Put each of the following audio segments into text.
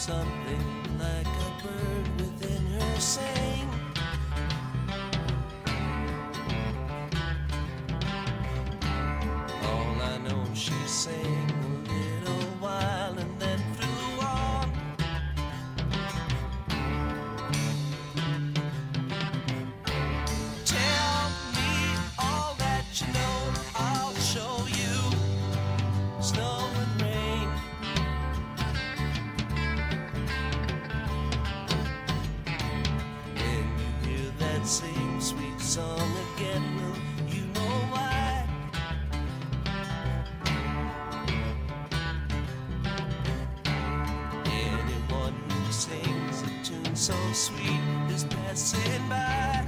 something like a bird within her saying, all I know she sang a little while and then flew on. Tell me all that you know, I'll show you snow and rain. When you hear that same sweet song again, will you know why? Anyone who sings a tune so sweet is passing by.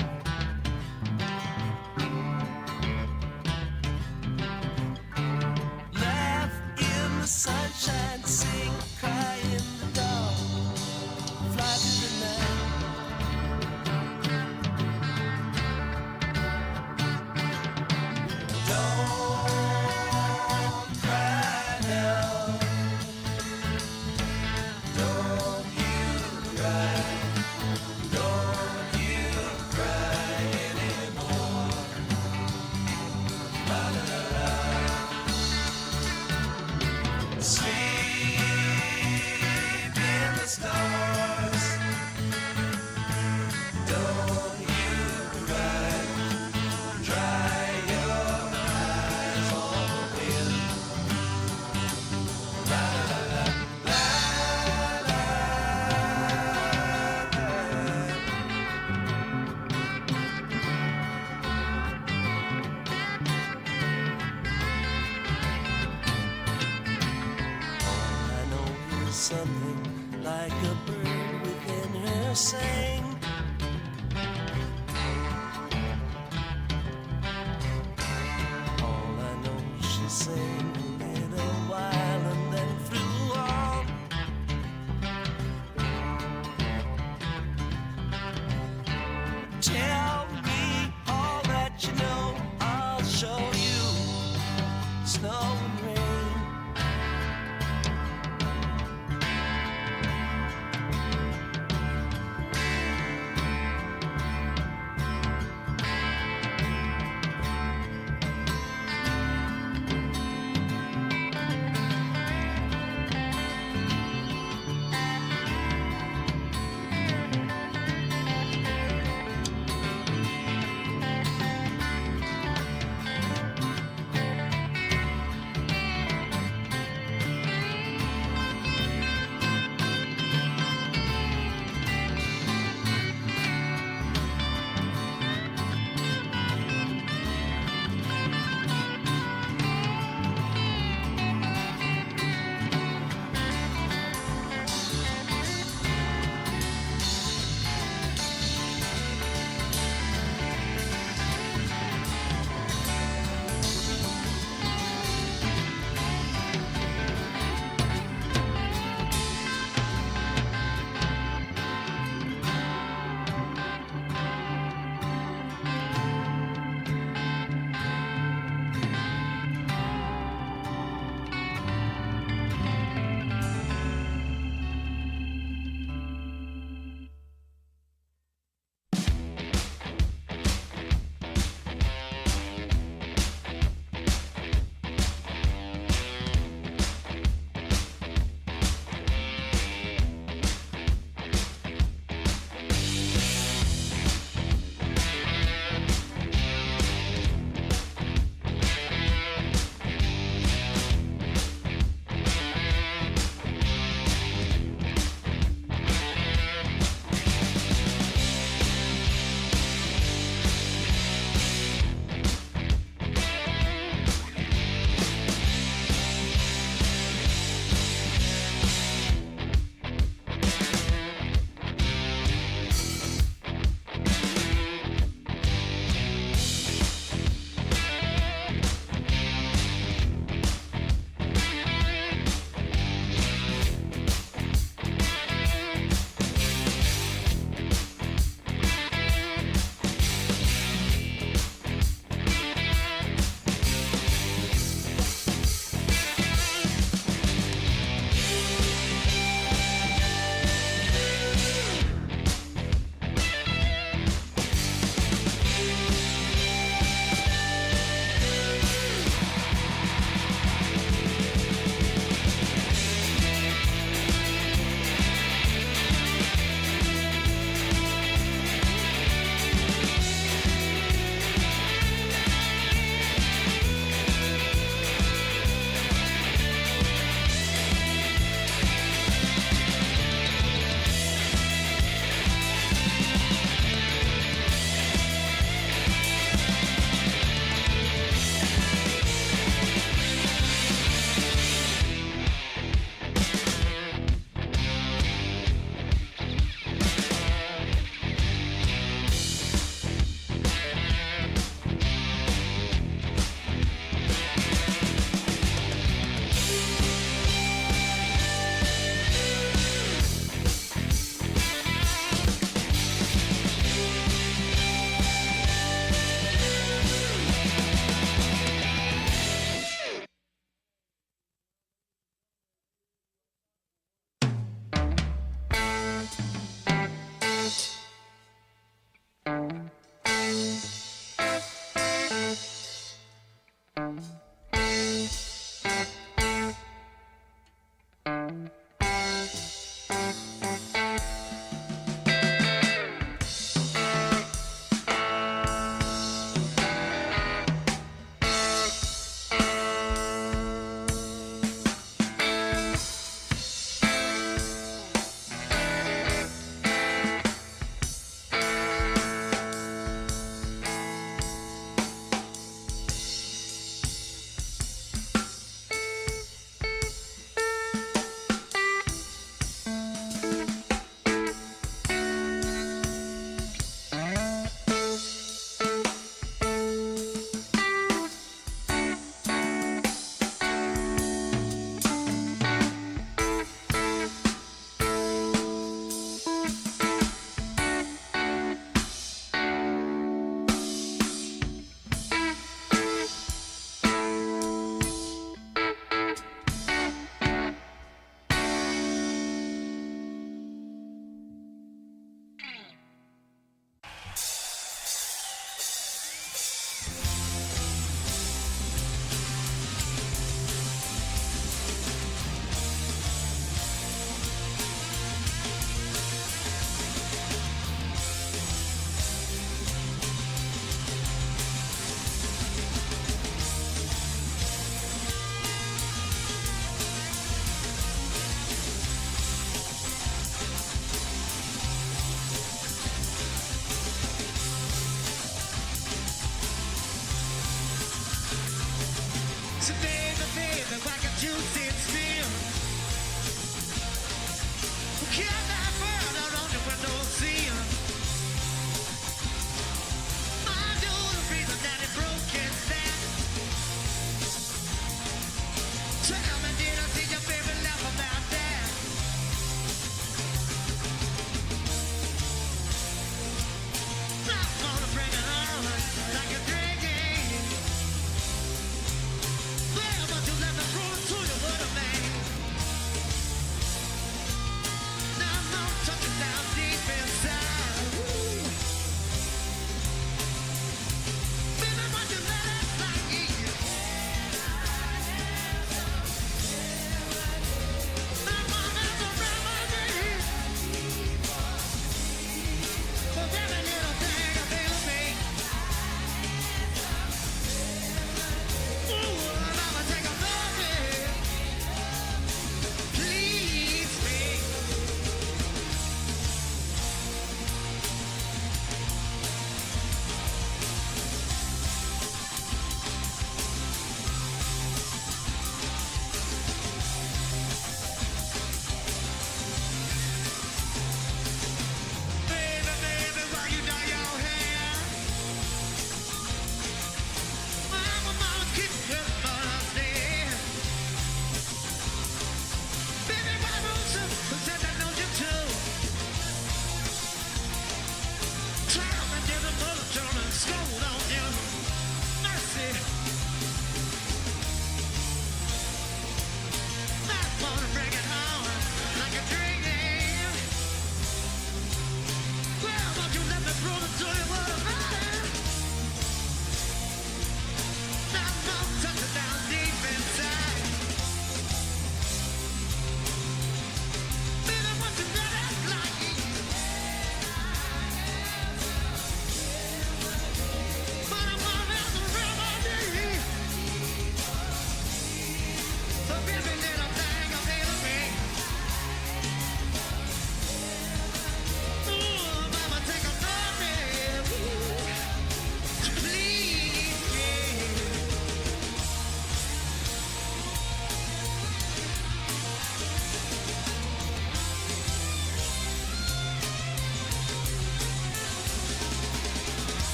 Laugh in the sunshine, sing, cry in the dark, fly through the night. Don't cry now. Don't you cry. Don't you cry anymore. La la la la. Sleep in the stars. Don't you cry. Dry your eyes on the wind. La la la la la All I know is something like a bird within her sang. All I know she sang a little while and then flew on. Tell me all that you know, I'll show you snow and rain.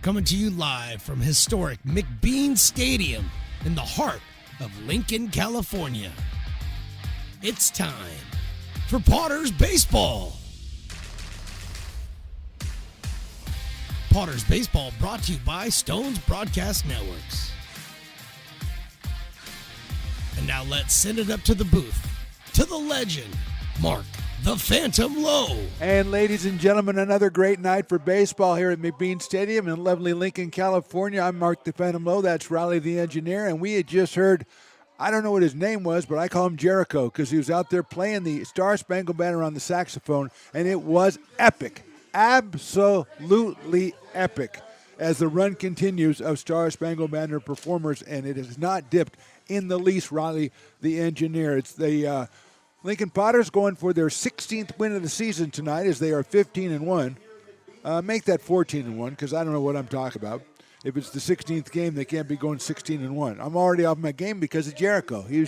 Coming to you live from historic McBean Stadium in the heart of Lincoln, California. It's time for Potters Baseball. Potters Baseball brought to you by Stone's Broadcast Networks. And now let's send it up to the booth, to the legend, Mark the Phantom Lowe. And ladies and gentlemen, another great night for baseball here at McBean Stadium in lovely Lincoln, California. I'm Mark the Phantom Lowe. That's Riley the Engineer. And we had just heard, I don't know what his name was, but I call him Jericho because he was out there playing the Star Spangled Banner on the saxophone, and it was epic. Absolutely epic as the run continues of Star Spangled Banner performers, and it has not dipped in the least, Riley the Engineer. It's the Lincoln Potters going for their 16th win of the season tonight as they are 15-1. Make that 14-1 because I don't know what I'm talking about. If it's the 16th game, they can't be going 16-1. I'm already off my game because of Jericho. He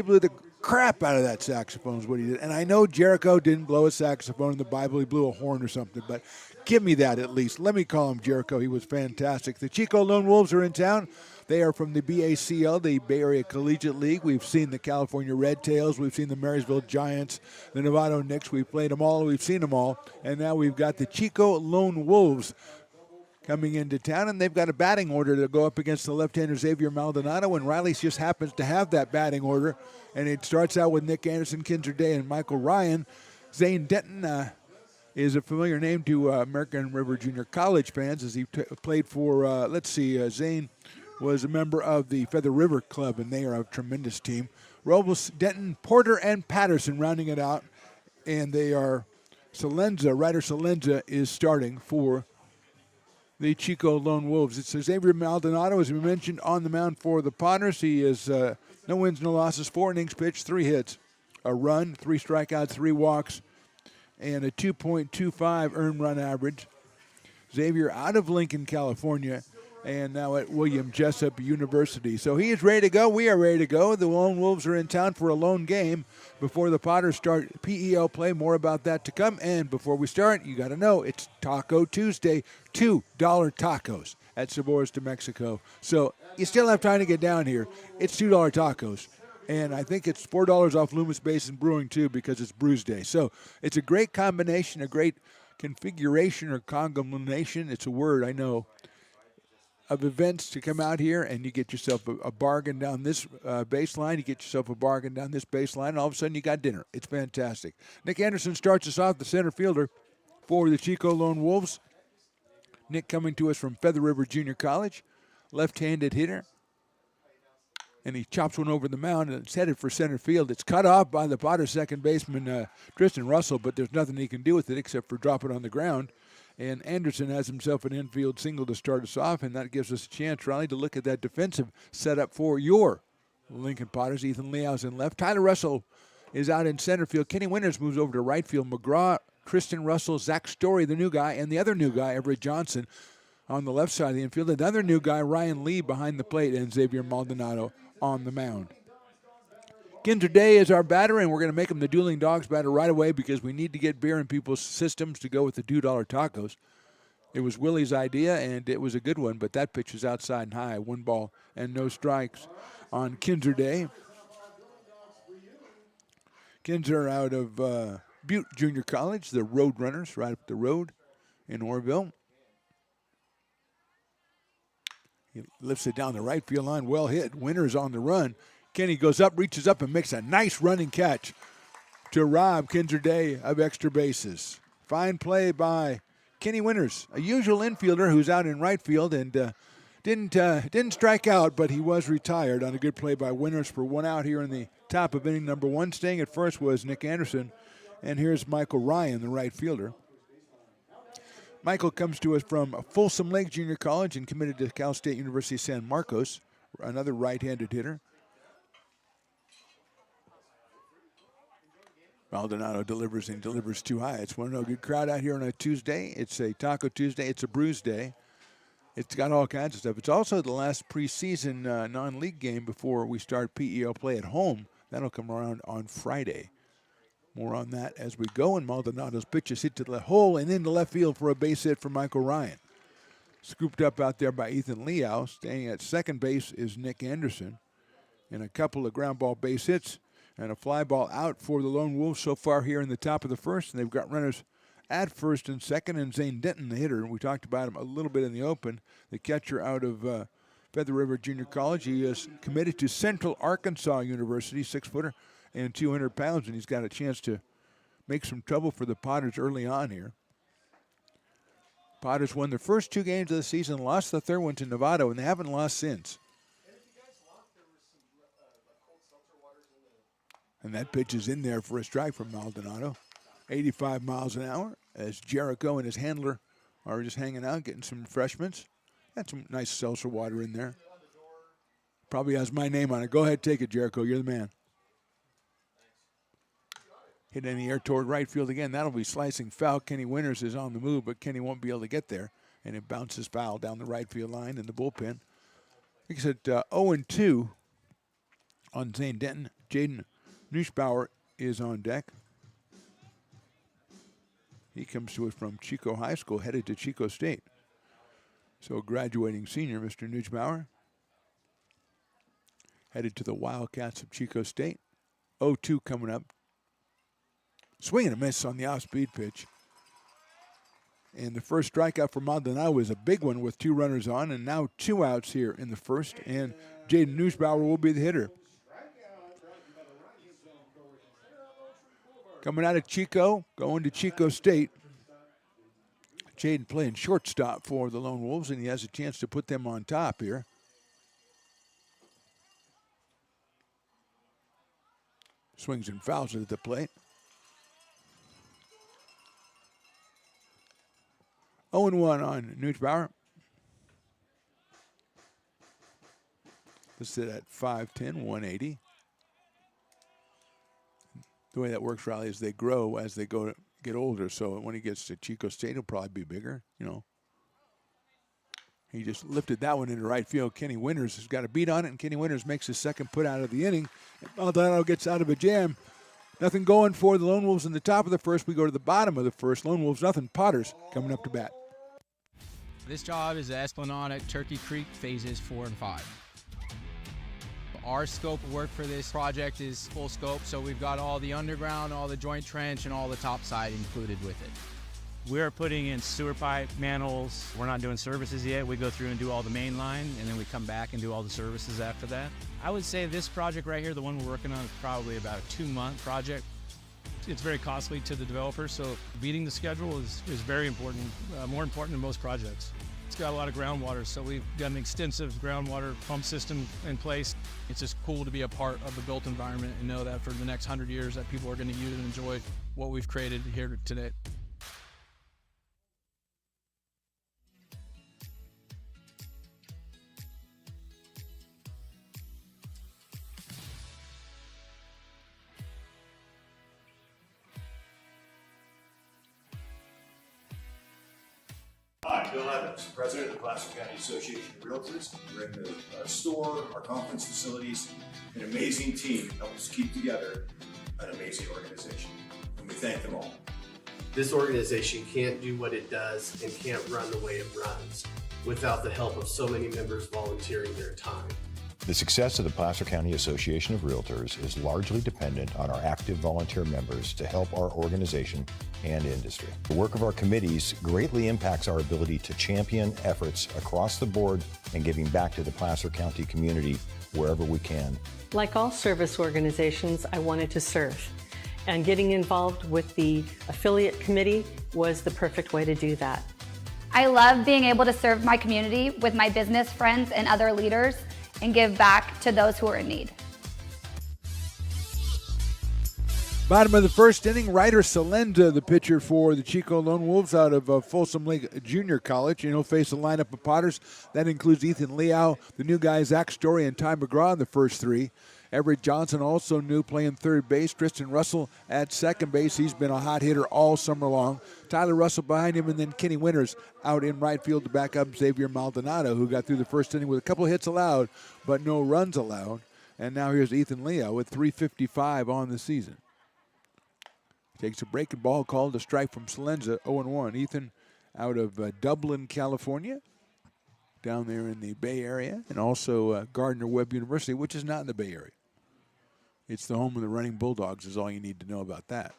blew the crap out of that saxophone is what he did. And I know Jericho didn't blow a saxophone in the Bible. He blew a horn or something, but give me that at least. Let me call him Jericho. He was fantastic. The Chico Lone Wolves are in town. They are from the BACL, the Bay Area Collegiate League. We've seen the California Red Tails. We've seen the Marysville Giants, the Novato Knicks. We've played them all. We've seen them all. And now we've got the Chico Lone Wolves coming into town, and they've got a batting order to go up against the left-hander Xavier Maldonado, and Riley just happens to have that batting order. And it starts out with Nick Anderson, Kinzer Day, and Michael Ryan. Zane Denton is a familiar name to American River Junior College fans as he played for, Zane was a member of the Feather River Club, and they are a tremendous team. Robles, Denton, Porter, and Patterson rounding it out, and they are Ryder Salenza is starting for the Chico Lone Wolves. It's Xavier Maldonado, as we mentioned, on the mound for the Potters. He is no wins, no losses, 4 innings pitched, 3 hits, a run, 3 strikeouts, 3 walks, and a 2.25 earned run average. Xavier out of Lincoln, California, and now at William Jessup University. So he is ready to go. We are ready to go. The Lone Wolves are in town for a lone game before the Potters start PEL play. More about that to come. And before we start, you got to know it's Taco Tuesday, $2 tacos at Sabor's de Mexico. So you still have time to get down here. It's $2 tacos. And I think it's $4 off Loomis Basin Brewing, too, because it's Brews Day. So it's a great combination, a great configuration or conglomeration. It's a word, I know, of events to come out here, and you get yourself a bargain down this baseline. You get yourself a bargain down this baseline, and all of a sudden you got dinner. It's fantastic. Nick Anderson starts us off, the center fielder for the Chico Lone Wolves. Nick coming to us from Feather River Junior College, left-handed hitter. And he chops one over the mound, and it's headed for center field. It's cut off by the Potters second baseman, Tristan Russell, but there's nothing he can do with it except for drop it on the ground. And Anderson has himself an infield single to start us off, and that gives us a chance, Riley, to look at that defensive setup for your Lincoln Potters. Ethan Leo's in left. Tyler Russell is out in center field. Kenny Winters moves over to right field. McGraw, Tristan Russell, Zach Story, the new guy, and the other new guy, Everett Johnson, on the left side of the infield. Another new guy, Ryan Lee, behind the plate, and Xavier Maldonado on the mound. Kinzer Day is our batter, and we're going to make him the Dueling Dogs batter right away because we need to get beer in people's systems to go with the $2 tacos. It was Willie's idea, and it was a good one, but that pitch was outside and high. 1 ball and no strikes on Kinzer Day. Kinzer out of Butte Junior College, the Road Runners, right up the road in Orville. He lifts it down the right field line, well hit. Winters on the run. Kenny goes up, reaches up, and makes a nice running catch to rob Kinzer Day of extra bases. Fine play by Kenny Winters, a usual infielder who's out in right field and didn't strike out, but he was retired on a good play by Winters for 1 out here in the top of inning number 1. Staying at first was Nick Anderson, and here's Michael Ryan, the right fielder. Michael comes to us from Folsom Lake Junior College and committed to Cal State University San Marcos, another right-handed hitter. Maldonado delivers and delivers too high. It's 1-0. Good crowd out here on a Tuesday. It's a Taco Tuesday. It's a Brews Day. It's got all kinds of stuff. It's also the last preseason non-league game before we start PEL play at home. That'll come around on Friday. More on that as we go. And Maldonado's pitch is hit to the hole and into left field for a base hit for Michael Ryan. Scooped up out there by Ethan Liao. Staying at second base is Nick Anderson. And a couple of ground ball base hits and a fly ball out for the Lone Wolves so far here in the top of the first. And they've got runners at first and second, and Zane Denton, the hitter. We talked about him a little bit in the open. The catcher out of Feather River Junior College. He is committed to Central Arkansas University, 6-footer and 200 pounds, and he's got a chance to make some trouble for the Potters early on here. Potters won their first 2 games of the season, lost the third one to Novato, and they haven't lost since. And that pitch is in there for a strike from Maldonado. 85 miles an hour as Jericho and his handler are just hanging out, getting some refreshments. Got some nice seltzer water in there. Probably has my name on it. Go ahead, take it, Jericho. You're the man. Hit in the air toward right field again. That'll be slicing foul. Kenny Winters is on the move, but Kenny won't be able to get there. And it bounces foul down the right field line in the bullpen. Like I said, 0-2 on Zane Denton. Jaden Nussbauer is on deck. He comes to us from Chico High School, headed to Chico State. So graduating senior, Mr. Nussbauer, headed to the Wildcats of Chico State. 0-2 coming up. Swing and a miss on the off-speed pitch. And the first strikeout for Maldonado is a big one with 2 runners on, and now 2 outs here in the first, and Jaden Nussbauer will be the hitter. Coming out of Chico, going to Chico State. Jaden playing shortstop for the Lone Wolves, and he has a chance to put them on top here. Swings and fouls it at the plate. 0-1 on Nussbauer. Listed at 5'10", 180. The way that works, Riley, is they grow as they get older. So when he gets to Chico State, he'll probably be bigger, you know. He just lifted that one into right field. Kenny Winters has got a beat on it, and Kenny Winters makes his second put out of the inning. Maldonado gets out of a jam. Nothing going for the Lone Wolves in the top of the first. We go to the bottom of the first. Lone Wolves, nothing. Potters coming up to bat. This job is the Esplanade at Turkey Creek phases 4 and 5. Our scope of work for this project is full scope, so we've got all the underground, all the joint trench, and all the topside included with it. We're putting in sewer pipe, manholes. We're not doing services yet. We go through and do all the main line, and then we come back and do all the services after that. I would say this project right here, the one we're working on, is probably about a 2-month project. It's very costly to the developer, so beating the schedule is very important, more important than most projects. It's got a lot of groundwater, so we've got an extensive groundwater pump system in place. It's just cool to be a part of the built environment and know that for the next 100 years that people are going to use and enjoy what we've created here today. Hi, Bill Evans, President of the Placer County Association of Realtors. We're in the store, our conference facilities, an amazing team that helps keep together an amazing organization. And we thank them all. This organization can't do what it does and can't run the way it runs without the help of so many members volunteering their time. The success of the Placer County Association of Realtors is largely dependent on our active volunteer members to help our organization and industry. The work of our committees greatly impacts our ability to champion efforts across the board and giving back to the Placer County community wherever we can. Like all service organizations, I wanted to serve. And getting involved with the affiliate committee was the perfect way to do that. I love being able to serve my community with my business friends and other leaders and give back to those who are in need. Bottom of the first inning, Ryder Salenda, the pitcher for the Chico Lone Wolves out of Folsom Lake Junior College. And he'll face a lineup of Potters. That includes Ethan Liao, the new guy Zach Story, and Ty McGraw in the first 3. Everett Johnson also new, playing third base. Tristan Russell at second base. He's been a hot hitter all summer long. Tyler Russell behind him, and then Kenny Winters out in right field to back up Xavier Maldonado, who got through the first inning with a couple of hits allowed, but no runs allowed. And now here's Ethan Liao with .355 on the season. Takes a breaking ball, called a strike from Salenza, 0-1. Ethan out of Dublin, California. down there in the Bay Area, and also Gardner-Webb University, which is not in the Bay Area. It's the home of the Running Bulldogs is all you need to know about that.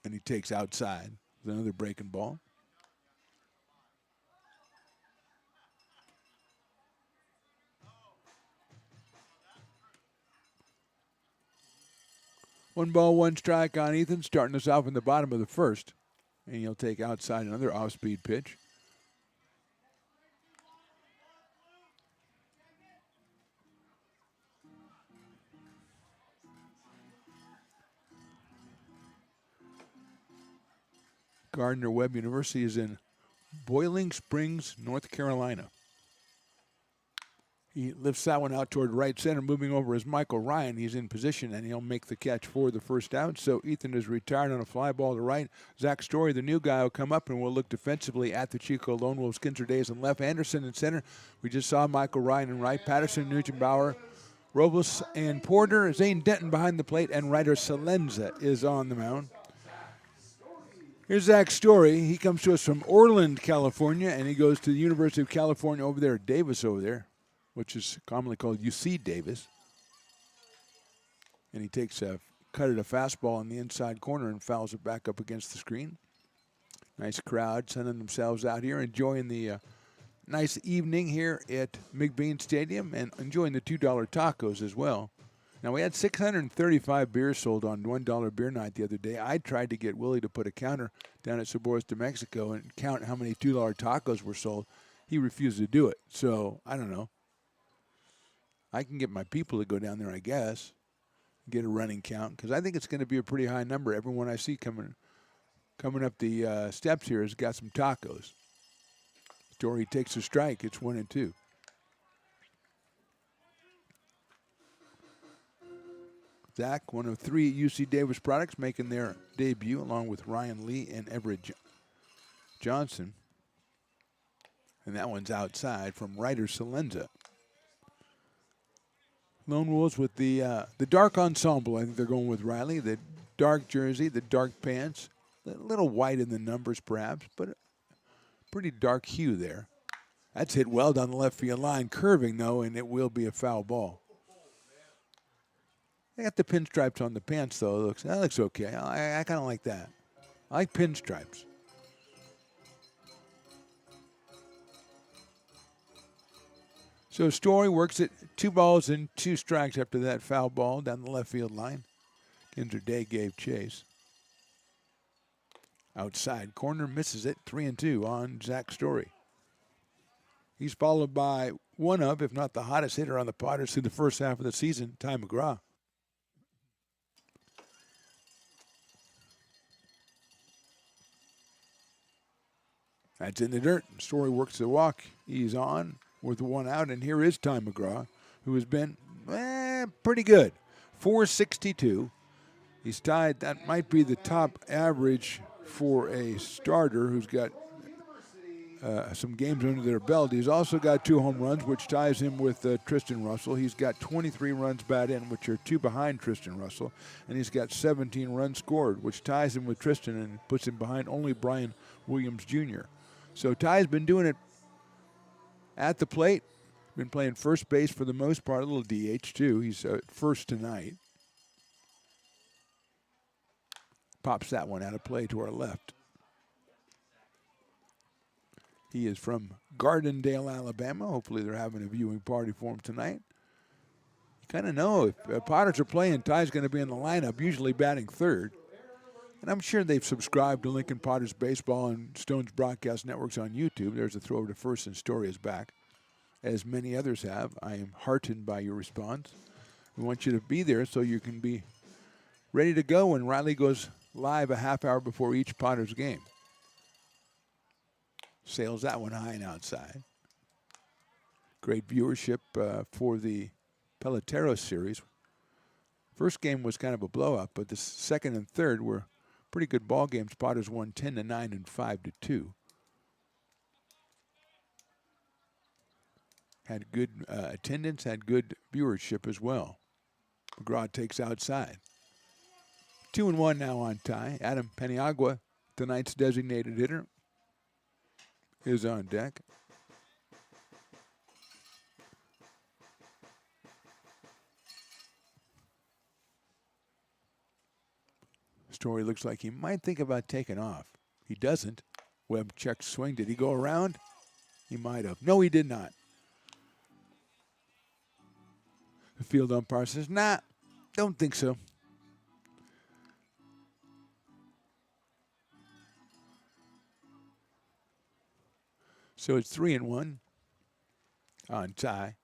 And he takes outside with another breaking ball. One ball, one strike on Ethan, starting us off in the bottom of the first. And he'll take outside another off-speed pitch. Gardner-Webb University is in Boiling Springs, North Carolina. He lifts that one out toward right center. Moving over is Michael Ryan. He's in position, and he'll make the catch for the first out. So Ethan is retired on a fly ball to right. Zach Story, the new guy, will come up and will look defensively at the Chico Lone Wolves. Kinzer Days in left, Anderson in center. We just saw Michael Ryan in right. Patterson, Nugent-Bauer, Robles, and Porter. Zane Denton behind the plate, and Ryder Salenza is on the mound. Here's Zach Story. He comes to us from Orland, California, and he goes to the University of California over there, Davis over there, which is commonly called UC Davis. And he takes a cut at a fastball in the inside corner and fouls it back up against the screen. Nice crowd sending themselves out here, enjoying the nice evening here at McBean Stadium and enjoying the $2 tacos as well. Now, we had 635 beers sold on $1 beer night the other day. I tried to get Willie to put a counter down at Sabores de Mexico and count how many $2 tacos were sold. He refused to do it. So, I don't know. I can get my people to go down there, I guess, get a running count, because I think it's going to be a pretty high number. Everyone I see coming up the steps here has got some tacos. Story takes a strike. It's 1-2. Zach, one of three UC Davis products, making their debut along with Ryan Lee and Everett Johnson. And that one's outside from Ryder Salenza. Lone Wolves with the dark ensemble. I think they're going with Riley. The dark jersey, the dark pants. A little white in the numbers perhaps, but a pretty dark hue there. That's hit well down the left field line. Curving, though, and it will be a foul ball. They got the pinstripes on the pants, though. That looks okay. I kind of like that. I like pinstripes. So Story works it 2 balls and 2 strikes after that foul ball down the left field line. Kinzer Day gave chase. Outside corner, misses it. 3-2 on Zach Story. He's followed by one of, if not the hottest hitter on the Potters through the first half of the season, Ty McGraw. That's in the dirt. Story works the walk. He's on with 1 out, and here is Ty McGraw, who has been pretty good. 462. He's tied. That might be the top average for a starter who's got some games under their belt. He's also got 2 home runs, which ties him with Tristan Russell. He's got 23 runs batted in, which are 2 behind Tristan Russell. And he's got 17 runs scored, which ties him with Tristan and puts him behind only Brian Williams Jr. So Ty's been doing it at the plate. Been playing first base for the most part, a little DH too. He's first tonight. Pops that one out of play to our left. He is from Gardendale, Alabama. Hopefully they're having a viewing party for him tonight. You kind of know if Potters are playing, Ty's going to be in the lineup, usually batting third. And I'm sure they've subscribed to Lincoln Potters Baseball and Stone's Broadcast Networks on YouTube. There's a throw over to first, and Story is back, as many others have. I am heartened by your response. We want you to be there so you can be ready to go when Riley goes live a half hour before each Potters game. Sails that one high and outside. Great viewership for the Pelotero series. First game was kind of a blowout, but the second and third were pretty good ball games. Potters won 10-9 and 5-2. Had good attendance, had good viewership as well. McGraw takes outside. 2-1 now on Ty. Adam Paniagua, tonight's designated hitter, is on deck. Story looks like he might think about taking off. He doesn't. Webb checks swing. Did he go around? He might have. No, he did not. The field umpire says, nah, don't think so. So it's 3-1 on tie.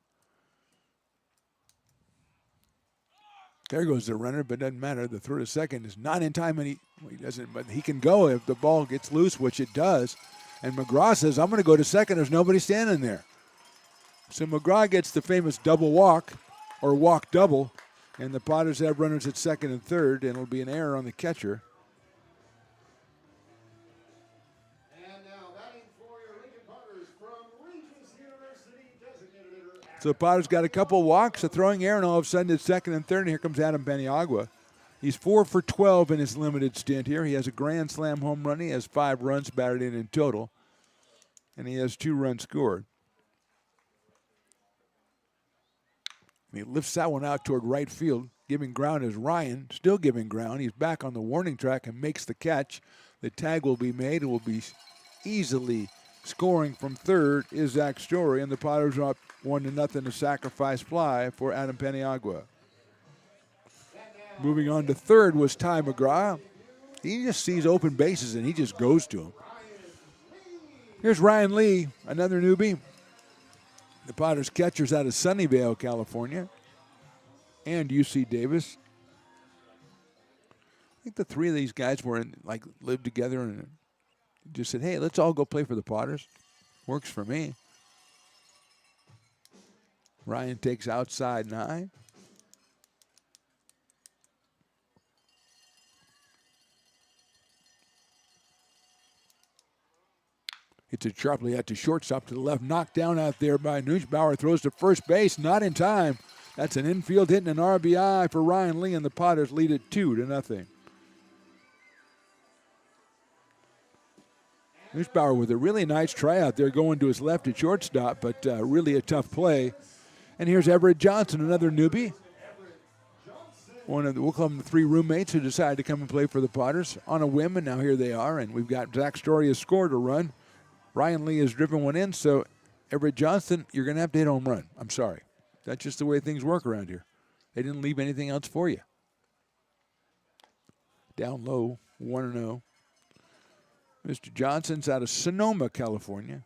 There goes the runner, but doesn't matter. The throw to second is not in time, and he doesn't. But he can go if the ball gets loose, which it does. And McGraw says, "I'm going to go to second." There's nobody standing there. So McGraw gets the famous double walk, or walk double, and the Potters have runners at second and third, and it'll be an error on the catcher. So Potter's got a couple walks, a throwing error, and all of a sudden it's second and third, and here comes Adam Paniagua. He's 4 for 12 in his limited stint here. He has a grand slam home run. He has 5 runs batted in total, and he has 2 runs scored. And he lifts that one out toward right field. Giving ground is Ryan, still giving ground. He's back on the warning track and makes the catch. The tag will be made. It will be easily scoring from third is Zach Story, and the Potters are up 1-0, a sacrifice fly for Adam Paniagua. Moving on to third was Ty McGraw. He just sees open bases and he just goes to him. Here's Ryan Lee, another newbie. The Potters catcher's out of Sunnyvale, California, and UC Davis. I think the 3 of these guys lived together and just said, hey, let's all go play for the Potters. Works for me. Ryan takes outside and high. Hits it sharply at the shortstop to the left. Knocked down out there by Nussbauer. Throws to first base. Not in time. That's an infield hit and an RBI for Ryan Lee, and the Potters lead it 2-0. Nussbauer with a really nice try out there going to his left at shortstop, but really a tough play. And here's Everett Johnson, another newbie. We'll call them the 3 roommates who decided to come and play for the Potters on a whim, and now here they are. And we've got Zach Story has scored a run. Ryan Lee has driven one in, so Everett Johnson, you're going to have to hit a home run. I'm sorry. That's just the way things work around here. They didn't leave anything else for you. Down low, 1-0. Mr. Johnson's out of Sonoma, California.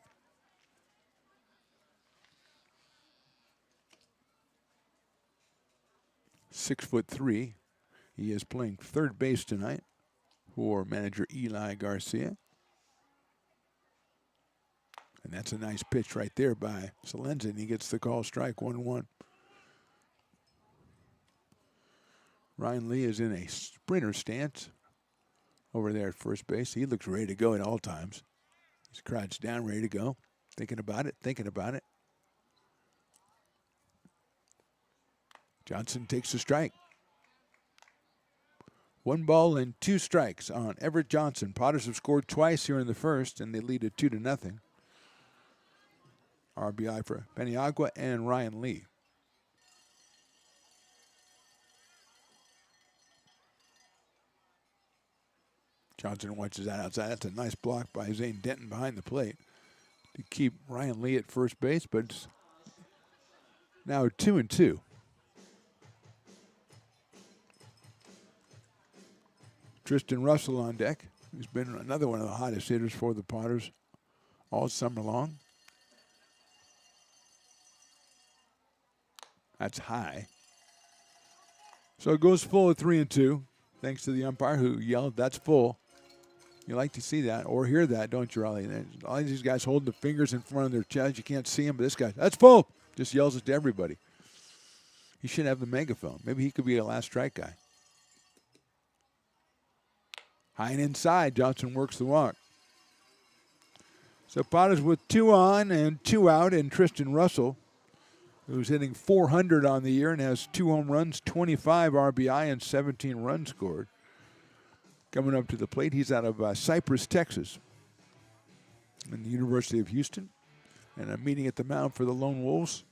.6'3". He is playing third base tonight for manager Eli Garcia. And that's a nice pitch right there by Salenza, and he gets the call strike, 1-1. Ryan Lee is in a sprinter stance over there at first base. He looks ready to go at all times. He's crouched down, ready to go. Thinking about it. Johnson takes a strike. 1 ball and 2 strikes on Everett Johnson. Potters have scored twice here in the first, and they lead it 2-0. RBI for Paniagua and Ryan Lee. Johnson watches that outside. That's a nice block by Zane Denton behind the plate to keep Ryan Lee at first base, but it's now 2-2. Tristan Russell on deck, who's been another one of the hottest hitters for the Potters all summer long. That's high. So it goes full at 3-2, thanks to the umpire who yelled, "That's full." You like to see that or hear that, don't you, Raleigh? All these guys holding the fingers in front of their chest. You can't see them, but this guy, "That's full," just yells it to everybody. He should have the megaphone. Maybe he could be a last strike guy. High and inside, Johnson works the walk. So Potters with 2 on and 2 out, and Tristan Russell, who's hitting .400 on the year and has 2 home runs, 25 RBI, and 17 runs scored. Coming up to the plate, he's out of Cypress, Texas, in the University of Houston. And a meeting at the mound for the Lone Wolves.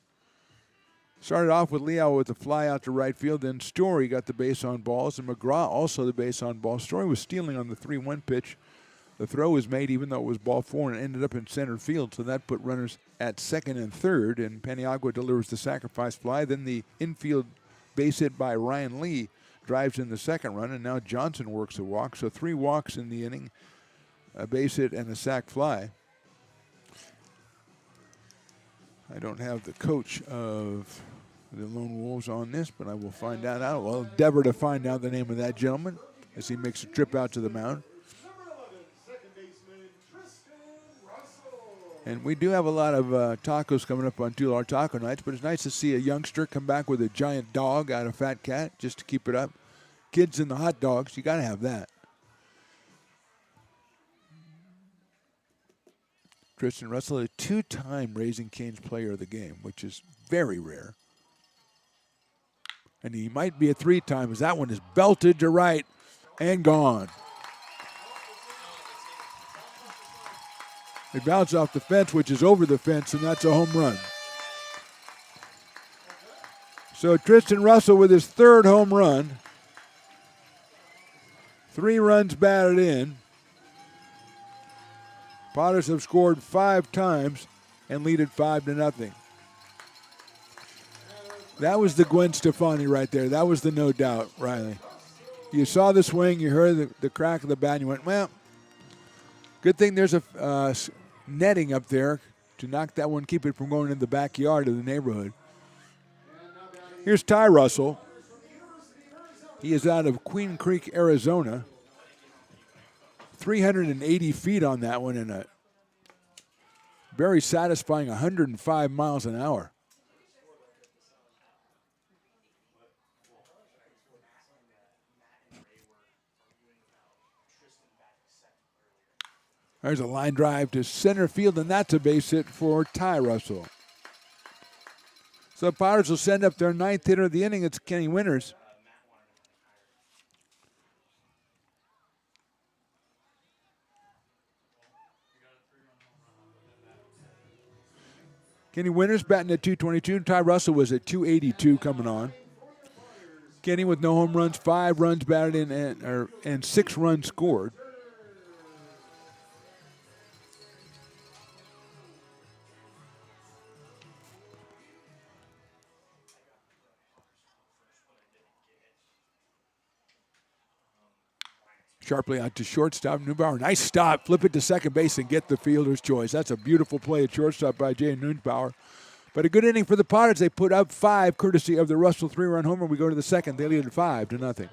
Started off with Leo with a fly out to right field. Then Story got the base on balls, and McGraw also the base on balls. Story was stealing on the 3-1 pitch. The throw was made even though it was ball 4 and ended up in center field, so that put runners at second and third, and Paniagua delivers the sacrifice fly. Then the infield base hit by Ryan Lee drives in the second run, and now Johnson works a walk. So 3 walks in the inning, a base hit and a sac fly. I don't have the coach of the Lone Wolves on this, but I will find out. I will endeavor to find out the name of that gentleman as he makes a trip out to the mound. And we do have a lot of tacos coming up on Tular Taco Nights, but it's nice to see a youngster come back with a giant dog out of Fat Cat just to keep it up. Kids and the hot dogs, you got to have that. Tristan Russell, a 2-time Raising Cane's player of the game, which is very rare. And he might be a 3-time as that one is belted to right and gone. It bounced off the fence, which is over the fence, and that's a home run. So Tristan Russell with his 3rd home run. 3 runs batted in. Potters have scored 5 times and lead it 5-0. That was the Gwen Stefani right there. That was the no doubt, Riley. You saw the swing, you heard the crack of the bat, and you went, well, good thing there's a netting up there to knock that one, keep it from going in the backyard of the neighborhood. Here's Ty Russell. He is out of Queen Creek, Arizona. 380 feet on that one and a very satisfying 105 miles an hour. There's a line drive to center field, and that's a base hit for Ty Russell. So the Pirates will send up their 9th hitter of the inning. It's Kenny Winters. Kenny Winters batting at 222. Ty Russell was at 282 coming on. Kenny with no home runs, 5 runs batted in, and 6 runs scored. Sharply out to shortstop. Neubauer, nice stop. Flip it to second base and get the fielder's choice. That's a beautiful play at shortstop by Jay Neubauer. But a good inning for the Potters. They put up 5 courtesy of the Russell 3-run homer. We go to the second. They lead at 5-0.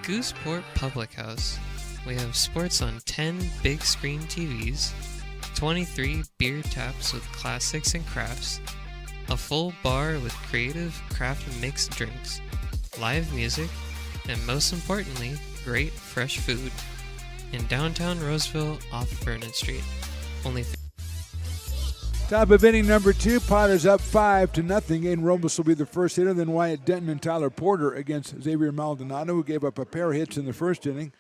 Gooseport Public House. We have sports on 10 big screen TVs, 23 beer taps with classics and crafts, a full bar with creative craft mixed drinks, live music, and most importantly, great fresh food. In downtown Roseville off Vernon Street. Only Top of inning number 2, Potters up 5-0. Aiden Robles will be the first hitter, then Wyatt Denton and Tyler Porter against Xavier Maldonado, who gave up a pair of hits in the first inning,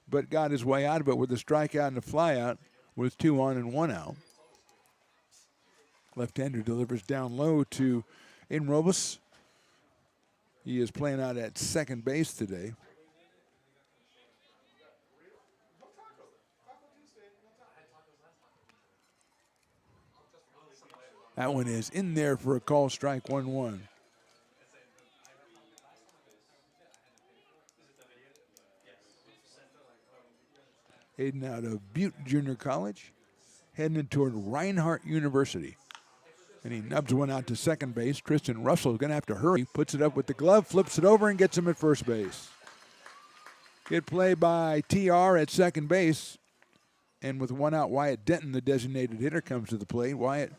but got his way out of it with a strikeout and a flyout with 2 on and 1 out. Left-hander delivers down low to Aiden Robles. He is playing out at second base today. That one is in there for a call, strike 1-1. Hayden out of Butte Junior College, heading toward Reinhardt University. And he nubs one out to second base. Tristan Russell is going to have to hurry. Puts it up with the glove, flips it over, and gets him at first base. Good play by TR at second base. And with one out, Wyatt Denton, the designated hitter, comes to the plate. Wyatt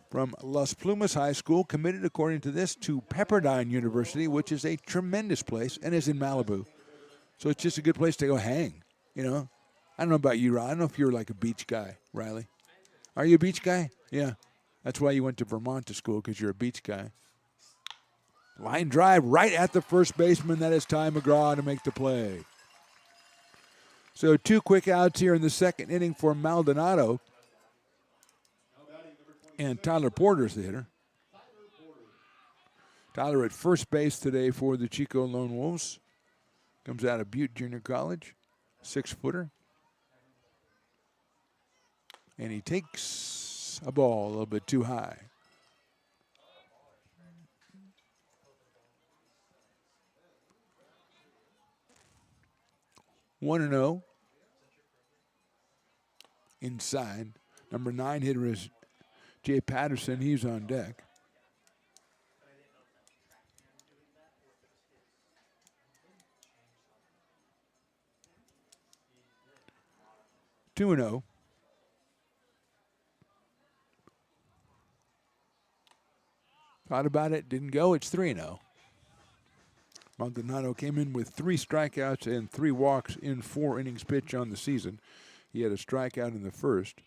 from Las Plumas High School, committed, according to this, to Pepperdine University, which is a tremendous place and is in Malibu. So it's just a good place to go hang, you know. I don't know about you, Riley. I don't know if you're like a beach guy, Riley. Are you a beach guy? Yeah. That's why you went to Vermont to school, because you're a beach guy. Line drive right at the first baseman. That is Ty McGraw to make the play. So 2 quick outs here in the second inning for Maldonado. And Tyler Porter's the hitter. Tyler at first base today for the Chico Lone Wolves. Comes out of Butte Junior College. 6-footer. And he takes a ball a little bit too high. One and 0. Inside. Number 9 hitter is Jay Patterson. He's on deck. Two and 0. Thought about it, didn't go. It's 3-0. Maldonado came in with 3 strikeouts and 3 walks in 4 innings pitched on the season. He had a strikeout in the first.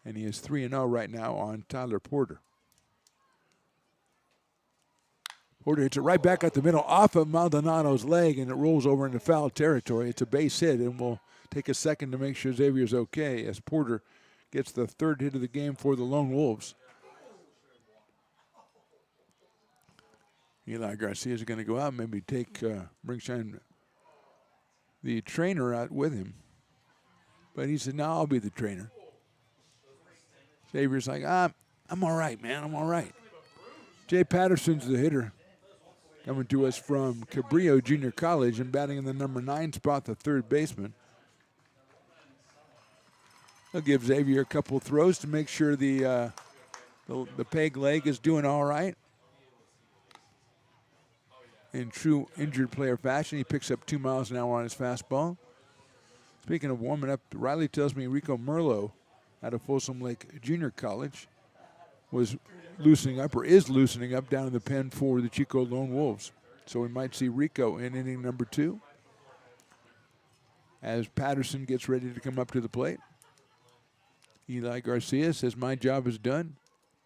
And he is 3-0 right now on Tyler Porter. Porter hits it right back at the middle off of Maldonado's leg, and it rolls over into foul territory. It's a base hit, and we'll take a second to make sure Xavier's okay as Porter gets the 3rd hit of the game for the Lone Wolves. Eli Garcia is going to go out and maybe bring the trainer out with him. But he said, no, I'll be the trainer. Xavier's like, I'm all right, man. I'm all right. Jay Patterson's the hitter. Coming to us from Cabrillo Junior College and batting in the number 9 spot, the 3rd baseman. He'll give Xavier a couple throws to make sure the peg leg is doing all right. In true injured player fashion, he picks up 2 miles an hour on his fastball. Speaking of warming up, Riley tells me Rico Merlo out of Folsom Lake Junior College was loosening up, or is loosening up, down in the pen for the Chico Lone Wolves. So we might see Rico in inning number 2 as Patterson gets ready to come up to the plate. Eli Garcia says, my job is done.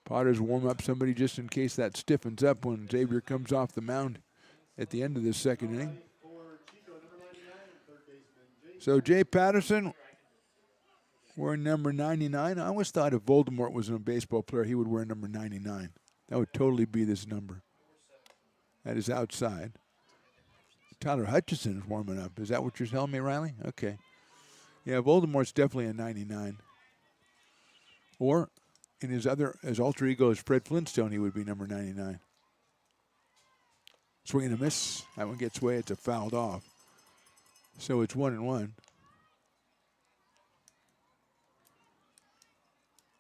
Potter's warm up somebody just in case that stiffens up when Xavier comes off the mound at the end of this second inning. So Jay Patterson wearing number 99. I always thought if Voldemort was a baseball player, he would wear number 99. That would totally be this number. That is outside. Tyler Hutchison is warming up. Is that what you're telling me, Riley? Okay. Yeah, Voldemort's definitely a 99. Or in his alter ego as Fred Flintstone, he would be number 99. Swing and a miss. That one gets away. It's a fouled off. So it's 1-1.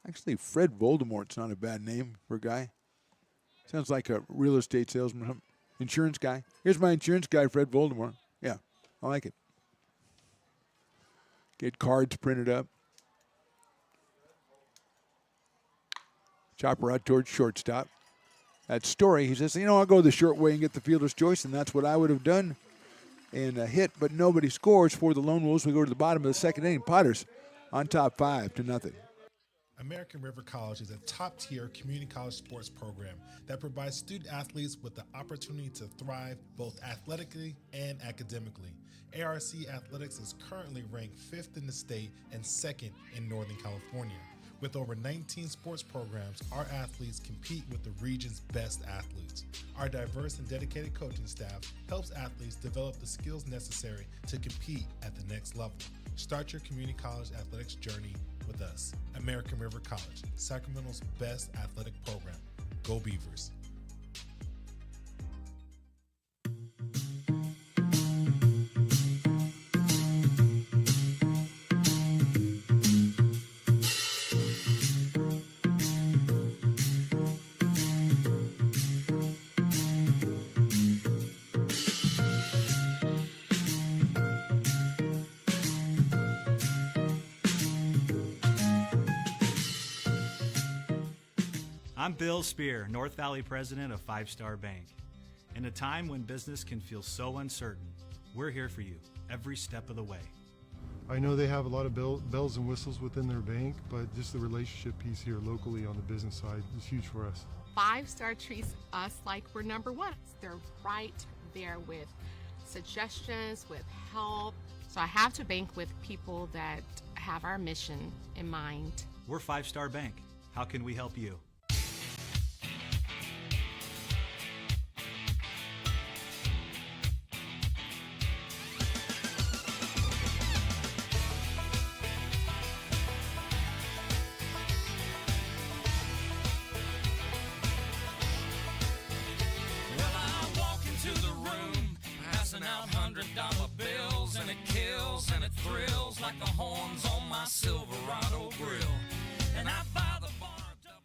Actually, Fred Voldemort's not a bad name for a guy. Sounds like a real estate salesman, insurance guy. Here's my insurance guy, Fred Voldemort. Yeah, I like it. Get cards printed up. Chopper out towards shortstop. That Story, he says, I'll go the short way and get the fielder's choice, and that's what I would have done. And a hit, but nobody scores for the Lone Wolves. We go to the bottom of the second inning. Potters on top 5-0. American River College is a top-tier community college sports program that provides student athletes with the opportunity to thrive both athletically and academically. ARC Athletics is currently ranked 5th in the state and 2nd in Northern California. With over 19 sports programs, our athletes compete with the region's best athletes. Our diverse and dedicated coaching staff helps athletes develop the skills necessary to compete at the next level. Start your community college athletics journey with us. American River College, Sacramento's best athletic program. Go Beavers. I'm Bill Spear, North Valley president of Five Star Bank. In a time when business can feel so uncertain, we're here for you every step of the way. I know they have a lot of bells and whistles within their bank, but just the relationship piece here locally on the business side is huge for us. Five Star treats us like we're number one. They're right there with suggestions, with help. So I have to bank with people that have our mission in mind. We're Five Star Bank. How can we help you? Well, I walk into the room, passing out $100 bills, and it kills and it thrills like the horns on my Silverado grill. And I buy the bar double.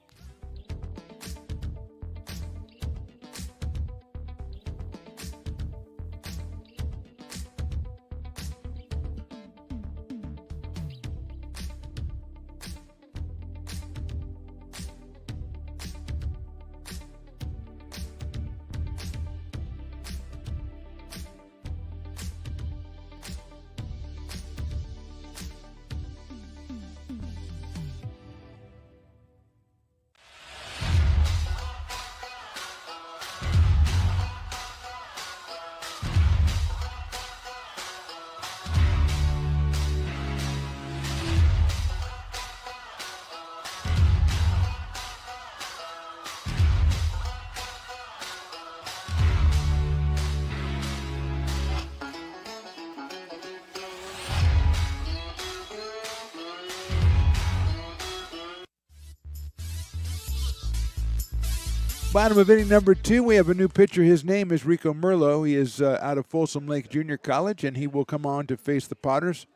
Bottom of inning number 2, we have a new pitcher. His name is Rico Merlo. He is out of Folsom Lake Junior College, and he will come on to face the Potters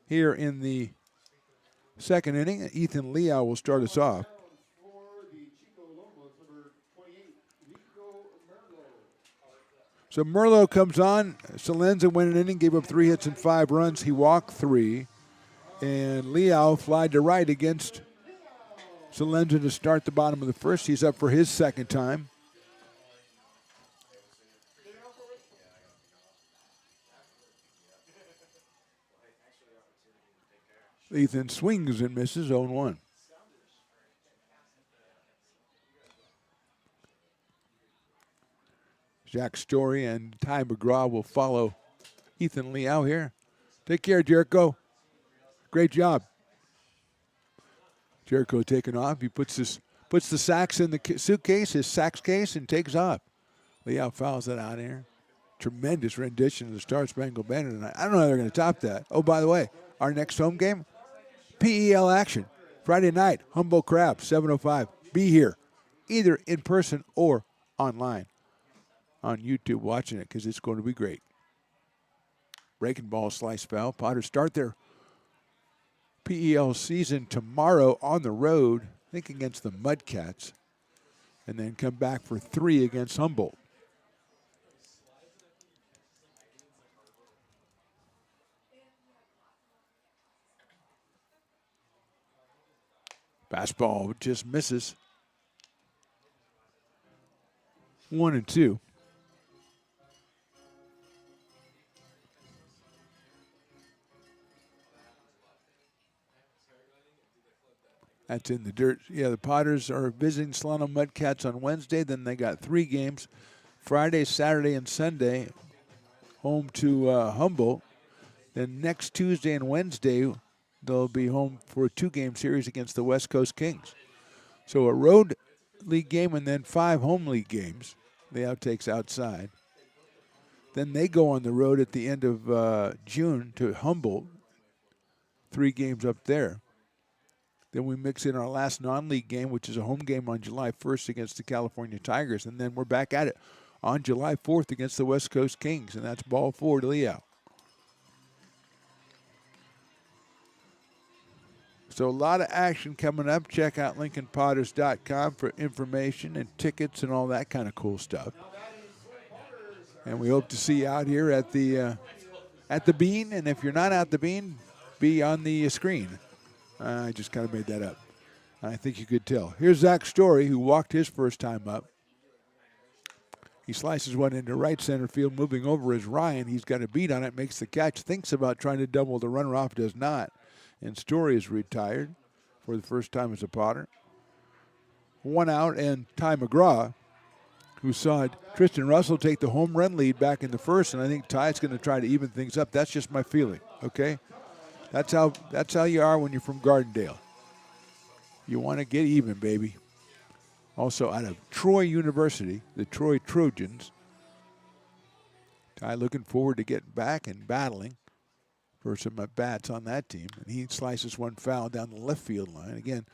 here in the second inning. Ethan Leal will start us off. So Merlo comes on. Salenza went an inning, gave up 3 hits and 5 runs. He walked 3. And Leal flied to right against Salenza to start the bottom of the first. He's up for his second time. Ethan swings and misses, 0-1. Jack Story and Ty McGraw will follow Ethan Leal here. Take care, Jericho. Great job. Jericho taking off. He puts the sacks in the suitcase, his sacks case, and takes off. Leal fouls it out here. Tremendous rendition of the Star Spangled Banner tonight. I don't know how they're going to top that. Oh, by the way, our next home game, PEL action. Friday night, Humboldt Crab, 7:05. Be here, either in person or online on YouTube watching it, because it's going to be great. Breaking ball, slice foul. Potters start their PEL season tomorrow on the road, I think against the Mudcats, and then come back for 3 against Humboldt. Fastball just misses. 1-2. That's in the dirt. Yeah, the Potters are visiting Solano Mudcats on Wednesday. Then they got 3 games, Friday, Saturday, and Sunday, home to Humboldt. Then next Tuesday and Wednesday, they'll be home for a 2-game series against the West Coast Kings. So a road league game and then 5 home league games. The outtakes outside. Then they go on the road at the end of June to Humboldt. 3 games up there. Then we mix in our last non-league game, which is a home game on July 1st against the California Tigers. And then we're back at it on July 4th against the West Coast Kings. And that's ball 4 to Leo. So a lot of action coming up. Check out LincolnPotters.com for information and tickets and all that kind of cool stuff. And we hope to see you out here at the Bean. And if you're not at the Bean, be on the screen. I just kind of made that up. I think you could tell. Here's Zach Story, who walked his first time up. He slices one into right center field. Moving over is Ryan. He's got a beat on it, makes the catch, thinks about trying to double the runner off, does not. And Story is retired for the first time as a Potter. 1 out, and Ty McGraw, who saw Tristan Russell take the home run lead back in the first, and I think Ty's going to try to even things up. That's just my feeling, okay? That's how you are when you're from Gardendale. You want to get even, baby. Also out of Troy University, the Troy Trojans. Ty looking forward to getting back and battling for some at-bats on that team. And he slices one foul down the left field line. Again,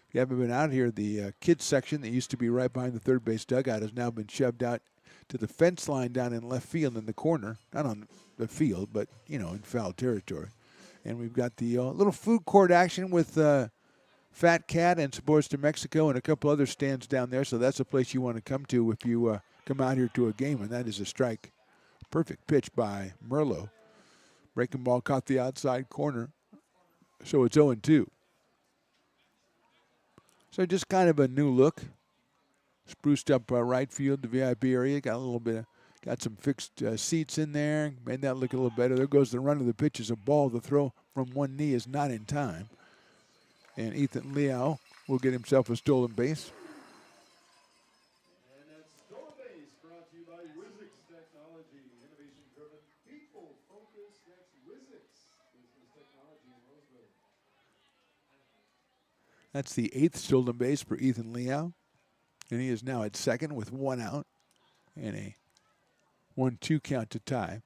if you haven't been out here, the kids section that used to be right behind the third base dugout has now been shoved out to the fence line down in left field in the corner. Not on the field, but, you know, in foul territory. And we've got the little food court action with Fat Cat and Sabores de Mexico and a couple other stands down there. So that's a place you want to come to if you come out here to a game, and that is a strike. Perfect pitch by Merlot. Breaking ball caught the outside corner, so it's 0-2. So just kind of a new look. Spruced up right field, the VIP area. Got a little bit got some fixed seats in there. Made that look a little better. There goes the run of the pitch is a ball. The throw from one knee is not in time. And Ethan Liao will get himself a stolen base. That's the 8th stolen base for Ethan Liao. And he is now at second with 1 out and a 1-2 count to Ty.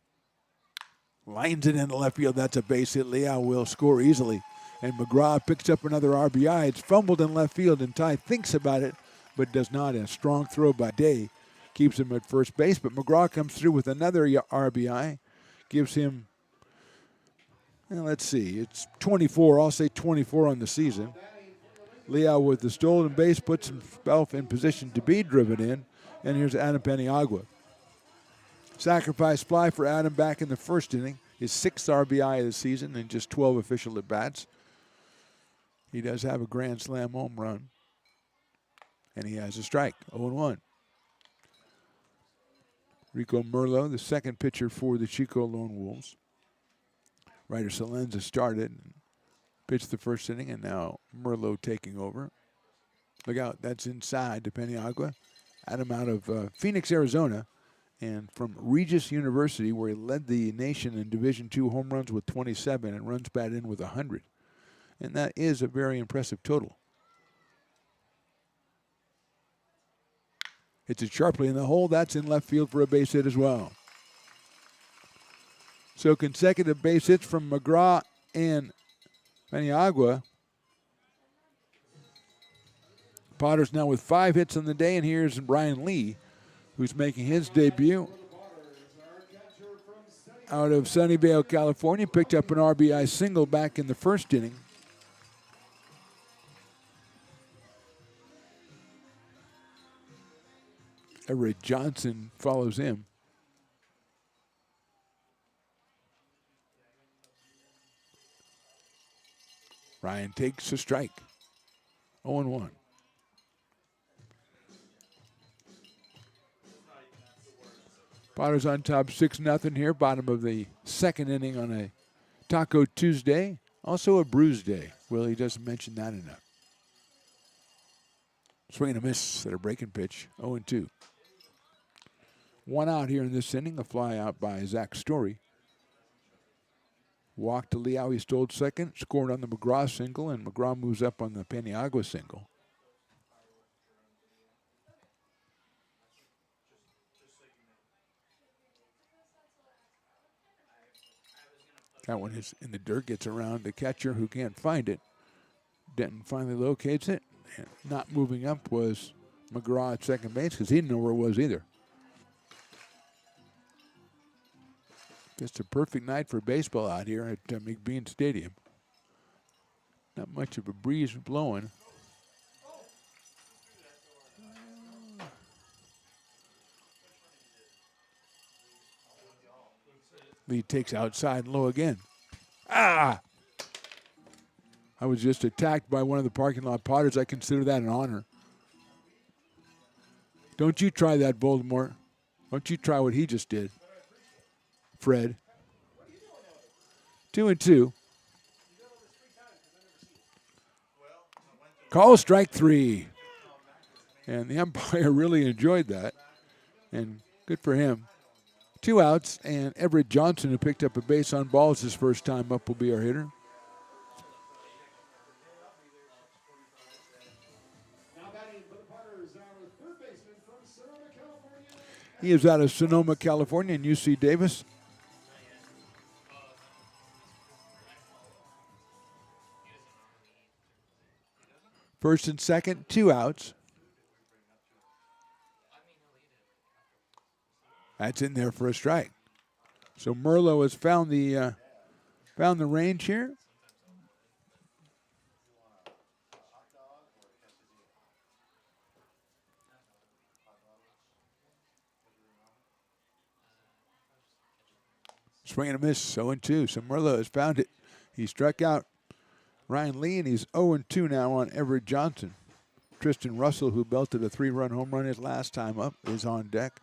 Lines it into left field. That's a base hit. Liao will score easily. And McGraw picks up another RBI. It's fumbled in left field, and Ty thinks about it, but does not. And a strong throw by Day keeps him at first base. But McGraw comes through with another RBI. Gives him, well, let's see, it's 24. I'll say 24 on the season. Liao with the stolen base puts himself in position to be driven in. And here's Adam Paniagua. Sacrifice fly for Adam back in the first inning. His 6th RBI of the season and just 12 official at-bats. He does have a grand slam home run. And he has a strike, 0-1. Rico Merlo, the second pitcher for the Chico Lone Wolves. Ryder Salenza started. Pitched the first inning, and now Merlo taking over. Look out, that's inside to Paniagua. Adam out of Phoenix, Arizona, and from Regis University, where he led the nation in Division II home runs with 27 and runs batted in with 100. And that is a very impressive total. Hits it sharply in the hole. That's in left field for a base hit as well. So consecutive base hits from McGraw and Paniagua. Potter's now with 5 hits on the day, and here's Brian Lee, who's making his debut out of Sunnyvale, California. Picked up an RBI single back in the first inning. Everett Johnson follows him. Ryan takes a strike. 0-1. Potter's on top 6-0 here. Bottom of the second inning on a Taco Tuesday. Also a Bruise Day. Willie doesn't mention that enough. Swing and a miss at a breaking pitch. 0-2. 1 out here in this inning. A fly out by Zach Story. Walk to Liao, he stole second, scored on the McGraw single, and McGraw moves up on the Paniagua single. That one is in the dirt, gets around the catcher who can't find it. Denton finally locates it. And not moving up was McGraw at second base because he didn't know where it was either. Just a perfect night for baseball out here at McBean Stadium. Not much of a breeze blowing. Lee takes outside low again. Ah! I was just attacked by one of the parking lot Potters. I consider that an honor. Don't you try that, Voldemort. Don't you try what he just did. Fred. 2-2. Call strike 3. And the umpire really enjoyed that. And good for him. 2 outs, and Everett Johnson, who picked up a base on balls his first time up, will be our hitter. He is out of Sonoma, California, and UC Davis. First and second, 2 outs. That's in there for a strike. So Merlot has found the range here. Swing and a miss, 0-2. So Merlot has found it. He struck out Ryan Lee, and he's 0-2 now on Everett Johnson. Tristan Russell, who belted a 3-run home run his last time up, is on deck.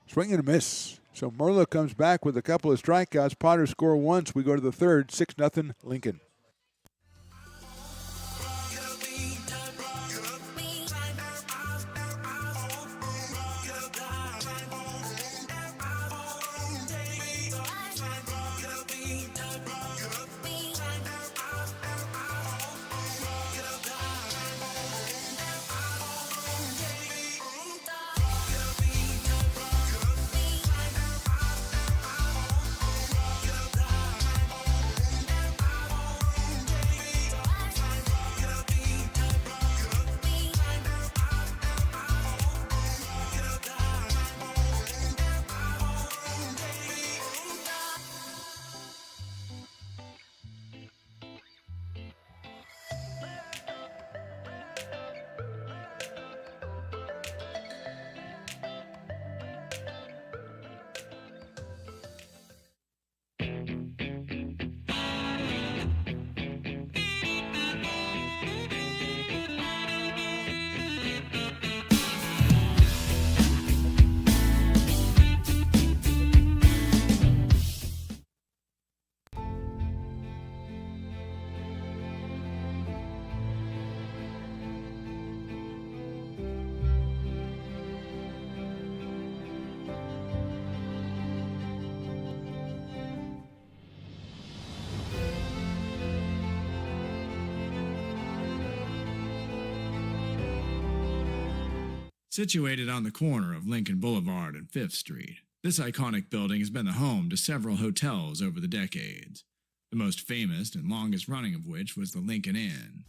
Swing and a miss. So Merlot comes back with a couple of strikeouts. Potters score once. We go to the third, 6-0 Lincoln. Situated on the corner of Lincoln Boulevard and 5th Street, this iconic building has been the home to several hotels over the decades, the most famous and longest running of which was the Lincoln Inn.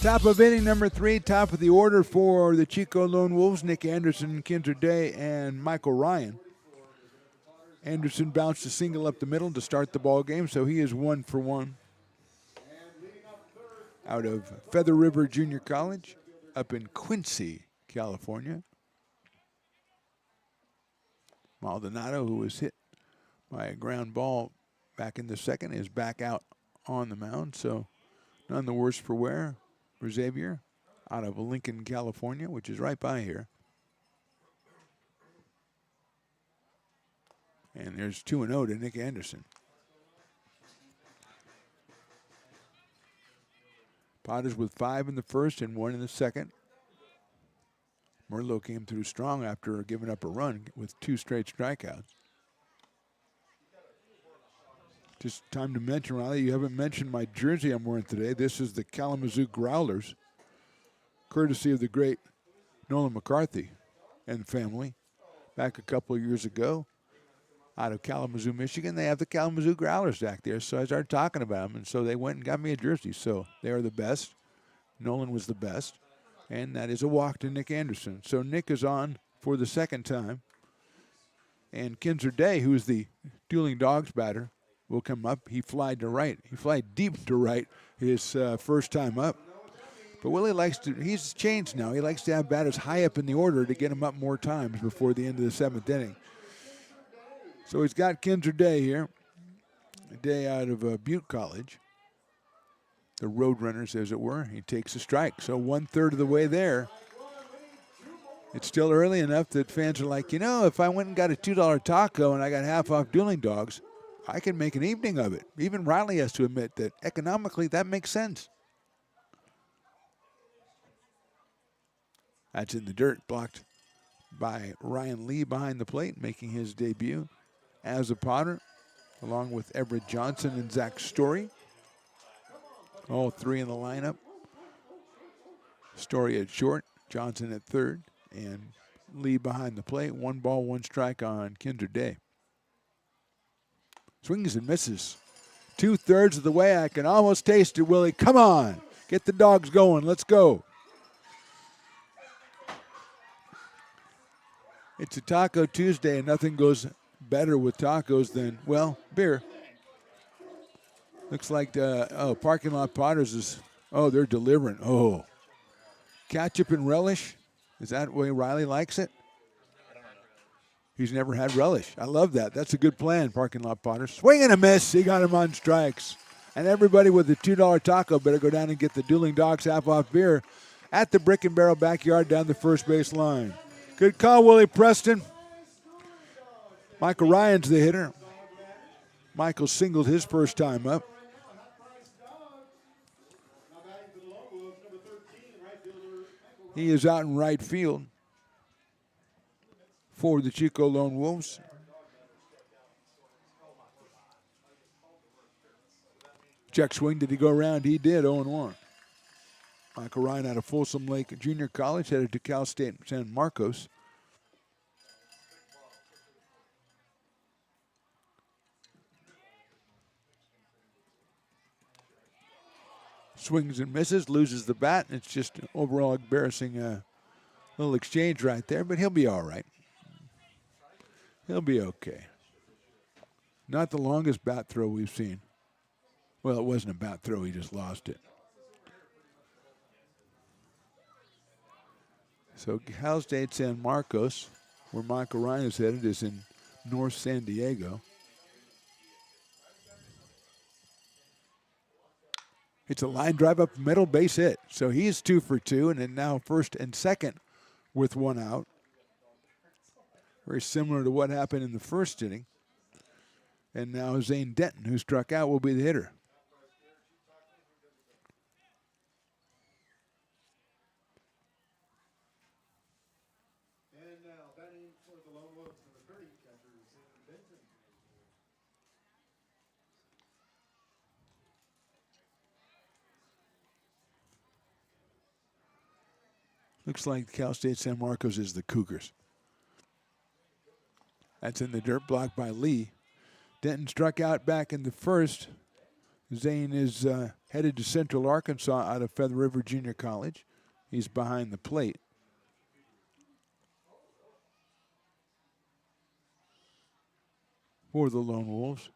Top of inning number 3, top of the order for the Chico Lone Wolves, Nick Anderson, Kinzer Day, and Michael Ryan. Anderson bounced a single up the middle to start the ball game, so he is 1 for 1. Out of Feather River Junior College up in Quincy, California. Maldonado, who was hit by a ground ball back in the second, is back out on the mound, so none the worse for wear for Xavier out of Lincoln, California, which is right by here. And there's 2-0 to Nick Anderson. Potters with 5 in the first and 1 in the second. Merlot came through strong after giving up a run with 2 straight strikeouts. Just time to mention, Riley, you haven't mentioned my jersey I'm wearing today. This is the Kalamazoo Growlers. courtesy of the great Nolan McCarthy and family. Back a couple of years ago, out of Kalamazoo, Michigan, they have the Kalamazoo Growlers back there. So I started talking about them, and so they went and got me a jersey. So they are the best. Nolan was the best, and that is a walk to Nick Anderson. So Nick is on for the second time, and Kinzer Day, who is the Dueling Dogs batter, will come up. He flied to right. He flied deep to right his first time up. But Willie likes to, he's changed now. He likes to have batters high up in the order to get him up more times before the end of the seventh inning. So he's got Kinzer Day here, a day out of Butte College. The Roadrunners, as it were. He takes a strike. So 1/3 of the way there. It's still early enough that fans are like, if I went and got a $2 taco and I got half off Dueling Dogs, I can make an evening of it. Even Riley has to admit that economically that makes sense. That's in the dirt, blocked by Ryan Lee behind the plate, making his debut as a Potter, along with Everett Johnson and Zach Story. All three in the lineup. Story at short, Johnson at third, and Lee behind the plate. 1 ball, 1 strike on Kinzer Day. Swings and misses. 2/3 of the way. I can almost taste it, Willie. Come on. Get the Dogs going. Let's go. It's a Taco Tuesday, and nothing goes better with tacos than, beer. Looks like Parking Lot Potters is, they're delivering. Oh, ketchup and relish. Is that the way Riley likes it? He's never had relish. I love that. That's a good plan, Parking Lot Potters. Swing and a miss. He got him on strikes. And everybody with the $2 taco better go down and get the Dueling Dogs half-off beer at the Brick and Barrel backyard down the first base line. Good call, Willie Preston. Michael Ryan's the hitter. Michael singled his first time up. He is out in right field for the Chico Lone Wolves. Check swing. Did he go around? He did. 0-1. Michael Ryan out of Folsom Lake Junior College, headed to Cal State San Marcos. Swings and misses, loses the bat. It's just an overall embarrassing little exchange right there, but he'll be all right. He'll be okay. Not the longest bat throw we've seen. Well, it wasn't a bat throw. He just lost it. So Cal State San Marcos, where Michael Ryan is headed, is in North San Diego. It's a line drive up the middle, base hit. So he's 2 for 2, and then now first and second with 1 out. Very similar to what happened in the first inning. And now Zane Denton, who struck out, will be the hitter. Looks like Cal State San Marcos is the Cougars. That's in the dirt, blocked by Lee. Denton struck out back in the first. Zane is headed to Central Arkansas out of Feather River Junior College. He's behind the plate. For the Lone Wolves.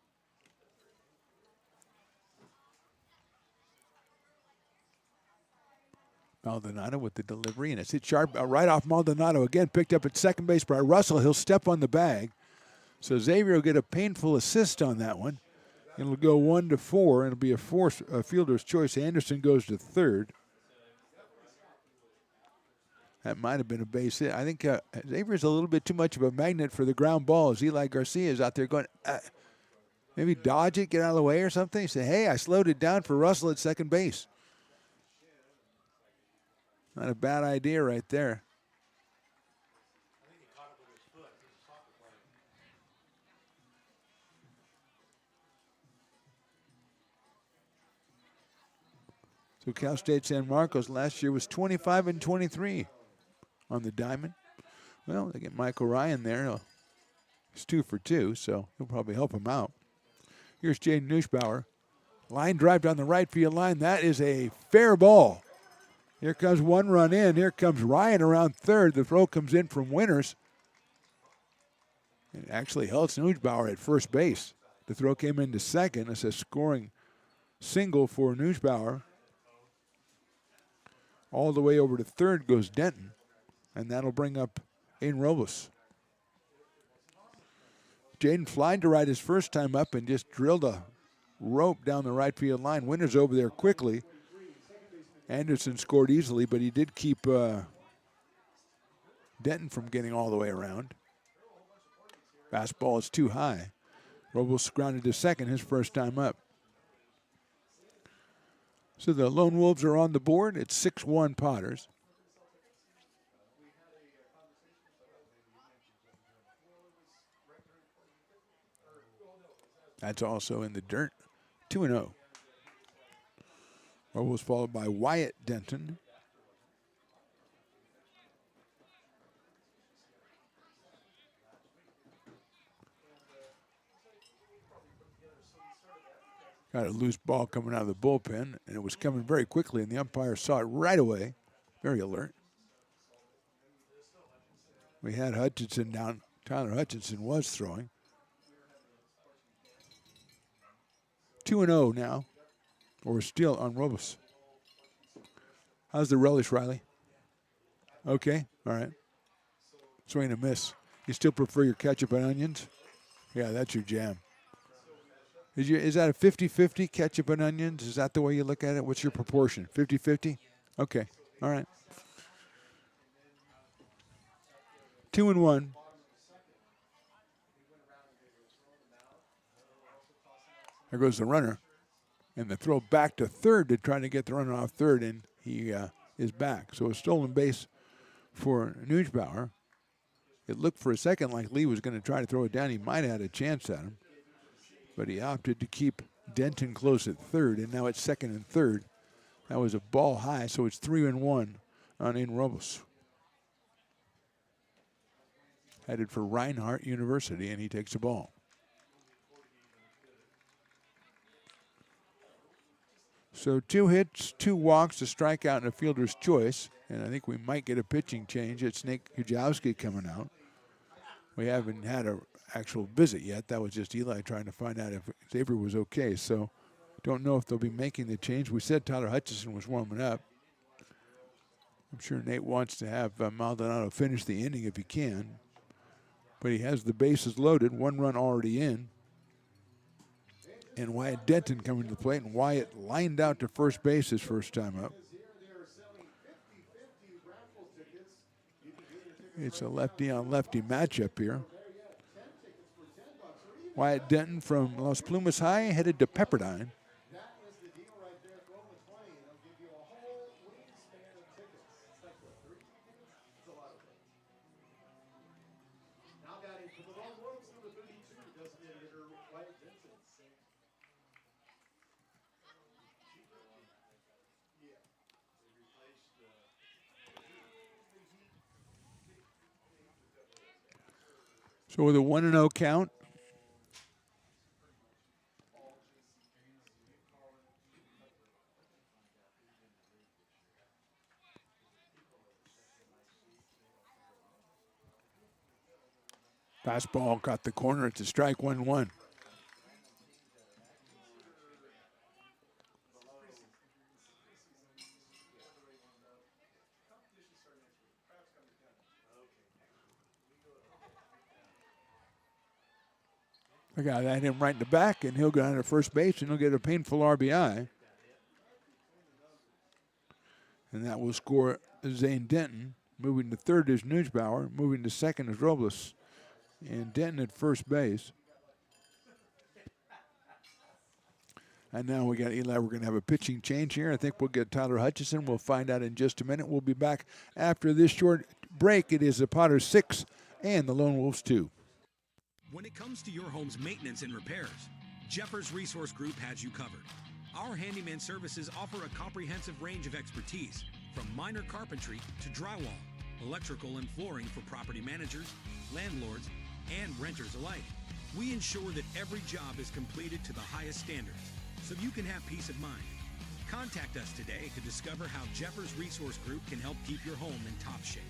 Maldonado with the delivery, and it's hit sharp right off Maldonado. Again, picked up at second base by Russell. He'll step on the bag. So Xavier will get a painful assist on that one. It'll go 1-4, and it'll be a fielder's choice. Anderson goes to third. That might have been a base hit. I think Xavier's a little bit too much of a magnet for the ground balls. Eli Garcia is out there going, maybe dodge it, get out of the way or something. Say, hey, I slowed it down for Russell at second base. Not a bad idea right there. So Cal State San Marcos last year was 25-23 on the diamond. Well, they get Michael Ryan there. He's 2 for 2, so he'll probably help him out. Here's Jaden Nussbauer. Line drive down the right field line. That is a fair ball. Here comes one run in. Here comes Ryan around third. The throw comes in from Winters. It actually helps Nussbauer at first base. The throw came into second. It's a scoring single for Nussbauer. All the way over to third goes Denton, and that'll bring up Aiden Robles. Jaden flied to right his first time up and just drilled a rope down the right field line. Winters over there quickly. Anderson scored easily, but he did keep Denton from getting all the way around. Fastball is too high. Robles grounded to second his first time up. So the Lone Wolves are on the board. It's 6-1 Potters. That's also in the dirt. 2-0. Robles followed by Wyatt Denton. Got a loose ball coming out of the bullpen, and it was coming very quickly, and the umpire saw it right away. Very alert. We had Hutchinson down. Tyler Hutchinson was throwing. 2-0 now, or still on Robles. How's the relish, Riley? Okay, all right. Swing and a miss. You still prefer your ketchup and onions? Yeah, that's your jam. Is that a 50-50 ketchup and onions? Is that the way you look at it? What's your proportion? 50-50? Okay, all right. 2-1. There goes the runner. And the throw back to third to try to get the runner off third, and he is back. So a stolen base for Nussbauer. It looked for a second like Lee was going to try to throw it down. He might have had a chance at him. But he opted to keep Denton close at third, and now it's second and third. That was a ball high, so it's 3-1 on Aiden Robles. Headed for Reinhardt University, and he takes the ball. So 2 hits, 2 walks, a strikeout, and a fielder's choice. And I think we might get a pitching change. It's Nick Kujawski coming out. We haven't had an actual visit yet. That was just Eli trying to find out if Xavier was okay. So don't know if they'll be making the change. We said Tyler Hutchinson was warming up. I'm sure Nate wants to have Maldonado finish the inning if he can. But he has the bases loaded, 1 run already in. And Wyatt Denton coming to the plate, and Wyatt lined out to first base his first time up. It's a lefty-on-lefty matchup here. Wyatt Denton from Los Plumas High headed to Pepperdine. So with a 1-0 count, fastball caught the corner. It's a strike, 1-1. I got that him right in the back, and he'll go down to first base, and he'll get a painful RBI. And that will score Zane Denton. Moving to third is Nussbauer. Moving to second is Robles. And Denton at first base. And now we got Eli. We're going to have a pitching change here. I think we'll get Tyler Hutchinson. We'll find out in just a minute. We'll be back after this short break. It is the Potters 6 and the Lone Wolves 2. When it comes to your home's maintenance and repairs, Jeffers Resource Group has you covered. Our handyman services offer a comprehensive range of expertise, from minor carpentry to drywall, electrical and flooring for property managers, landlords, and renters alike. We ensure that every job is completed to the highest standards, so you can have peace of mind. Contact us today to discover how Jeffers Resource Group can help keep your home in top shape.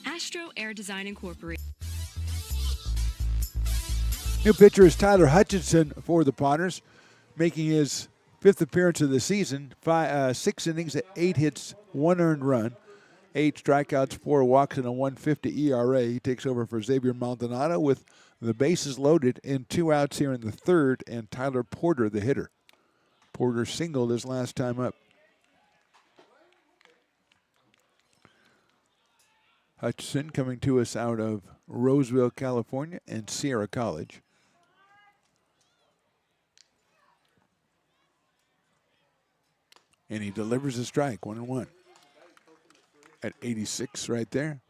Astro Air Design Incorporated. New pitcher is Tyler Hutchinson for the Potters, making his 5th appearance of the season. 6 innings, 8 hits, 1 earned run, 8 strikeouts, 4 walks, and a 1.50 ERA. He takes over for Xavier Maldonado with the bases loaded and 2 outs here in the 3rd, and Tyler Porter, the hitter. Porter singled his last time up. Hutchinson coming to us out of Roseville, California, and Sierra College. And he delivers a strike, 1-1. At 86 right there.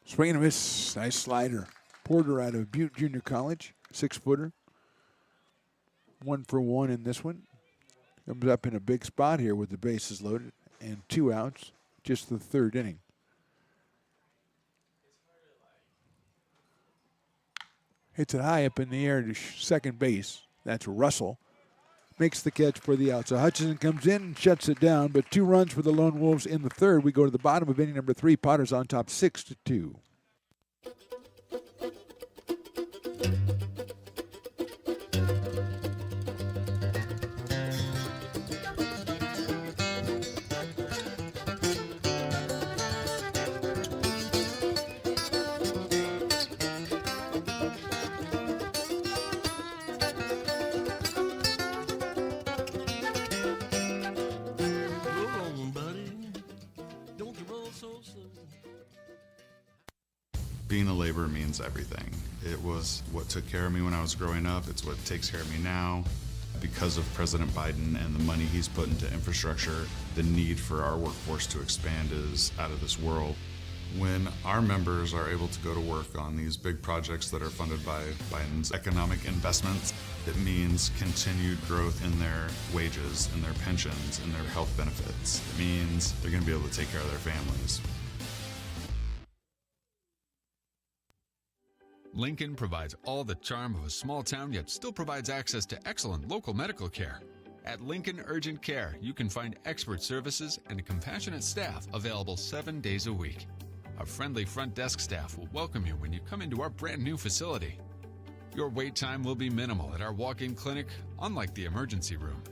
Swing and a miss, nice slider. Porter out of Butte Junior College. 6-footer. 1 for 1 in this one. Comes up in a big spot here with the bases loaded and 2 outs. Just the 3rd inning. Hits it high up in the air to second base. That's Russell. Makes the catch for the out. So Hutchinson comes in and shuts it down, but 2 runs for the Lone Wolves in the 3rd. We go to the bottom of inning number 3. Potters on top 6-2. Being a laborer means everything. It was what took care of me when I was growing up. It's what takes care of me now. Because of President Biden and the money he's put into infrastructure, the need for our workforce to expand is out of this world. When our members are able to go to work on these big projects that are funded by Biden's economic investments, it means continued growth in their wages, in their pensions, in their health benefits. It means they're going to be able to take care of their families. Lincoln provides all the charm of a small town, yet still provides access to excellent local medical care. At Lincoln Urgent Care, you can find expert services and a compassionate staff available 7 days a week. Our friendly front desk staff will welcome you when you come into our brand new facility. Your wait time will be minimal at our walk-in clinic, unlike the emergency room.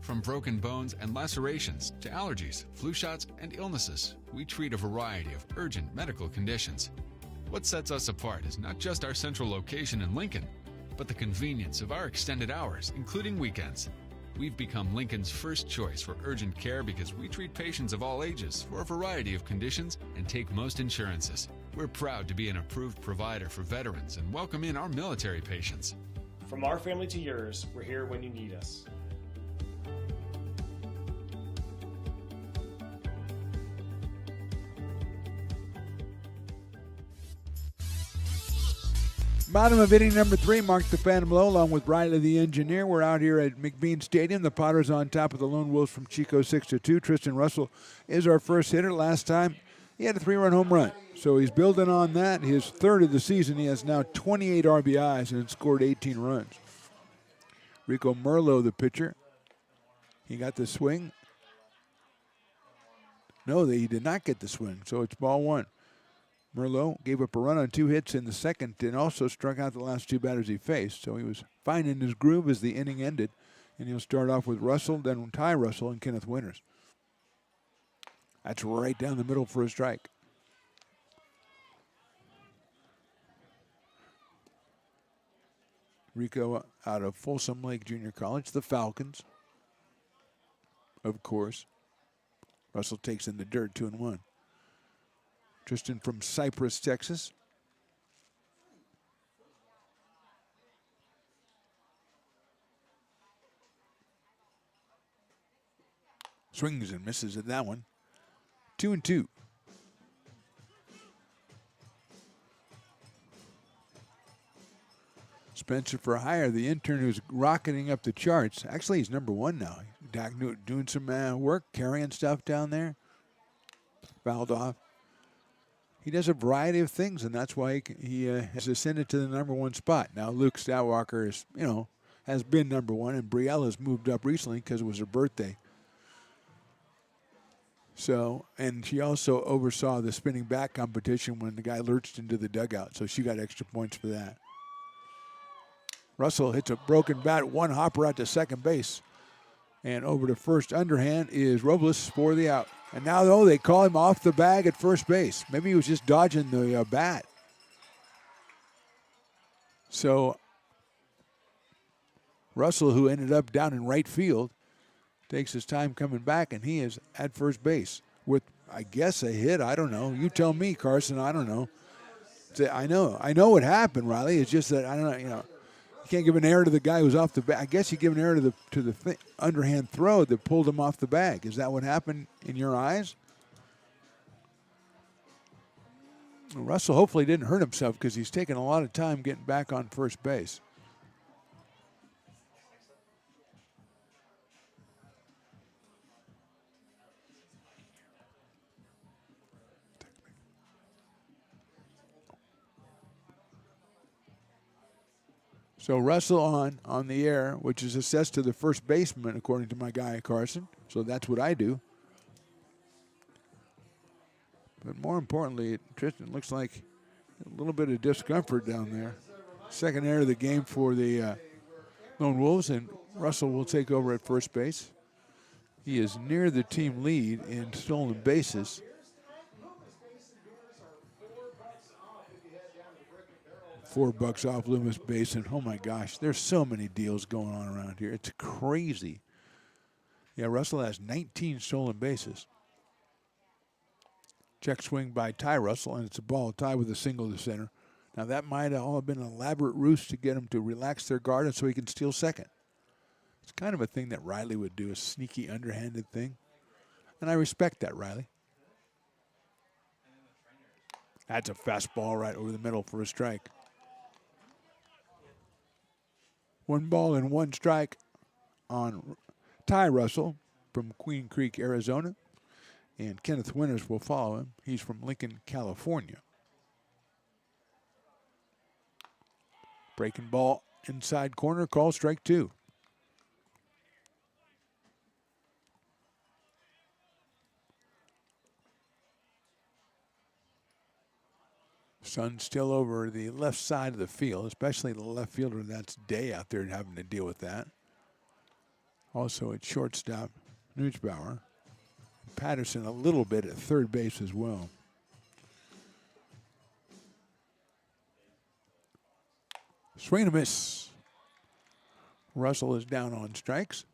From broken bones and lacerations to allergies, flu shots, and illnesses, we treat a variety of urgent medical conditions. What sets us apart is not just our central location in Lincoln, but the convenience of our extended hours, including weekends. We've become Lincoln's first choice for urgent care because we treat patients of all ages for a variety of conditions and take most insurances. We're proud to be an approved provider for veterans and welcome in our military patients. From our family to yours, we're here when you need us. Bottom of inning number 3, Mark the Phantom Low, along with Riley the Engineer. We're out here at McBean Stadium. The Potters on top of the Lone Wolves from Chico 6-2. Tristan Russell is our first hitter. Last time, he had a 3-run home run. So he's building on that. His third of the season. He has now 28 RBIs and scored 18 runs. Rico Merlo, the pitcher. He got the swing. No, he did not get the swing, so it's ball 1. Merlot gave up a run on 2 hits in the second and also struck out the last 2 batters he faced. So he was fine in his groove as the inning ended. And he'll start off with Russell, then Ty Russell, and Kenneth Winters. That's right down the middle for a strike. Rico out of Folsom Lake Junior College, the Falcons. Of course. Russell takes in the dirt, 2-1. Tristan from Cypress, Texas. Swings and misses at that one. 2-2. Spencer for hire, the intern who's rocketing up the charts. Actually, he's number 1 now. Doing some work, carrying stuff down there. Fouled off. He does a variety of things, and that's why he has ascended to the number 1 spot. Now, Luke Statwalker is, has been number 1, and Brielle has moved up recently because it was her birthday. So, and she also oversaw the spinning back competition when the guy lurched into the dugout, so she got extra points for that. Russell hits a broken bat, 1 hopper out to second base. And over to first underhand is Robles for the out. And now, though, they call him off the bag at first base. Maybe he was just dodging the bat. So Russell, who ended up down in right field, takes his time coming back, and he is at first base with, I guess, a hit. I don't know. You tell me, Carson. I don't know. I know what happened, Riley. It's just that, I don't know, you can't give an error to the guy who's off the bag. I guess you give an error to the underhand throw that pulled him off the bag. Is that what happened in your eyes? Russell hopefully didn't hurt himself because he's taken a lot of time getting back on first base. So Russell on the air, which is assessed to the first baseman, according to my guy Carson. So that's what I do. But more importantly, Tristan looks like a little bit of discomfort down there. Second error of the game for the Lone Wolves, and Russell will take over at first base. He is near the team lead in stolen bases. $4 off Loomis Basin. Oh my gosh, there's so many deals going on around here. It's crazy. Yeah, Russell has 19 stolen bases. Check swing by Ty Russell, and it's a ball tie with a single to center. Now that might all have been an elaborate ruse to get him to relax their guard and so he can steal second. It's kind of a thing that Riley would do, a sneaky underhanded thing. And I respect that, Riley. That's a fastball right over the middle for a strike. 1 ball and 1 strike on Ty Russell from Queen Creek, Arizona. And Kenneth Winters will follow him. He's from Lincoln, California. Breaking ball inside corner, call strike 2. Sun still over the left side of the field, especially the left fielder. That's Day out there having to deal with that. Also at shortstop, Nussbauer. Patterson a little bit at third base as well. Swing and a miss. Russell is down on strikes.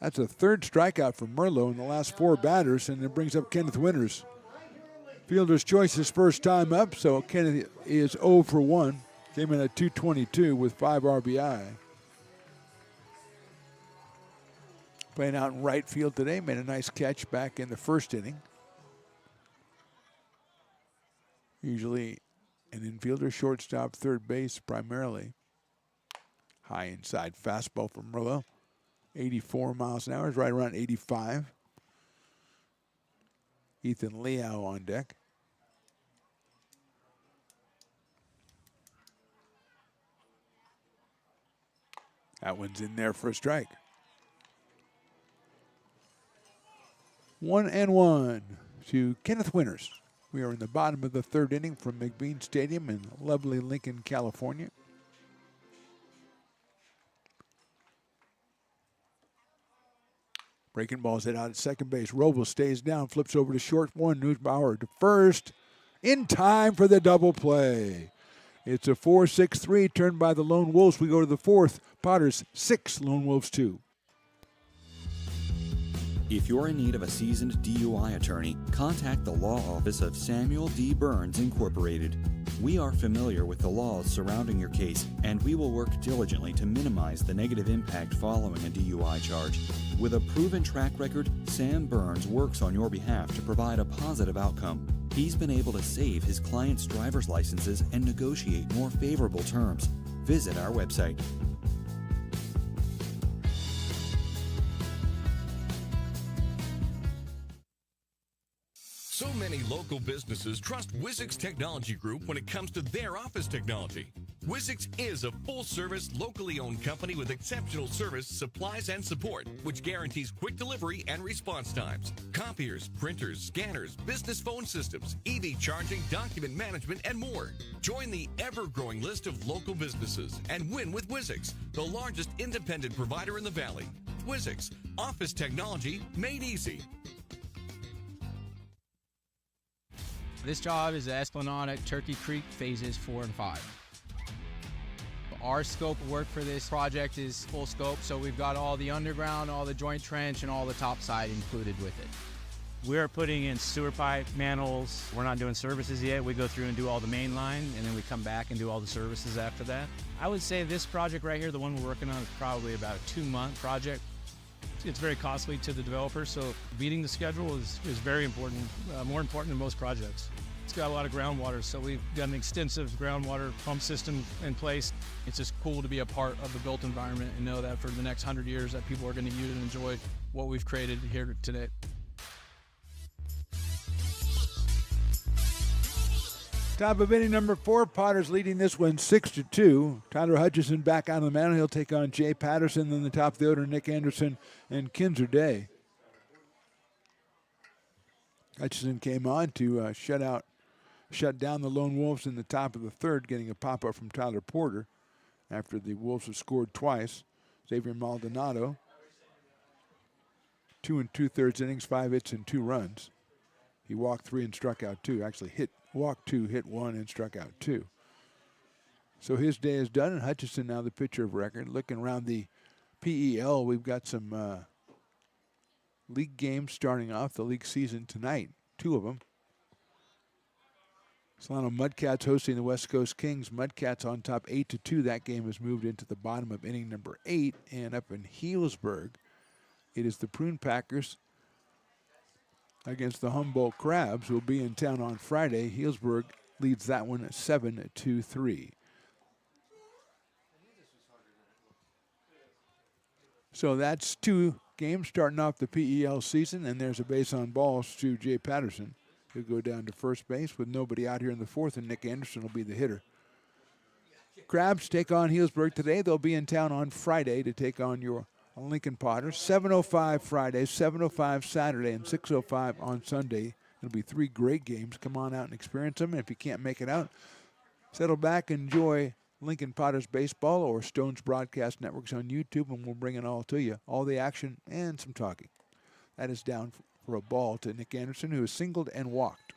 That's a third strikeout for Merlot in the last 4 batters, and it brings up Kenneth Winters. Fielder's choice his first time up, so Kenneth is 0 for 1. Came in at 222 with 5 RBI. Playing out in right field today, made a nice catch back in the first inning. Usually an infielder, shortstop, third base primarily. High inside fastball from Merlot. 84 miles an hour, is right around 85. Ethan Liao on deck. That one's in there for a strike. 1-1 to Kenneth Winters. We are in the bottom of the third inning from McBean Stadium in lovely Lincoln, California. Breaking ball's hit out at second base. Robles stays down, flips over to short one. Nussbauer to first. In time for the double play. It's a 4-6-3 turned by the Lone Wolves. We go to the fourth. Potters 6, Lone Wolves 2. If you're in need of a seasoned DUI attorney, contact the law office of Samuel D. Burns Incorporated. We are familiar with the laws surrounding your case, and we will work diligently to minimize the negative impact following a DUI charge. With a proven track record, Sam Burns works on your behalf to provide a positive outcome. He's been able to save his clients' driver's licenses and negotiate more favorable terms. Visit our website. So many local businesses trust Wizix Technology Group when it comes to their office technology. Wizix is a full-service, locally owned company with exceptional service, supplies, and support, which guarantees quick delivery and response times. Copiers, printers, scanners, business phone systems, EV charging, document management, and more. Join the ever-growing list of local businesses and win with Wizix, the largest independent provider in the Valley. Wizix, office technology made easy. This job is Esplanade at Turkey Creek phases 4 and 5. Our scope of work for this project is full scope, so we've got all the underground, all the joint trench, and all the topside included with it. We're putting in sewer pipe, manholes. We're not doing services yet. We go through and do all the main line, and then we come back and do all the services after that. I would say this project right here, the one we're working on, is probably about a 2-month project. It's very costly to the developer, so beating the schedule is very important, more important than most projects. It's got a lot of groundwater, so we've got an extensive groundwater pump system in place. It's just cool to be a part of the built environment and know that for the next 100 years that people are going to use and enjoy what we've created here today. Top of inning number 4, Potters leading this one 6-2. Tyler Hutchison back out on the mound. He'll take on Jay Patterson, then the top of the order, Nick Anderson and Kinzer Day. Hutchison came on to shut down the Lone Wolves in the top of the third, getting a pop-up from Tyler Porter after the Wolves have scored twice. Xavier Maldonado, 2 2/3 innings, 5 hits and 2 runs. He walked 3 and struck out 2. Actually walked 2, hit 1, and struck out 2. So his day is done, and Hutchison now the pitcher of record. Looking around the PEL, we've got some league games starting off the league season tonight, 2 of them. Solano Mudcats hosting the West Coast Kings. Mudcats on top 8-2. That game has moved into the bottom of inning number 8. And up in Healdsburg, it is the Prune Packers against the Humboldt Crabs, who will be in town on Friday. Healdsburg leads that one 7-3. So that's 2 games starting off the PEL season, and there's a base on balls to Jay Patterson. He'll go down to first base with nobody out here in the 4th, and Nick Anderson will be the hitter. Crabs take on Healdsburg today. They'll be in town on Friday to take on your Lincoln Potters. 7:05 Friday, 7:05 Saturday, and 6:05 on Sunday. It'll be 3 great games. Come on out and experience them. And if you can't make it out, settle back, enjoy Lincoln Potters baseball or Stone's Broadcast Networks on YouTube, and we'll bring it all to you. All the action and some talking. That is down for a ball to Nick Anderson, who has singled and walked.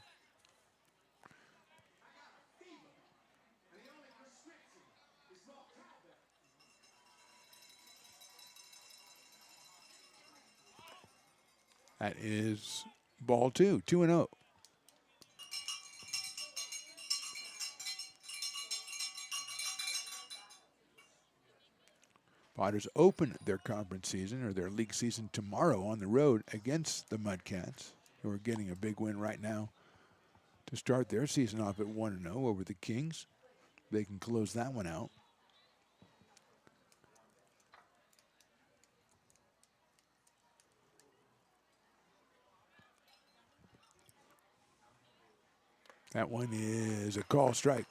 That is ball 2, 2-0. Potters open their conference season, or their league season, tomorrow on the road against the Mudcats, who are getting a big win right now to start their season off at 1-0 over the Kings. They can close that one out. That one is a call strike.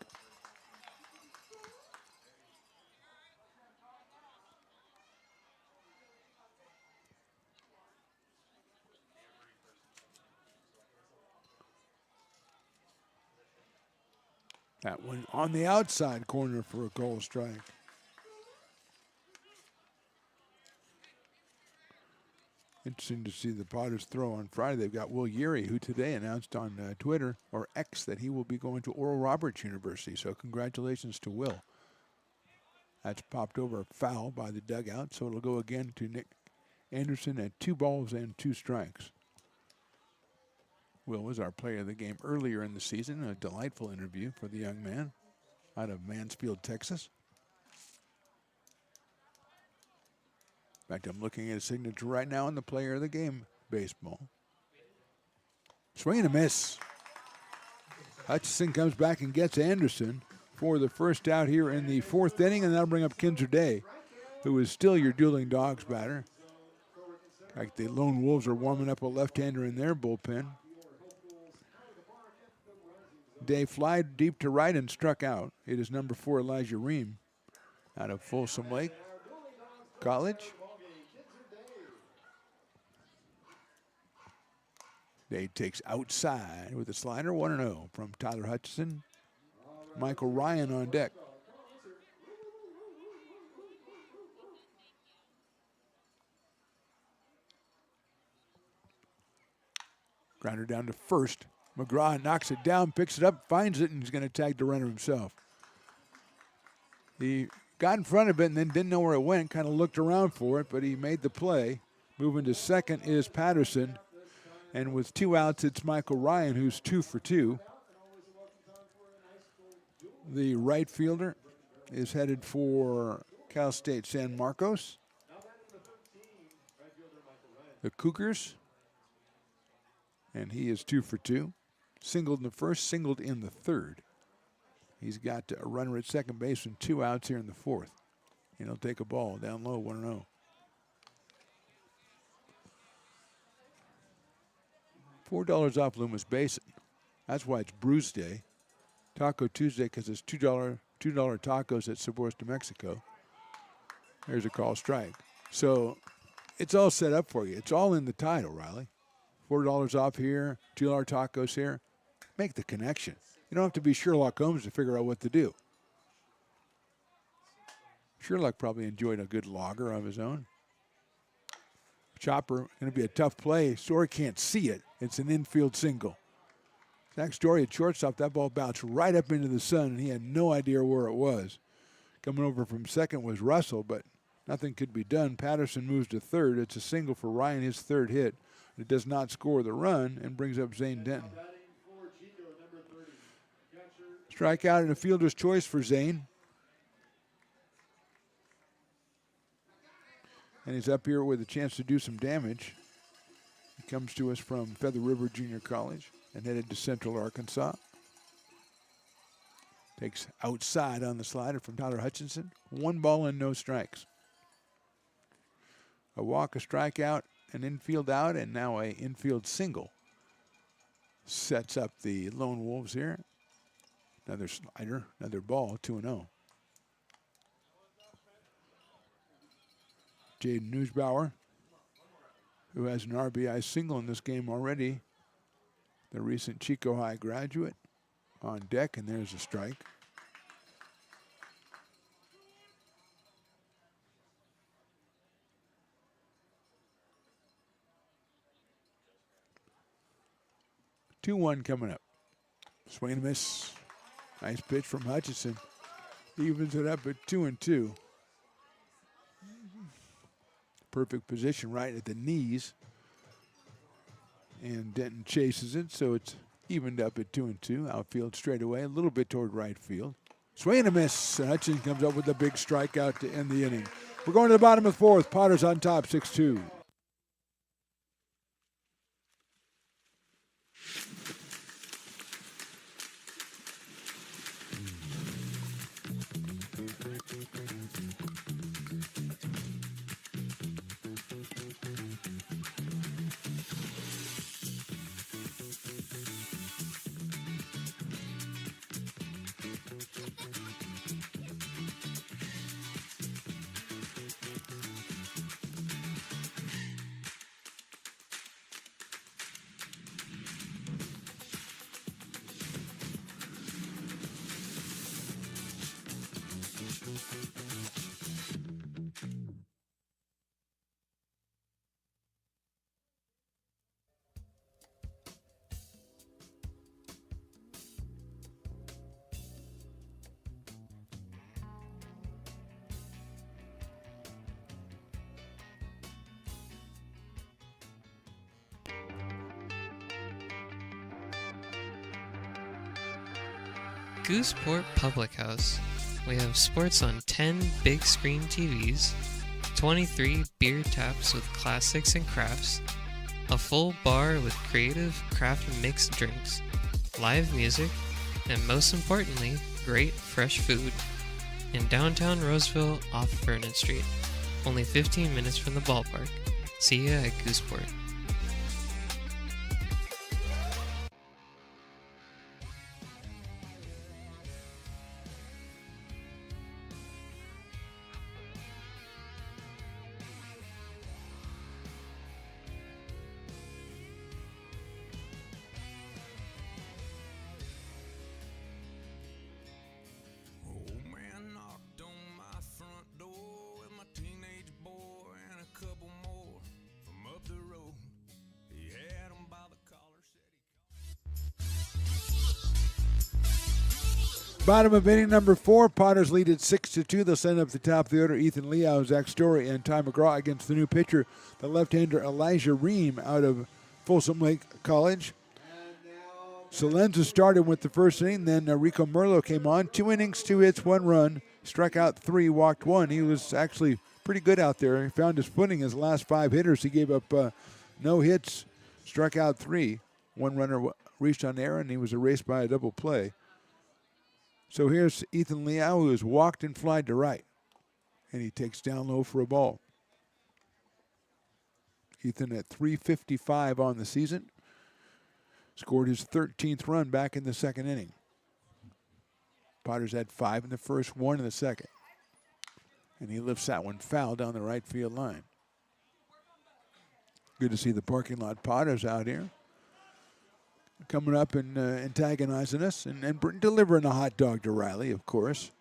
That one on the outside corner for a call strike. Interesting to see the Potters throw on Friday. They've got Will Yeary, who today announced on Twitter, or X, that he will be going to Oral Roberts University. So congratulations to Will. That's popped over a foul by the dugout, so it'll go again to Nick Anderson at 2 balls and 2 strikes. Will was our player of the game earlier in the season. A delightful interview for the young man out of Mansfield, Texas. In fact, I'm looking at his signature right now in the player of the game baseball. Swing and a miss. Hutchison comes back and gets Anderson for the first out here in the 4th inning, and that'll bring up Kinzer Day, who is still your dueling dogs batter. In fact, the Lone Wolves are warming up a left-hander in their bullpen. Day flied deep to right and struck out. It is number 4, Elijah Ream, out of Folsom Lake College. Day takes outside with a slider, 1-0 from Tyler Hutchison. Michael Ryan on deck. Grounder down to first. McGraw knocks it down, picks it up, finds it, and he's going to tag the runner himself. He got in front of it and then didn't know where it went, kind of looked around for it, but he made the play. Moving to second is Patterson. And with 2 outs, it's Michael Ryan, who's 2 for 2. The right fielder is headed for Cal State San Marcos. The Cougars. And he is 2 for 2. Singled in the first, singled in the third. He's got a runner at second base and 2 outs here in the 4th. And he'll take a ball down low, 1-0. $4 off Loomis Basin. That's why it's Brews Day. Taco Tuesday because it's $2 tacos at Sabores de Mexico. There's a call strike. So it's all set up for you. It's all in the title, Riley. $4 off here, $2 tacos here. Make the connection. You don't have to be Sherlock Holmes to figure out what to do. Sherlock probably enjoyed a good lager of his own. Chopper, going to be a tough play. Story can't see it. It's an infield single. Zach Story at shortstop, that ball bounced right up into the sun, and he had no idea where it was. Coming over from second was Russell, but nothing could be done. Patterson moves to third. It's a single for Ryan, his 3rd hit. It does not score the run and brings up Zane Denton. Strikeout and a fielder's choice for Zane. And he's up here with a chance to do some damage. He comes to us from Feather River Junior College and headed to Central Arkansas. Takes outside on the slider from Tyler Hutchinson. 1 ball and no strikes. A walk, a strikeout, an infield out, and now a infield single. Sets up the Lone Wolves here. Another slider, another ball, 2-0. Jaden Neusbauer, who has an RBI single in this game already, the recent Chico High graduate, on deck, and there's a strike. Two-one coming up. Swing and miss. Nice pitch from Hutchison. Evens it up at 2-2. Perfect position right at the knees. And Denton chases it, so it's evened up at 2-2. Outfield straight away, a little bit toward right field. Swing and a miss. Hutchins comes up with a big strikeout to end the inning. We're going to the bottom of the fourth. Potters on top, 6-2. Gooseport Public House. We have sports on 10 big screen TVs, 23 beer taps with classics and crafts, a full bar with creative craft mixed drinks, live music, and most importantly, great fresh food. In downtown Roseville off Vernon Street, only 15 minutes from the ballpark. See ya at Gooseport. Bottom of inning number 4. Potters lead at 6-2. They'll send up the top of the order Ethan Liao, Zach Story, and Ty McGraw against the new pitcher, the left-hander Elijah Ream out of Folsom Lake College. Salenza started with the first inning. Then Rico Merlo came on. 2 innings, 2 hits, 1 run. Struck out 3, walked 1. He was actually pretty good out there. He found his footing his last 5 hitters. He gave up no hits, struck out 3. 1 runner reached on error, and he was erased by a double play. So here's Ethan Liao, who has walked and flied to right. And he takes down low for a ball. Ethan at .355 on the season. Scored his 13th run back in the second inning. Potters had 5 in the first, 1 in the second. And he lifts that one foul down the right field line. Good to see the parking lot Potters out here, coming up and antagonizing us and delivering a hot dog to Riley, of course.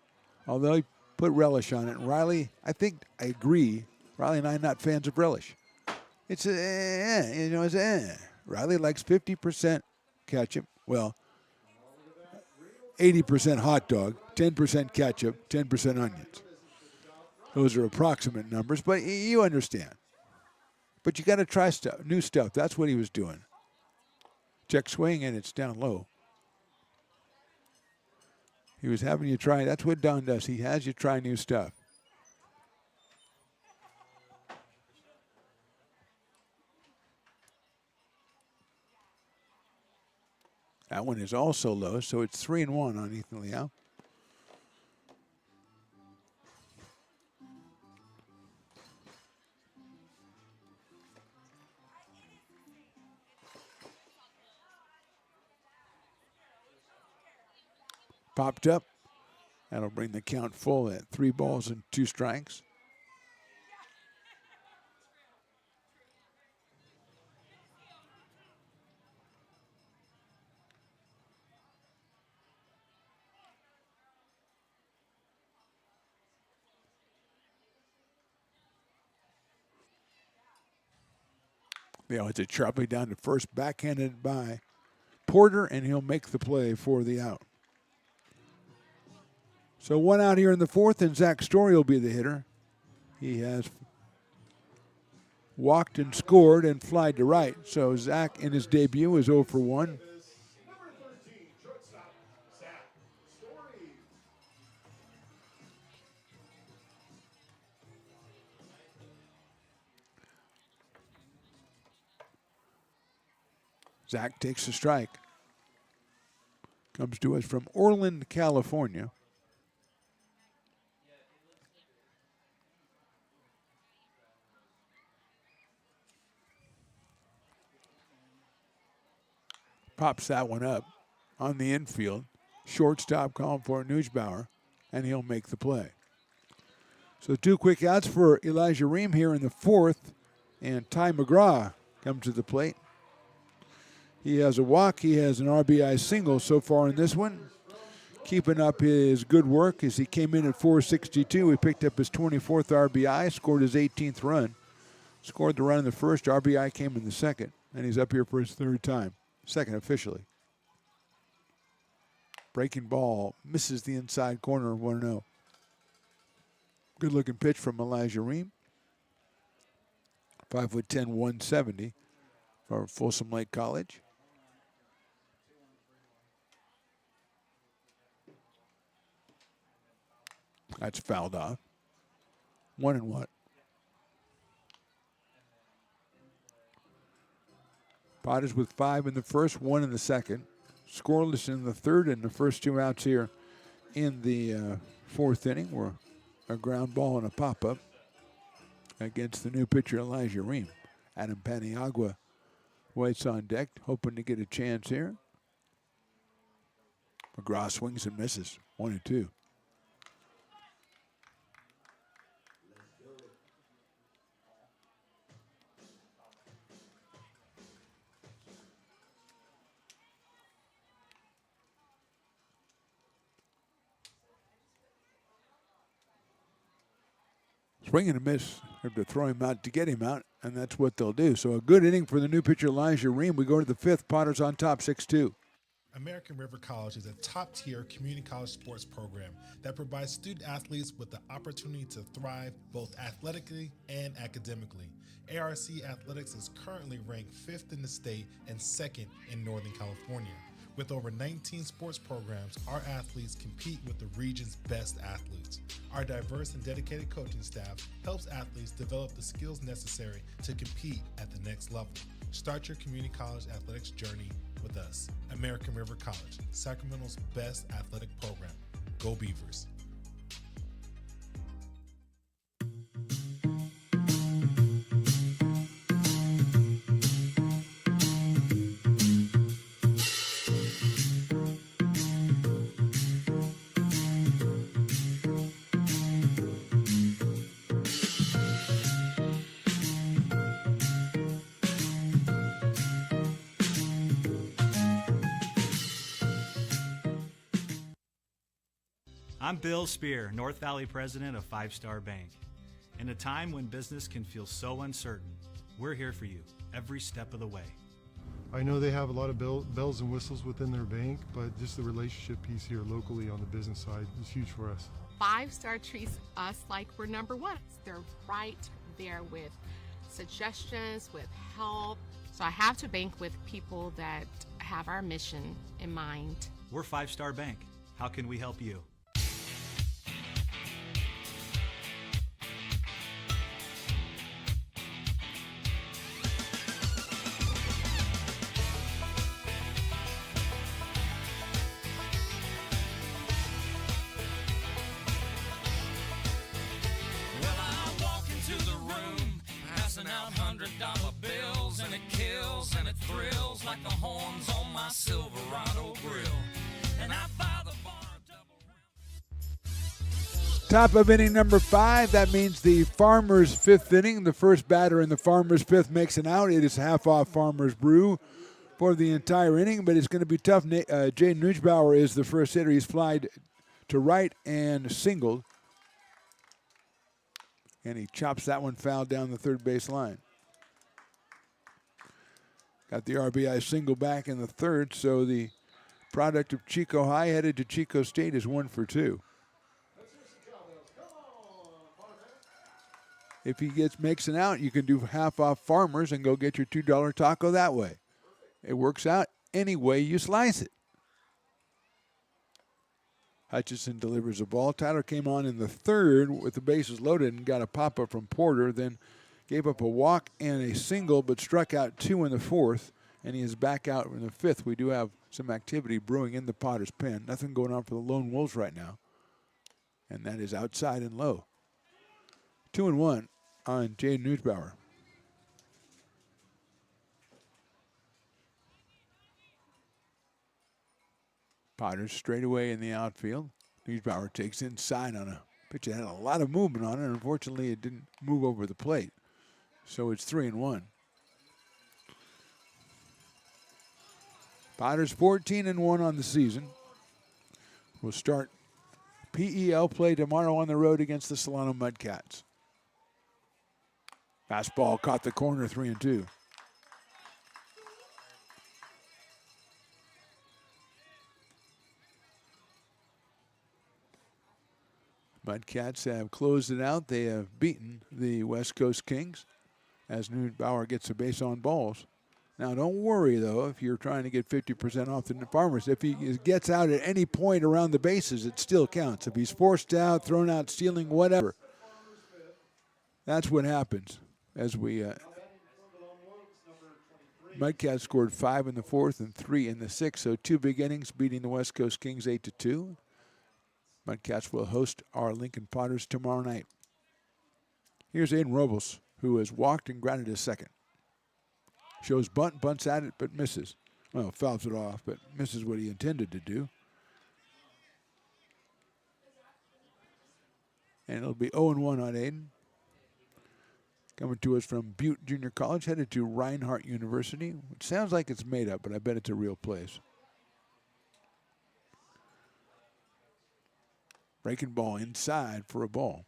Although he put relish on it. And Riley, I think I agree, Riley and I are not fans of relish. It's Riley likes 50% ketchup. Well, 80% hot dog, 10% ketchup, 10% onions. Those are approximate numbers, but you understand. But you got to try new stuff. That's what he was doing. Check swing, and it's down low. He was having you try. That's what Don does. He has you try new stuff. That one is also low, so it's 3-1 on Ethan Liao. Popped up. That'll bring the count full at 3 balls and 2 strikes. It's a sharply down to first, backhanded by Porter, and he'll make the play for the out. So one out here in the fourth, and Zach Story will be the hitter. He has walked and scored and flied to right. So Zach in his debut is 0 for 1. Zach takes a strike. Comes to us from Orland, California. Pops that one up on the infield. Shortstop calling for Nuggebauer, and he'll make the play. So 2 quick outs for Elijah Ream here in the fourth, and Ty McGraw comes to the plate. He has a walk. He has an RBI single so far in this one. Keeping up his good work as he came in at 462. He picked up his 24th RBI, scored his 18th run. Scored the run in the first. RBI came in the second, and he's up here for his third time. Second officially. Breaking ball misses the inside corner, 1-0. Good looking pitch from Elijah Ream. 5'10", 170 for Folsom Lake College. That's fouled off. 1-1. Potters with 5 in the first, 1 in the second. Scoreless in the third, and the first 2 outs here in the fourth inning were a ground ball and a pop-up against the new pitcher Elijah Ream. Adam Paniagua waits on deck, hoping to get a chance here. McGraw swings and misses, 1-2. Swing and a miss. Have to throw him out to get him out, and that's what they'll do. So a good inning for the new pitcher Elijah Ream. We go to the fifth. Potters on top, 6-2. American River College is a top-tier community college sports program that provides student athletes with the opportunity to thrive both athletically and academically. ARC Athletics is currently ranked 5th in the state and 2nd in Northern California. With over 19 sports programs, our athletes compete with the region's best athletes. Our diverse and dedicated coaching staff helps athletes develop the skills necessary to compete at the next level. Start your community college athletics journey with us. American River College, Sacramento's best athletic program. Go Beavers. I'm Bill Spear, North Valley president of 5 Star Bank. In a time when business can feel so uncertain, we're here for you every step of the way. I know they have a lot of bells and whistles within their bank, but just the relationship piece here locally on the business side is huge for us. 5 Star treats us like we're number one. They're right there with suggestions, with help. So I have to bank with people that have our mission in mind. We're 5 Star Bank. How can we help you? $100 bills, and it kills and it thrills like the horns on my Silverado grill. And I buy the bar double round. Top of inning number 5. That means the Farmers' 5th inning. The first batter in the Farmers' 5th makes an out. It is half off Farmers Brew for the entire inning, but it's going to be tough. Jay Nuggebauer is the first hitter. He's flied to right and singled. And he chops that one foul down the third base line. Got the RBI single back in the third, so the product of Chico High headed to Chico State is 1 for 2. If he makes an out, you can do half off Farmers and go get your $2 taco that way. It works out any way you slice it. Hutchison delivers the ball. Tyler came on in the third with the bases loaded and got a pop-up from Porter, then gave up a walk and a single, but struck out 2 in the fourth, and he is back out in the fifth. We do have some activity brewing in the Potter's pen. Nothing going on for the Lone Wolves right now, and that is outside and low. 2-1 on Jaden Newsbauer. Potters straight away in the outfield. Newsbauer takes inside on a pitch that had a lot of movement on it. Unfortunately, it didn't move over the plate. So it's 3-1. Potters 14-1 on the season. We'll start PEL play tomorrow on the road against the Solano Mudcats. Fastball caught the corner, 3-2. Mudcats have closed it out. They have beaten the West Coast Kings as Newsbauer gets a base on balls. Now, don't worry, though, if you're trying to get 50% off the Farmers. If he gets out at any point around the bases, it still counts. If he's forced out, thrown out, stealing, whatever, that's what happens. As we Mudcats scored 5 in the fourth and 3 in the sixth, so 2 big innings, beating the West Coast Kings 8-2. Mudcats will host our Lincoln Potters tomorrow night. Here's Aiden Robles, who has walked and grounded his second. Shows bunt, bunts at it, but misses. Well, fouls it off, but misses what he intended to do. And it'll be 0-1 on Aiden. Coming to us from Butte Junior College, headed to Reinhardt University, which sounds like it's made up, but I bet it's a real place. Breaking ball inside for a ball.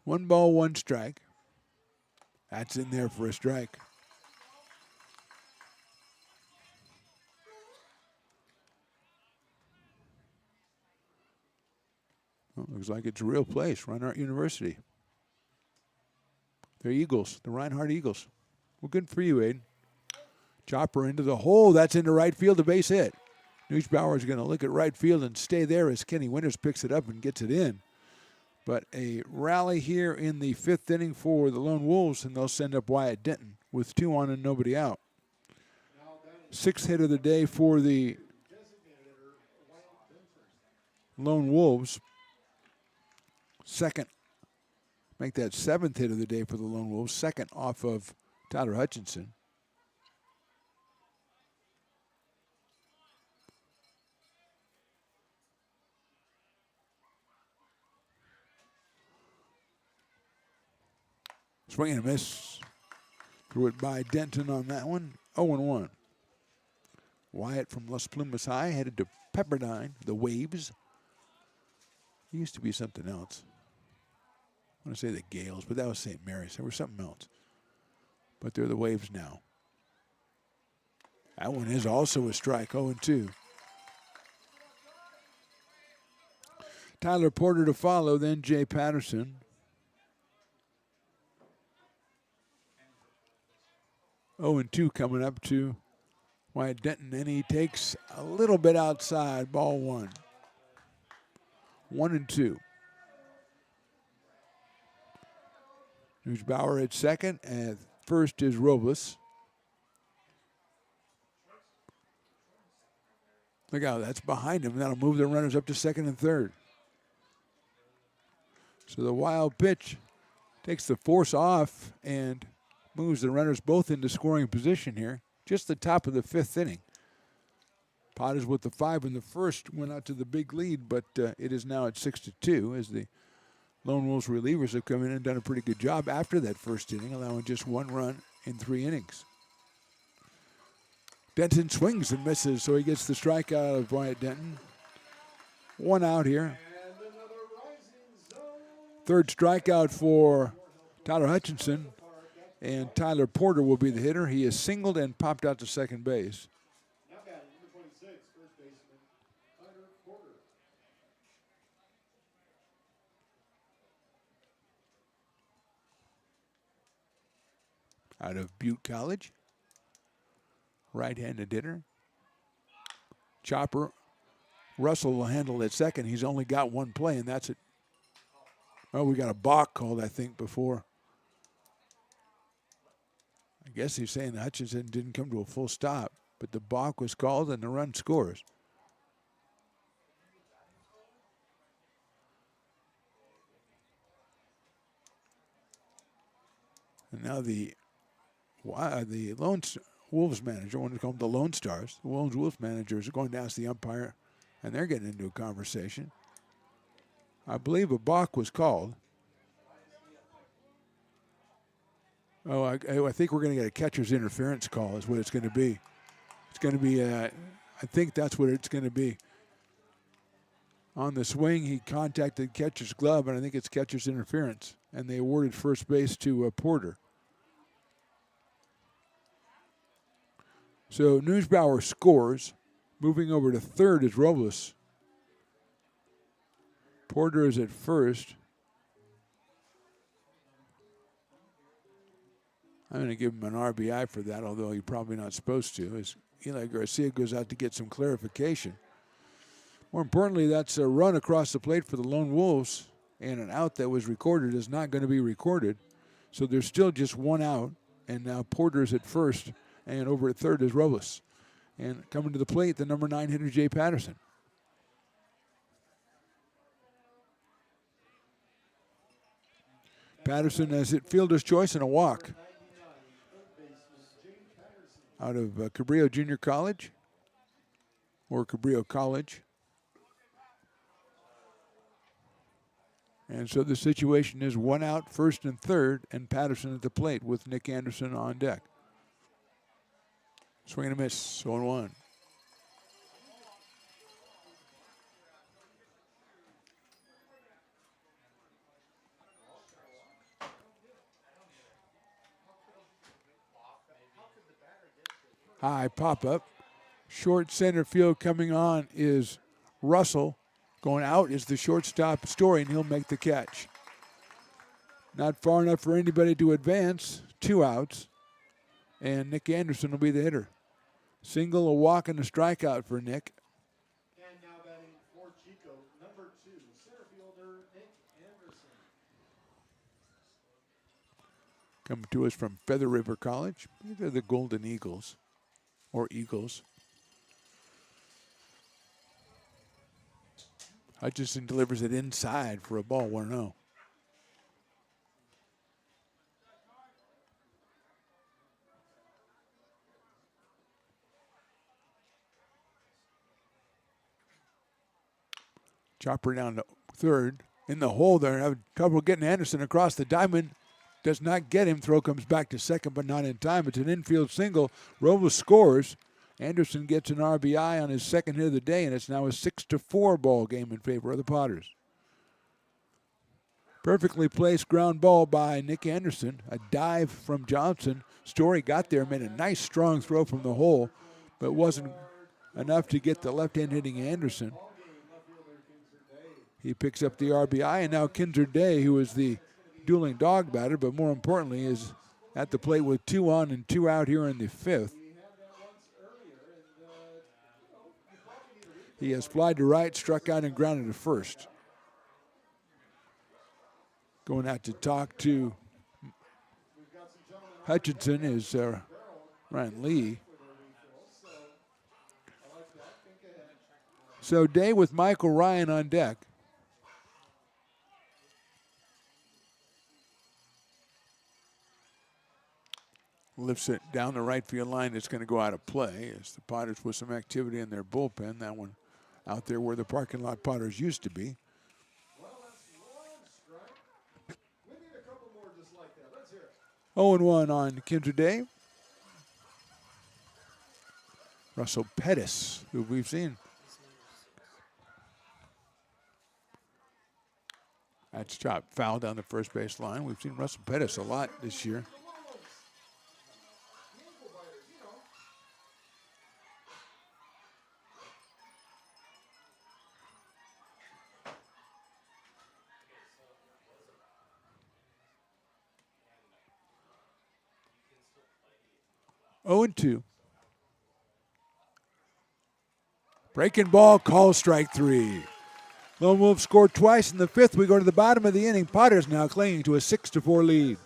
One ball, one strike. That's in there for a strike. Well, looks like it's a real place, Reinhardt University. They're Eagles, the Reinhardt Eagles. Well, good for you, Aiden. Chopper into the hole. That's into right field, a base hit. Newsbauer is going to look at right field and stay there as Kenny Winters picks it up and gets it in. But a rally here in the fifth inning for the Lone Wolves, and they'll send up Wyatt Denton with 2 on and nobody out. 6th hit of the day for the Lone Wolves. Second, make that 7th hit of the day for the Lone Wolves. Second off of Tyler Hutchinson. Swing and a miss. Threw it by Denton on that one. 0-1. Wyatt from Las Plumas High headed to Pepperdine, the Waves. It used to be something else. I want to say the Gales, but that was St. Mary's. There was something else. But they're the Waves now. That one is also a strike, 0-2. Tyler Porter to follow, then Jay Patterson. 0-2 coming up to Wyatt Denton, and he takes a little bit outside, ball 1. 1-2. Newsbauer at second, and first is Robles. Look out, that's behind him. That'll move the runners up to second and third. So the wild pitch takes the force off and moves the runners both into scoring position here. Just the top of the 5th inning. Potters with the 5 in the first went out to the big lead, but it is now at 6-2 as the Lone Wolves relievers have come in and done a pretty good job after that first inning, allowing just 1 run in 3 innings. Denton swings and misses, so he gets the strikeout of Bryant Denton. 1 out here. Third strikeout for Tyler Hutchinson, and Tyler Porter will be the hitter. He is singled and popped out to second base. Out of Butte College. Right-handed hitter. Chopper. Russell will handle at second. He's only got one play, and that's it. Oh, we got a balk called, I think, before. I guess he's saying Hutchinson didn't come to a full stop, but the balk was called and the run scores. And now the Lone Wolves manager, one to call them the Lone Stars, the Lone Wolves managers are going to ask the umpire, and they're getting into a conversation. I believe a balk was called. Oh, I think we're going to get a catcher's interference call is what it's going to be. It's going to be, I think that's what it's going to be. On the swing, he contacted catcher's glove, and I think it's catcher's interference. And they awarded first base to Porter. So Neusbauer scores. Moving over to third is Robles. Porter is at first. I'm going to give him an RBI for that, although he's probably not supposed to, as Eli Garcia goes out to get some clarification. More importantly, that's a run across the plate for the Lone Wolves, and an out that was recorded is not going to be recorded. So there's still just 1 out, and now Porter's at first, and over at third is Robles. And coming to the plate, the number 9 hitter, Jay Patterson. Patterson has hit fielder's choice and a walk. Out of Cabrillo Junior College, or Cabrillo College. And so the situation is 1 out, first and third, and Patterson at the plate with Nick Anderson on deck. Swing and a miss, 0-1. High pop-up. Short center field coming on is Russell. Going out is the shortstop Story, and he'll make the catch. Not far enough for anybody to advance. 2 outs. And Nick Anderson will be the hitter. Single, a walk, and a strikeout for Nick. And now batting for Chico, number 2, center fielder Nick Anderson. Coming to us from Feather River College. They're the Golden Eagles, or Eagles. Hutchinson delivers it inside for a ball, 1-0. Chopper down to third. In the hole there, having trouble getting Anderson across the diamond. Does not get him. Throw comes back to second, but not in time. It's an infield single. Robles scores. Anderson gets an RBI on his second hit of the day, and it's now a 6-4 ball game in favor of the Potters. Perfectly placed ground ball by Nick Anderson. A dive from Johnson. Story got there, made a nice strong throw from the hole, but wasn't enough to get the left-hand hitting Anderson. He picks up the RBI, and now Kinzer Day, who is the dueling dog batter, but more importantly is at the plate with 2 on and 2 out here in the 5th. He has flied to right, struck out, and grounded to first. Going out to talk to Hutchinson is Ryan Lee. So Day with Michael Ryan on deck. Lifts it down the right field line. It's going to go out of play as the Potters with some activity in their bullpen. That one out there where the parking lot Potters used to be. 0-1 on Kinzer Day. Russell Pettis, who we've seen. That's chopped foul down the first base line. We've seen Russell Pettis a lot this year. Oh and 2. Breaking ball, call strike 3. Lone Wolves scored twice in the 5th. We go to the bottom of the inning. Potters now clinging to a 6-4 lead.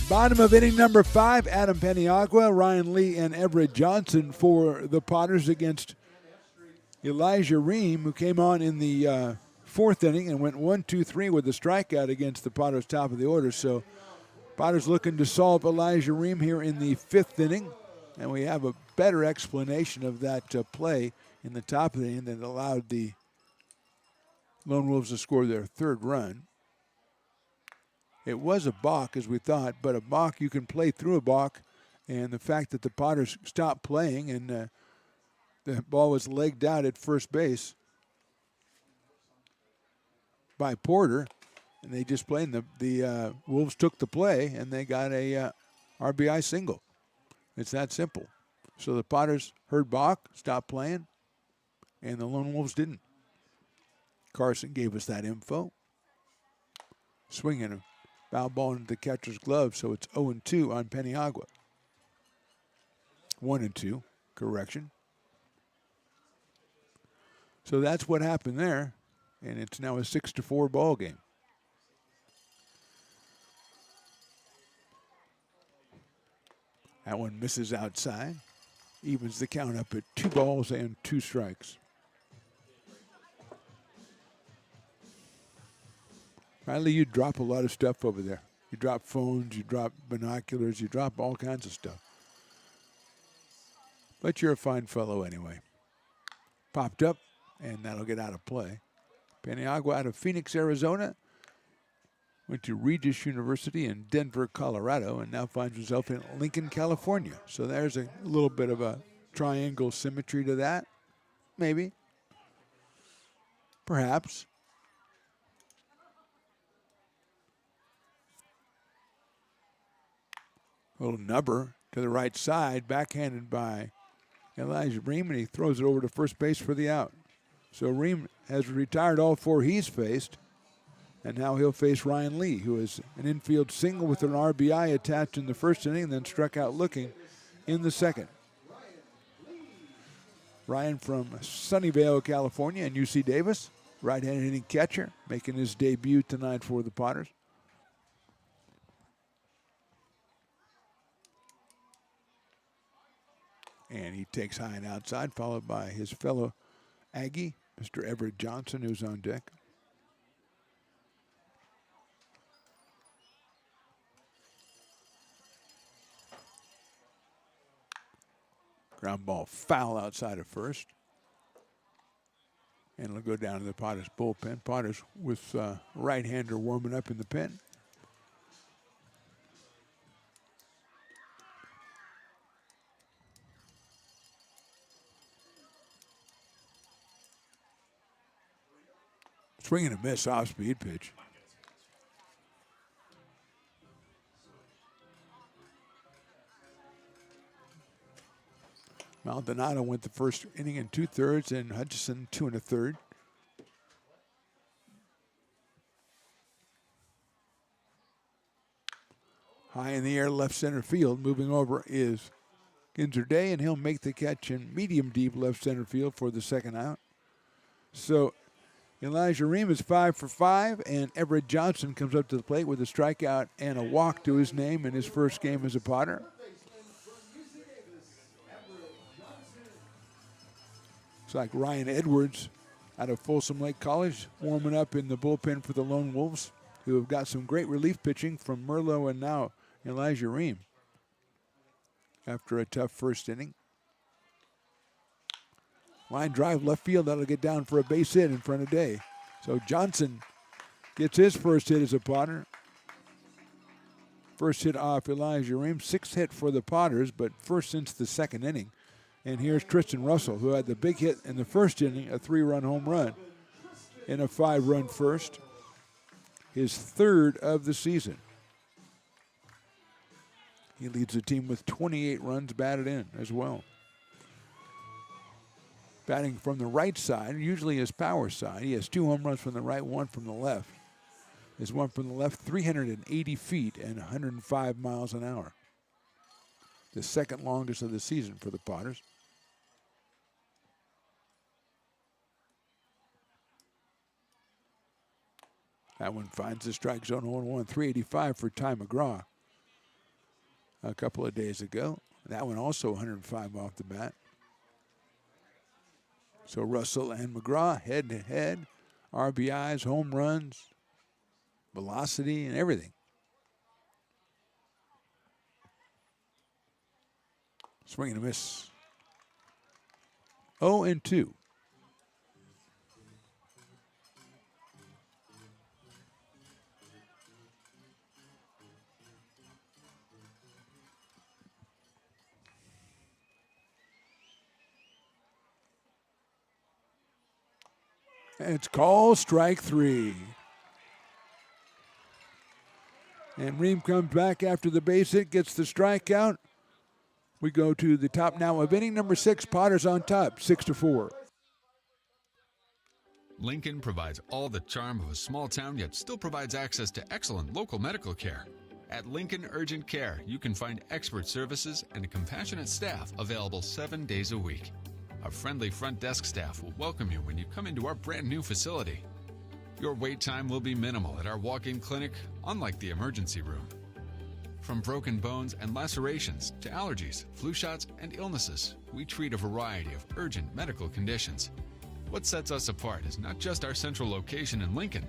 Bottom of inning number 5, Adam Peniagua, Ryan Lee, and Everett Johnson for the Potters against Elijah Ream, who came on in the 4th inning and went 1-2-3 with a strikeout against the Potters' top of the order. So Potters looking to solve Elijah Ream here in the 5th inning, and we have a better explanation of that play in the top of the inning that allowed the Lone Wolves to score their 3rd run. It was a balk, as we thought, but a balk, you can play through a balk, and the fact that the Potters stopped playing and the ball was legged out at first base by Porter, and they just played, and the Wolves took the play, and they got a RBI single. It's that simple. So the Potters heard balk, stopped playing, and the Lone Wolves didn't. Carson gave us that info. Swinging a foul ball into the catcher's glove, so it's 0-2 on Peniagua. 1-2, correction. So that's what happened there, and it's now a 6-4 ball game. That one misses outside. Evens the count up at 2 balls and 2 strikes. Riley, you drop a lot of stuff over there. You drop phones, you drop binoculars, you drop all kinds of stuff. But you're a fine fellow anyway. Popped up, and that'll get out of play. Peniagua out of Phoenix, Arizona. Went to Regis University in Denver, Colorado, and now finds himself in Lincoln, California. So there's a little bit of a triangle symmetry to that. Maybe. Perhaps. A little nubber to the right side, backhanded by Elijah Ream, and he throws it over to first base for the out. So Ream has retired all 4 he's faced, and now he'll face Ryan Lee, who is an infield single with an RBI attached in the 1st inning, and then struck out looking in the 2nd. Ryan from Sunnyvale, California, and UC Davis, right-handed hitting catcher, making his debut tonight for the Potters. And he takes high and outside, followed by his fellow Aggie, Mr. Everett Johnson, who's on deck. Ground ball foul outside of first. And it'll go down to the Potters bullpen. Potters with right-hander warming up in the pen. Swing and a miss, off-speed pitch. Maldonado went the first inning in 2/3, and Hutchison 2 1/3. High in the air, left center field. Moving over is Ginzer Day, and he'll make the catch in medium deep left center field for the second out. So Elijah Ream is 5 for 5, and Everett Johnson comes up to the plate with a strikeout and a walk to his name in his first game as a Potter. Looks like Ryan Edwards out of Folsom Lake College warming up in the bullpen for the Lone Wolves, who have got some great relief pitching from Merlo and now Elijah Ream after a tough first inning. Line drive left field, that'll get down for a base hit in front of Day. So Johnson gets his first hit as a Potter. First hit off Elijah Ream, 6th hit for the Potters, but first since the second inning. And here's Tristan Russell, who had the big hit in the first inning, a 3-run home run in a 5-run first. His 3rd of the season. He leads the team with 28 runs batted in as well. Batting from the right side, usually his power side. He has 2 home runs from the right, 1 from the left. His one from the left, 380 feet and 105 miles an hour. The second longest of the season for the Potters. That one finds the strike zone, 0-1, 385 for Ty McGraw a couple of days ago. That one also 105 off the bat. So Russell and McGraw head-to-head, RBIs, home runs, velocity, and everything. Swing and a miss. 0-2. It's called strike 3. And Ream comes back after the base hit, gets the strikeout. We go to the top now of inning number 6. Potters on top, 6-4. Lincoln provides all the charm of a small town, yet still provides access to excellent local medical care. At Lincoln Urgent Care, you can find expert services and a compassionate staff available 7 days a week. Our friendly front desk staff will welcome you when you come into our brand new facility. Your wait time will be minimal at our walk-in clinic, unlike the emergency room. From broken bones and lacerations to allergies, flu shots, and illnesses, we treat a variety of urgent medical conditions. What sets us apart is not just our central location in Lincoln,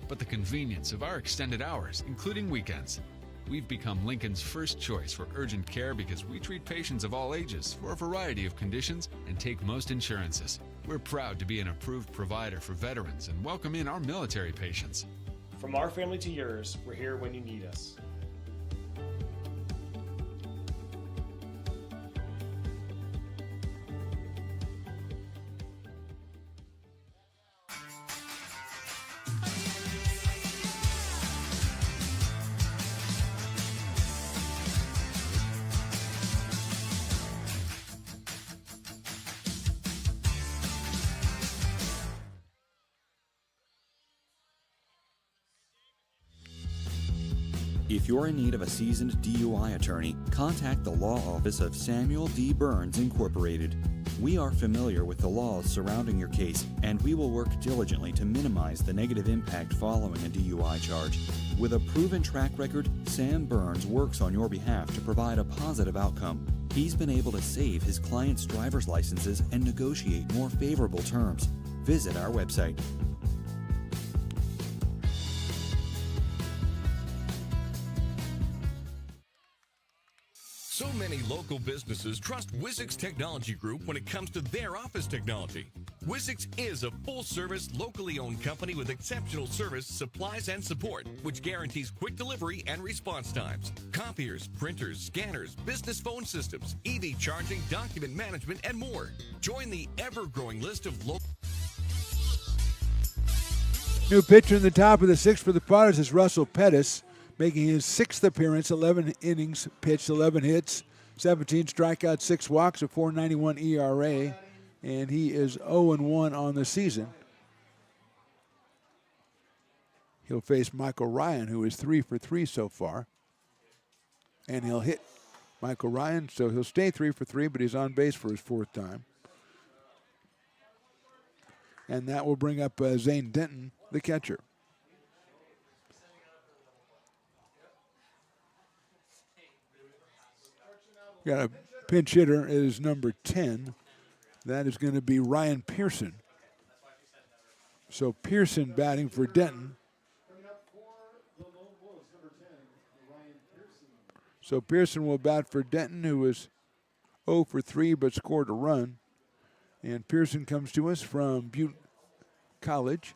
but the convenience of our extended hours, including weekends. We've become Lincoln's first choice for urgent care because we treat patients of all ages for a variety of conditions and take most insurances. We're proud to be an approved provider for veterans and welcome in our military patients. From our family to yours, we're here when you need us. If you're in need of a seasoned DUI attorney, contact the law office of Samuel D. Burns Incorporated. We are familiar with the laws surrounding your case, and we will work diligently to minimize the negative impact following a DUI charge. With a proven track record, Sam Burns works on your behalf to provide a positive outcome. He's been able to save his clients' driver's licenses and negotiate more favorable terms. Visit our website. So many local businesses trust Wizix Technology Group when it comes to their office technology. Wizix is a full-service, locally owned company with exceptional service, supplies, and support, which guarantees quick delivery and response times. Copiers, printers, scanners, business phone systems, EV charging, document management, and more. Join the ever-growing list of local... New pitcher in the top of the sixth for the Potters is Russell Pettis, making his sixth appearance, 11 innings pitched, 11 hits, 17 strikeouts, 6 walks, a 4.91 ERA, and he is 0-1 on the season. He'll face Michael Ryan, who is 3 for 3 so far, and he'll hit Michael Ryan, so he'll stay 3 for 3, but he's on base for his 4th time. And that will bring up Zane Denton, the catcher. Got a pinch hitter is number 10. That is going to be Ryan Pearson. So Pearson batting for Denton. So Pearson will bat for Denton, who is 0 for 3 but scored a run. And Pearson comes to us from Butte College.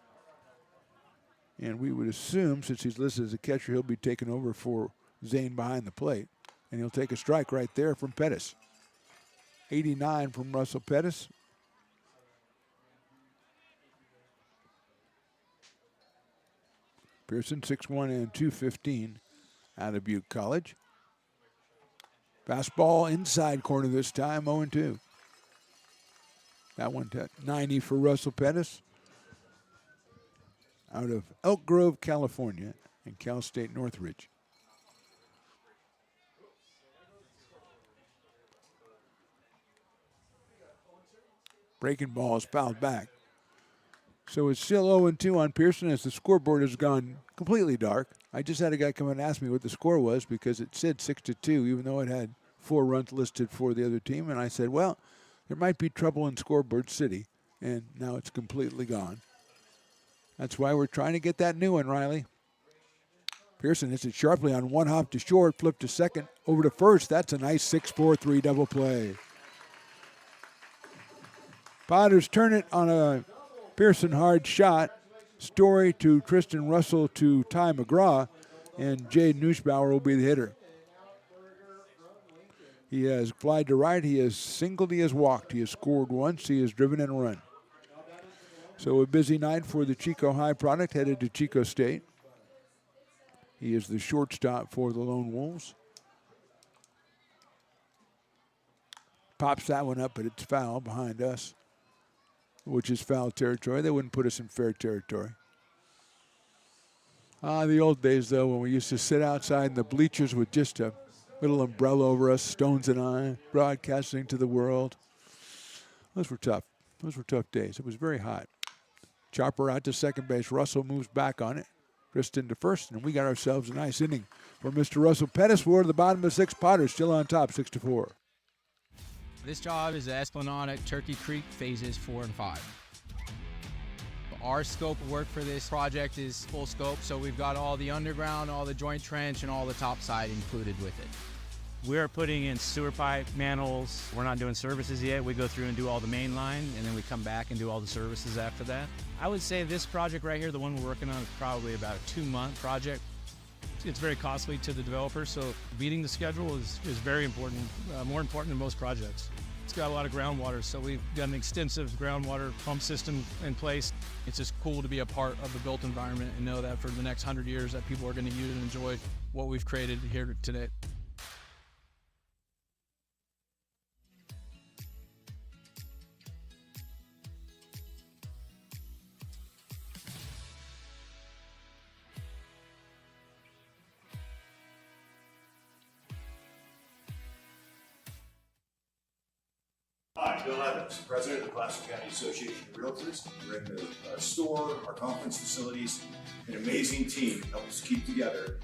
And we would assume, since he's listed as a catcher, he'll be taking over for Zane behind the plate. And he'll take a strike right there from Pettis. 89 from Russell Pettis. Pearson, 6'1" and 215 out of Butte College. Fastball inside corner this time, 0-2. That one to 90 for Russell Pettis. Out of Elk Grove, California, and Cal State Northridge. Breaking ball is fouled back. So it's still 0-2 on Pearson as the scoreboard has gone completely dark. I just had a guy come and ask me what the score was because it said 6-2, even though it had 4 runs listed for the other team. And I said, well, there might be trouble in Scoreboard City. And now it's completely gone. That's why we're trying to get that new one, Riley. Pearson hits it sharply on one hop to short, flip to second, over to first. That's a nice 6-4-3 double play. Potters turn it on a Pearson hard shot. Story to Tristan Russell to Ty McGraw, and Jade Nussbauer will be the hitter. He has flied to right, he has singled, he has walked, he has scored once, he has driven and run. So a busy night for the Chico High product, headed to Chico State. He is the shortstop for the Lone Wolves. Pops that one up, but it's foul behind us, which is foul territory. They wouldn't put us in fair territory. The old days, though, when we used to sit outside in the bleachers with just a little umbrella over us, Stones and I, broadcasting to the world. Those were tough. Those were tough days. It was very hot. Chopper out to second base. Russell moves back on it. Tristan to first, and we got ourselves a nice inning for Mr. Russell Pettis. We're at the bottom of 6. Potters still on top, 6-4. This job is the Esplanade at Turkey Creek phases 4 and 5. Our scope of work for this project is full scope, so we've got all the underground, all the joint trench, and all the topside included with it. We're putting in sewer pipe, manholes. We're not doing services yet. We go through and do all the main line, and then we come back and do all the services after that. I would say this project right here, the one we're working on, is probably about a 2-month project. It's very costly to the developer, so beating the schedule is very important, more important than most projects. It's got a lot of groundwater, so we've got an extensive groundwater pump system in place. It's just cool to be a part of the built environment and know that for the next 100 years that people are going to use and enjoy what we've created here today. Hi, Bill Evans, President of the Placer County Association of Realtors. We're in the store, our conference facilities, an amazing team that helps us keep together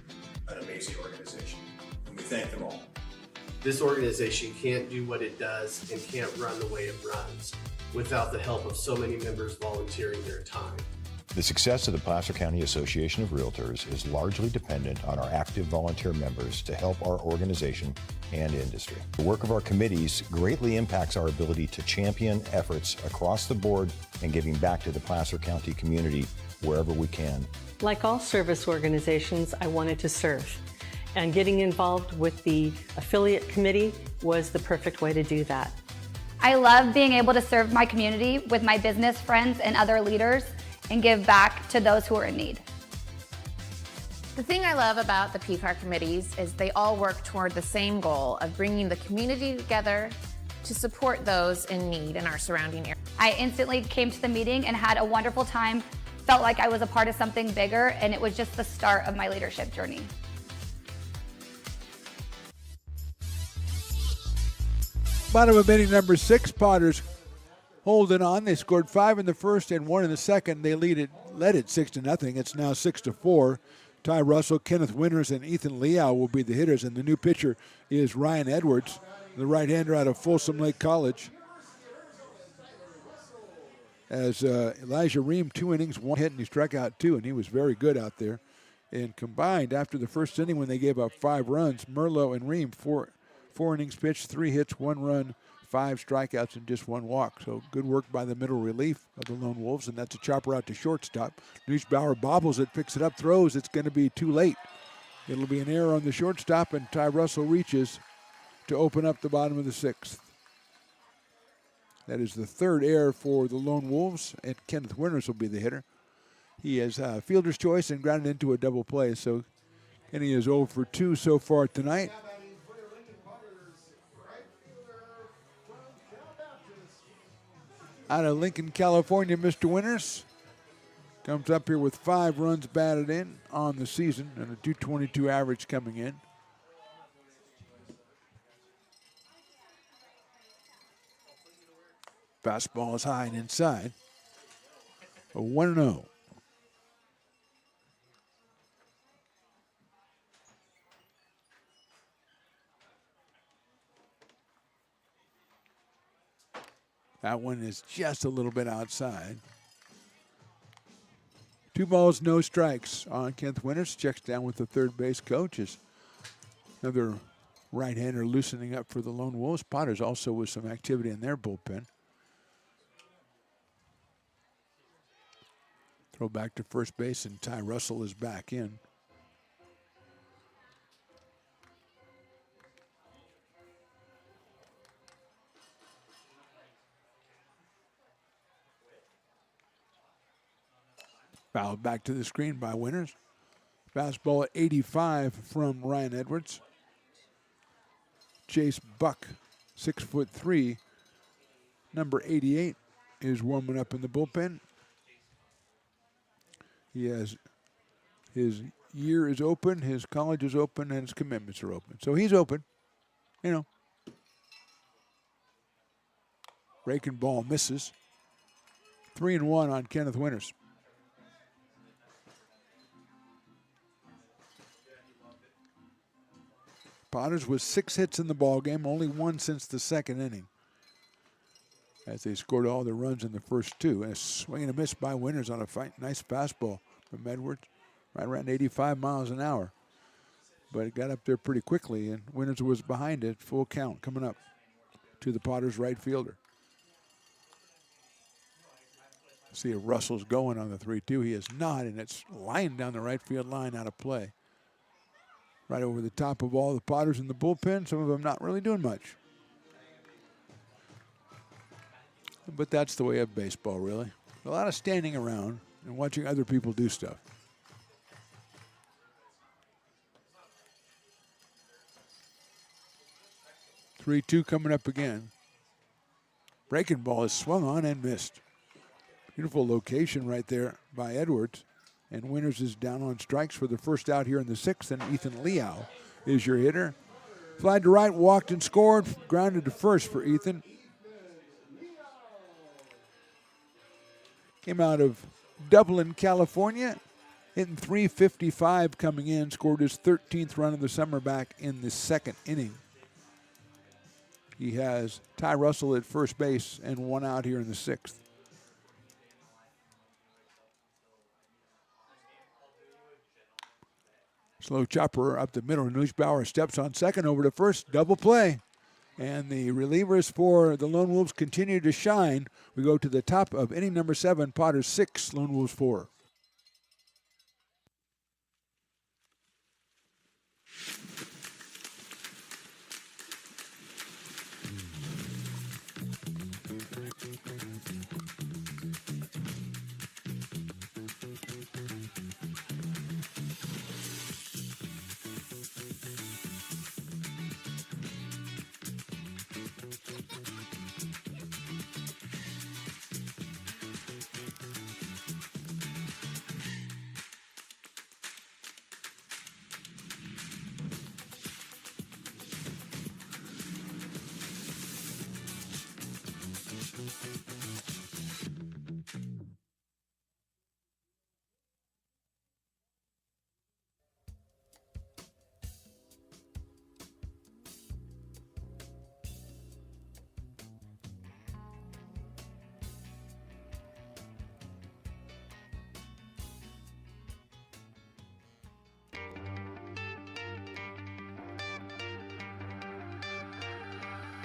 an amazing organization. And we thank them all. This organization can't do what it does and can't run the way it runs without the help of so many members volunteering their time. The success of the Placer County Association of Realtors is largely dependent on our active volunteer members to help our organization and industry. The work of our committees greatly impacts our ability to champion efforts across the board and giving back to the Placer County community wherever we can. Like all service organizations, I wanted to serve. And getting involved with the affiliate committee was the perfect way to do that. I love being able to serve my community with my business friends and other leaders and give back to those who are in need. The thing I love about the PCAR committees is they all work toward the same goal of bringing the community together to support those in need in our surrounding area. I instantly came to the meeting and had a wonderful time, felt like I was a part of something bigger, and it was just the start of my leadership journey. Bottom of inning number 6, Potters holding on. They scored 5 in the first and 1 in the second. They led it 6-0. It's now 6-4. Ty Russell, Kenneth Winters, and Ethan Liao will be the hitters, and the new pitcher is Ryan Edwards, the right-hander out of Folsom Lake College. As Elijah Ream, 2 innings, 1 hit, and he struck out 2, and he was very good out there. And combined, after the first inning when they gave up 5 runs, Merlot and Ream, 4 innings pitched, 3 hits, 1 run, 5 strikeouts, and just 1 walk. So good work by the middle relief of the Lone Wolves, and that's a chopper out to shortstop. Neusbauer bobbles it, picks it up, throws. It's going to be too late. It'll be an error on the shortstop, and Ty Russell reaches to open up the bottom of the 6th. That is the 3rd error for the Lone Wolves, and Kenneth Winters will be the hitter. He has fielder's choice and grounded into a double play, so Kenny is 0 for 2 so far tonight. Out of Lincoln, California, Mr. Winters comes up here with 5 runs batted in on the season and a .222 average coming in. Fastball is high and inside. A 1-0. That one is just a little bit outside. 2 balls, no strikes on Kenneth Winters. Checks down with the third base coach. Is another right-hander loosening up for the Lone Wolves. Potters also with some activity in their bullpen. Throw back to first base, and Ty Russell is back in. Fouled back to the screen by Winters. Fastball at 85 from Ryan Edwards. Chase Buck, 6'3", number 88, is warming up in the bullpen. He has his year is open, his college is open, and his commitments are open. So he's open, you know. Breaking ball misses. 3-1 on Kenneth Winters. Potters with 6 hits in the ball game, only 1 since the second inning. As they scored all the runs in the first 2. And a swing and a miss by Winters on a nice fastball from Edwards, right around 85 miles an hour. But it got up there pretty quickly, and Winters was behind it, full count coming up to the Potters right fielder. See if Russell's going on the 3-2. He is not, and it's lying down the right field line out of play. Right over the top of all the Potters in the bullpen, some of them not really doing much. But that's the way of baseball, really. A lot of standing around and watching other people do stuff. (3-2) coming up again. Breaking ball is swung on and missed. Beautiful location right there by Edwards. And Winters is down on strikes for the first out here in the 6th, and Ethan Liao is your hitter. Flied to right, walked and scored, grounded to first for Ethan. Came out of Dublin, California, hitting .355 coming in, scored his 13th run of the summer back in the 2nd inning. He has Ty Russell at first base and 1 out here in the 6th. Slow chopper up the middle. Nussbauer steps on second over to first. Double play. And the relievers for the Lone Wolves continue to shine. We go to the top of inning number 7, Potters 6, Lone Wolves 4.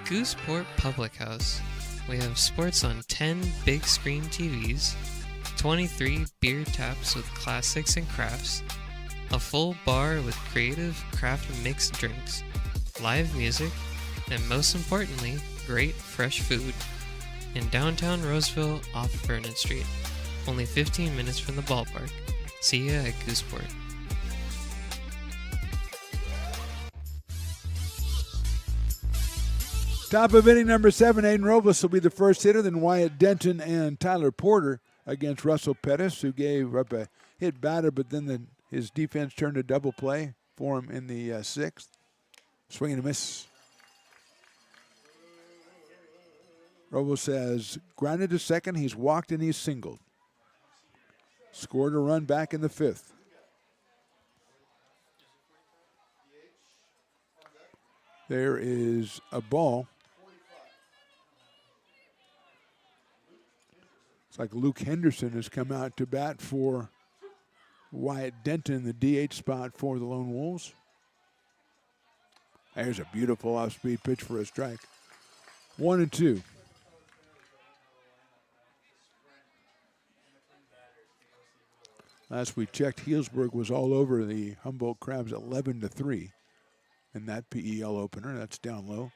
Gooseport Public House. We have sports on 10 big screen TVs, 23 beer taps with classics and crafts, a full bar with creative craft mixed drinks, live music, and most importantly, great fresh food. In downtown Roseville off Vernon Street. Only 15 minutes from the ballpark. See ya at Gooseport. Top of inning number 7, Aiden Robles will be the first hitter, then Wyatt Denton and Tyler Porter against Russell Pettis, who gave up a hit batter, but then his defense turned a double play for him in the 6th. Swing and a miss. Robles has grounded to second. He's walked and he's singled. Scored a run back in the 5th. There is a ball. It's like Luke Henderson has come out to bat for Wyatt Denton, the DH spot for the Lone Wolves. There's a beautiful off-speed pitch for a strike. 1-2. Last we checked, Healdsburg was all over the Humboldt Crabs 11-3 in that PEL opener. That's down low.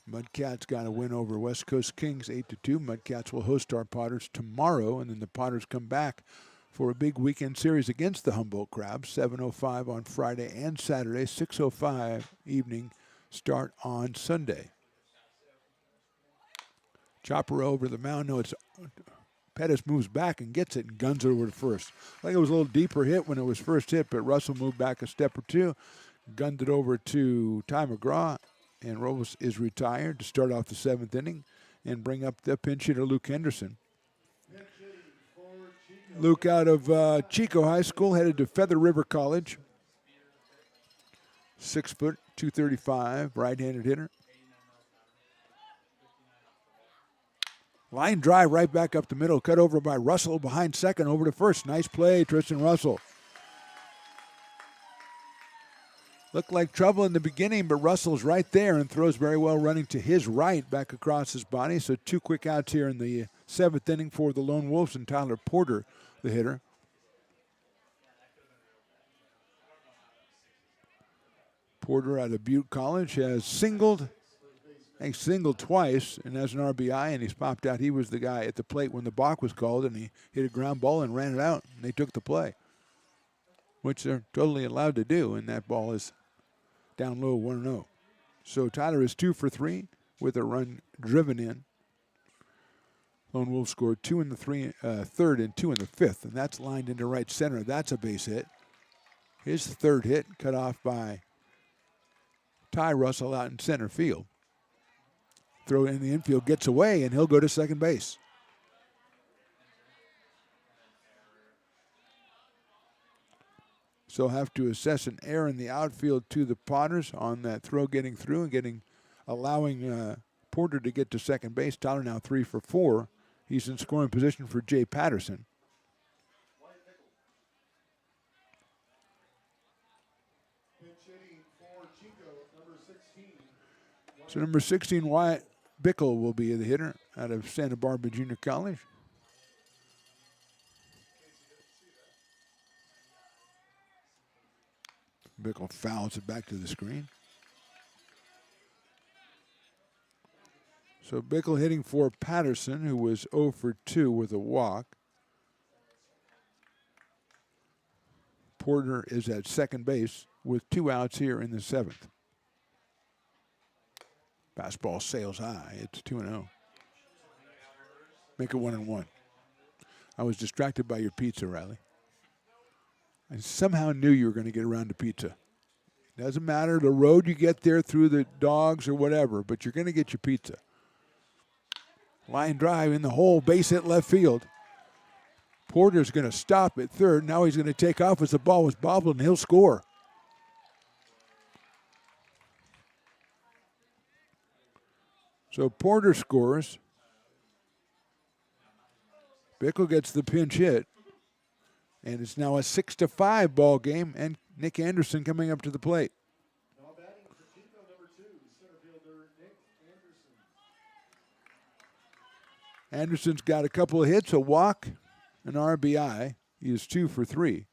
Mudcats got a win over West Coast Kings 8-2. Mudcats will host our Potters tomorrow, and then the Potters come back for a big weekend series against the Humboldt Crabs, 7:05 on Friday and Saturday, 6:05 evening start on Sunday. Chopper over the mound. No, it's Pettis moves back and gets it and guns it over to first. I think it was a little deeper hit when it was first hit, but Russell moved back a step or two, gunned it over to Ty McGraw, and Robles is retired to start off the 7th inning and bring up the pinch hitter Luke Henderson. Luke out of Chico High School, headed to Feather River College. 6 foot, 235, right-handed hitter. Line drive right back up the middle, cut over by Russell behind second, over to first. Nice play, Tristan Russell. Looked like trouble in the beginning, but Russell's right there and throws very well, running to his right, back across his body. So 2 quick outs here in the 7th inning for the Lone Wolves, and Tyler Porter, the hitter. Porter out of Butte College has singled. He singled twice and has an RBI, and he's popped out. He was the guy at the plate when the balk was called, and he hit a ground ball and ran it out, and they took the play, which they're totally allowed to do, and that ball is down low, 1-0. So Tyler is 2 for 3 with a run driven in. Lone Wolves scored 2 in the 3rd and 2 in the 5th, and that's lined into right center. That's a base hit. His 3rd hit cut off by Ty Russell out in center field. Throw in the infield, gets away, and he'll go to second base. So have to assess an error in the outfield to the Potters on that throw getting through and allowing Porter to get to second base. Tyler now 3 for 4. He's in scoring position for Jay Patterson. hitting for Chico, number 16. So number 16, Wyatt Bickle will be the hitter out of Santa Barbara Junior College. Bickle fouls it back to the screen. So Bickle hitting for Patterson, who was 0 for 2 with a walk. Porter is at second base with 2 outs here in the 7th. Fastball sails high. It's 2-0. Make it 1-1. I was distracted by your pizza, Riley. I somehow knew you were going to get around to pizza. Doesn't matter the road you get there through the dogs or whatever, but you're going to get your pizza. Line drive in the hole, base hit left field. Porter's going to stop at third. Now he's going to take off as the ball was bobbled, and he'll score. So Porter scores. Bickle gets the pinch hit. And it's now a 6-5 ball game, and Nick Anderson coming up to the plate. Now batting for Chico, number 2, center fielder Nick Anderson. Anderson's got a couple of hits, a walk, an RBI. He is 2 for 3.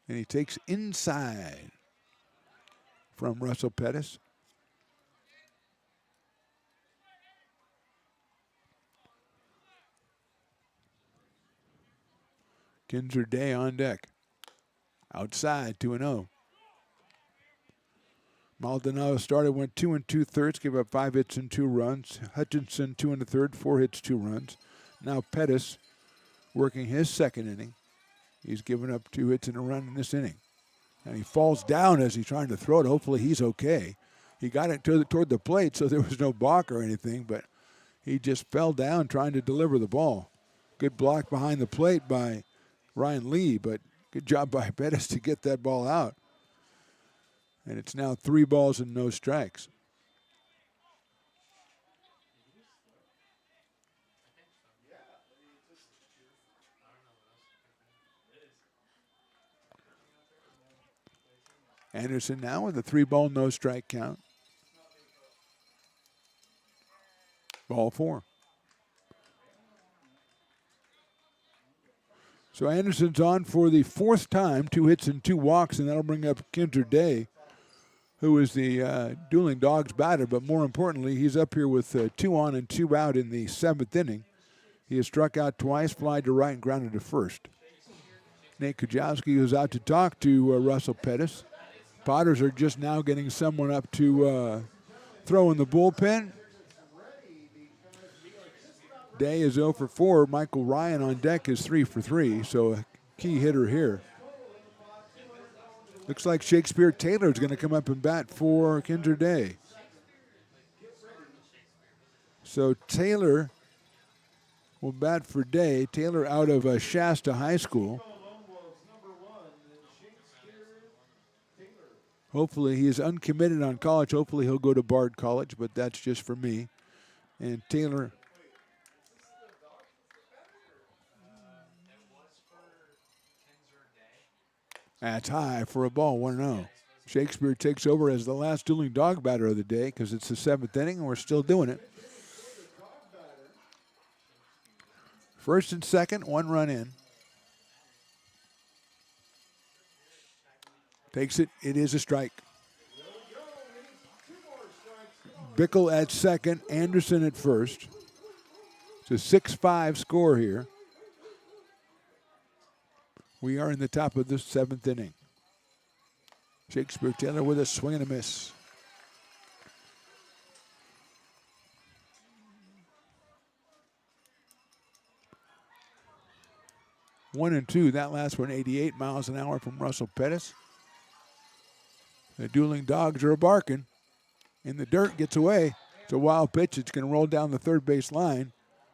And he takes inside from Russell Pettis. Kinzer Day on deck. Outside, 2-0. Maldonado started, went 2 2/3, gave up 5 hits and 2 runs. Hutchinson 2 1/3, 4 hits, 2 runs. Now Pettis working his second inning. He's given up 2 hits and a run in this inning. And he falls down as he's trying to throw it. Hopefully he's okay. He got it toward the plate, so there was no balk or anything, but he just fell down trying to deliver the ball. Good block behind the plate by Ryan Lee, but good job by Pettis to get that ball out. And it's now 3 balls and no strikes. Anderson now with a 3-ball, no strike count. Ball 4. So Anderson's on for the 4th time, 2 hits and 2 walks, and that'll bring up Kinzer Day, who is the dueling dogs batter, but more importantly, he's up here with 2 on and 2 out in the 7th inning. He has struck out twice, fly to right, and grounded to first. Nate Kujawski goes out to talk to Russell Pettis. Potters are just now getting someone up to throw in the bullpen. Day is 0 for 4. Michael Ryan on deck is 3 for 3, so a key hitter here. Looks like Shakespeare Taylor is going to come up and bat for Kinzer Day. So Taylor will bat for Day. Taylor out of Shasta High School. Hopefully he is uncommitted on college. Hopefully he'll go to Bard College, but that's just for me. And Taylor... That's high for a ball, 1-0. Shakespeare takes over as the last dueling dog batter of the day because it's the 7th inning and we're still doing it. First and second, 1 run in. Takes it, it is a strike. Bickle at second, Anderson at first. It's a 6-5 score here. We are in the top of the 7th inning. Shakespeare Taylor with a swing and a miss. One and 2. That last one, 88 miles an hour from Russell Pettis. The dueling dogs are barking. In the dirt, gets away. It's a wild pitch. It's going to roll down the third base line.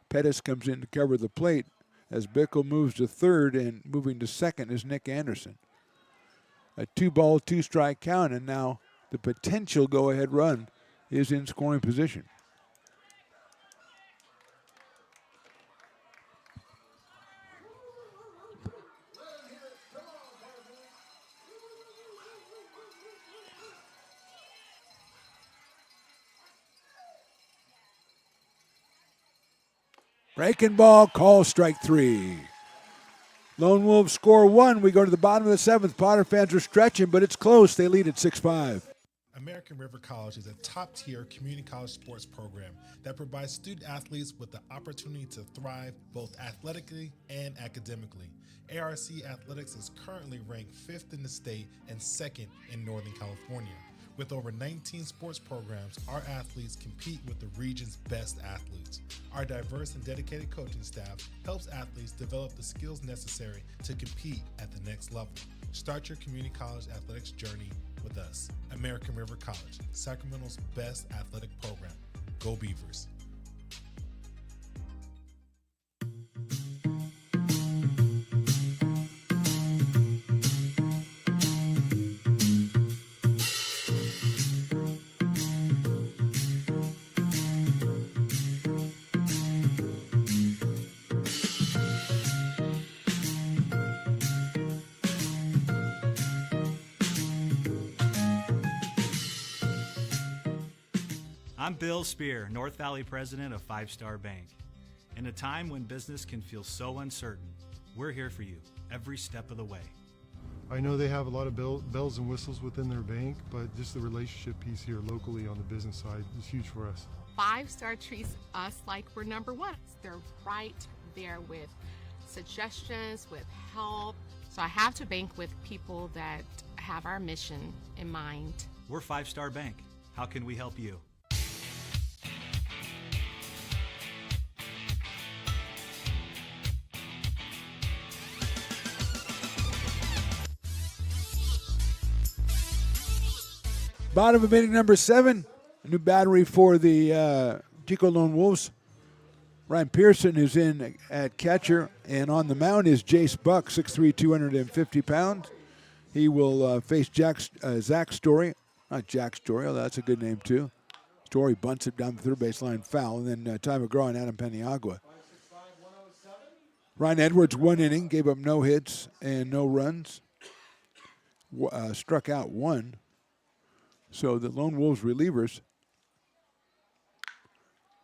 Pettis comes in to cover the plate as Bickle moves to third, and moving to second is Nick Anderson. A 2-ball, 2-strike count, and now the potential go-ahead run is in scoring position. Breaking ball, call strike 3. Lone Wolves score 1. We go to the bottom of the 7th. Potter fans are stretching, but it's close. They lead at 6-5. American River College is a top-tier community college sports program that provides student athletes with the opportunity to thrive both athletically and academically. ARC Athletics is currently ranked 5th in the state and 2nd in Northern California. With over 19 sports programs, our athletes compete with the region's best athletes. Our diverse and dedicated coaching staff helps athletes develop the skills necessary to compete at the next level. Start your community college athletics journey with us. American River College, Sacramento's best athletic program. Go Beavers. I'm Bill Spear, North Valley president of 5 Star Bank. In a time when business can feel so uncertain, we're here for you every step of the way. I know they have a lot of bells and whistles within their bank, but just the relationship piece here locally on the business side is huge for us. 5 Star treats us like we're number one. They're right there with suggestions, with help. So I have to bank with people that have our mission in mind. We're 5 Star Bank. How can we help you? Bottom of inning number 7. A new battery for the Chico Lone Wolves. Ryan Pearson is in at catcher, and on the mound is Jace Buck, 6'3", 250 pounds. He will face Zach Story. Not Jack Story, although that's a good name too. Story bunts it down the third baseline foul, and then Ty McGraw and Adam Paniagua. Ryan Edwards, 1 inning, gave up no hits and no runs. Struck out 1. So the Lone Wolves relievers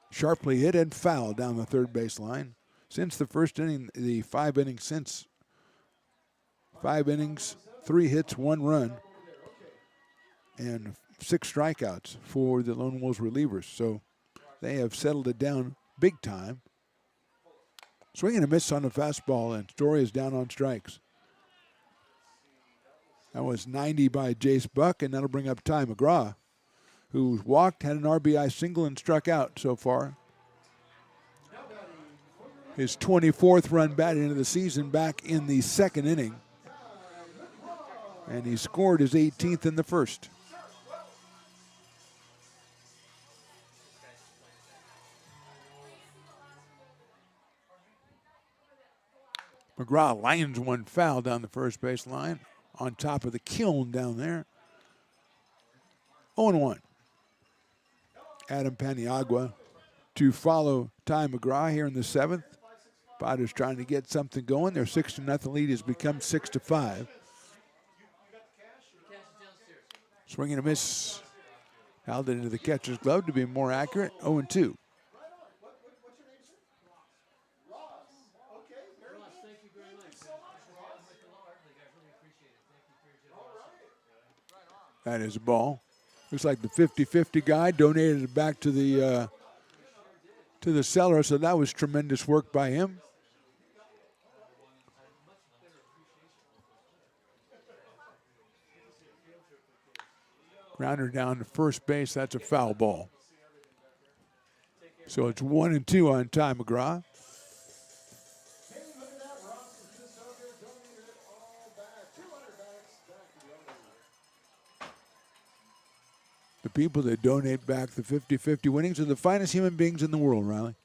sharply hit and fouled down the third baseline. Since the first inning, the 5 innings since. 5 innings, 3 hits, 1 run, and 6 strikeouts for the Lone Wolves relievers. So they have settled it down big time. Swing and a miss on the fastball, and Story is down on strikes. That was 90 by Jace Buck, and that'll bring up Ty McGraw, who walked, had an RBI single, and struck out so far. His 24th run batted into the season back in the 2nd inning. And he scored his 18th in the first. McGraw lines one foul down the first base line on top of the kiln down there. 0-1. Adam Paniagua to follow Ty McGraw here in the 7th. Potter's trying to get something going. Their 6-0 lead has become 6-5. Swing and a miss. Held it into the catcher's glove to be more accurate. 0-2. That is a ball. Looks like the 50-50 guy donated it back to the seller, so that was tremendous work by him. Grounder down to first base. That's a foul ball. So it's 1-2 on Ty McGraw. The people that donate back the 50-50 winnings are the finest human beings in the world, Riley.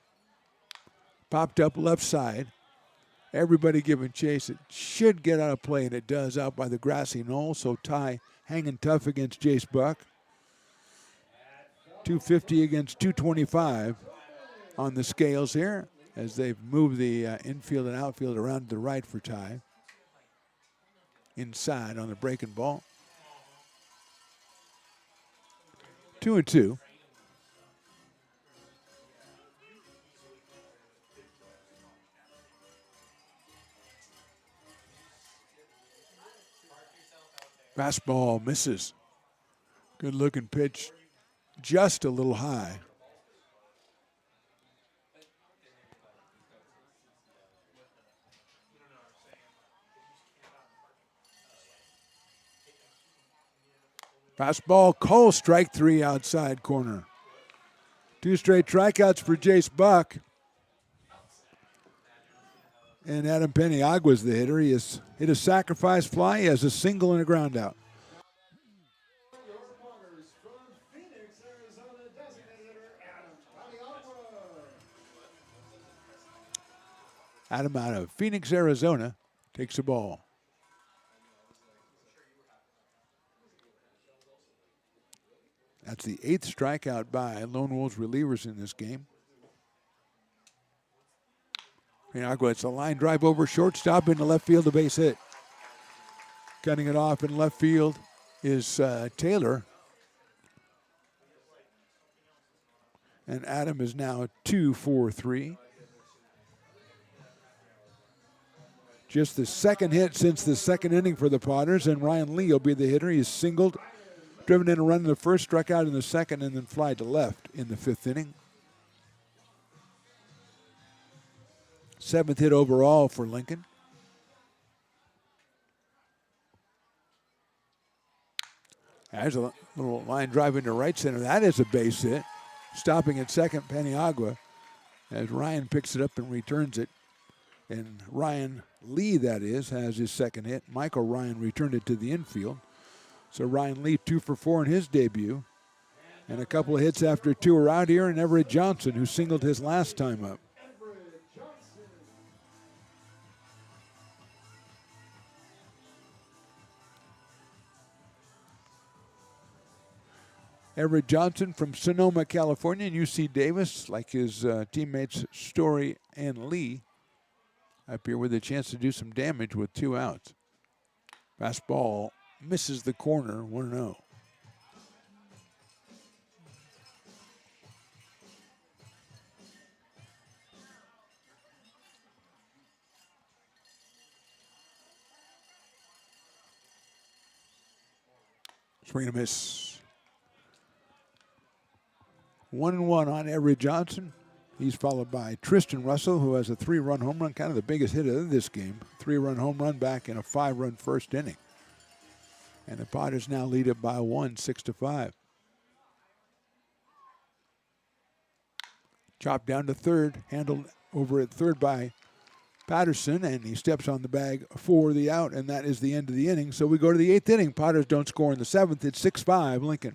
Popped up left side. Everybody giving chase. It should get out of play, and it does out by the grassy knoll. So Ty hanging tough against Jace Buck. 250 against 225 on the scales here as they've moved the infield and outfield around to the right for Ty. Inside on the breaking ball. 2-2. Fastball misses. Good looking pitch, just a little high. Fastball, Cole, strike three outside corner. 2 straight strikeouts for Jace Buck. And Adam Peniagua's the hitter. He has hit a sacrifice fly. He has a single and a ground out. Adam out of Phoenix, Arizona, takes the ball. That's the 8th strikeout by Lone Wolves relievers in this game. Peniagua, it's a line drive over shortstop into left field, a base hit. Cutting it off in left field is Taylor. And Adam is now 2-for-3. Just the second hit since the second inning for the Potters, and Ryan Lee will be the hitter. He's singled, driven in a run in the first, struck out in the second, and then fly to left in the 5th inning. 7th hit overall for Lincoln. There's a little line drive into right center. That is a base hit. Stopping at second, Peniagua, as Ryan picks it up and returns it. And Ryan Lee, that is, has his second hit. Michael Ryan returned it to the infield. So Ryan Lee 2-for-4 in his debut. And a couple of hits after 2 are out here, and Everett Johnson, who singled his last time up. Everett Johnson from Sonoma, California, and UC Davis, like his teammates Story and Lee, up here with a chance to do some damage with 2 outs. Fastball misses the corner, 1-0. Swing and a miss. 1-1 on Everett Johnson. He's followed by Tristan Russell, who has a 3-run home run, kind of the biggest hit of this game. 3-run home run back in a 5-run first inning. And the Potters now lead it by 1, 6-5. Chopped down to third, handled over at third by Patterson, and he steps on the bag for the out, and that is the end of the inning. So we go to the 8th inning. Potters don't score in the 7th. It's 6-5 Lincoln.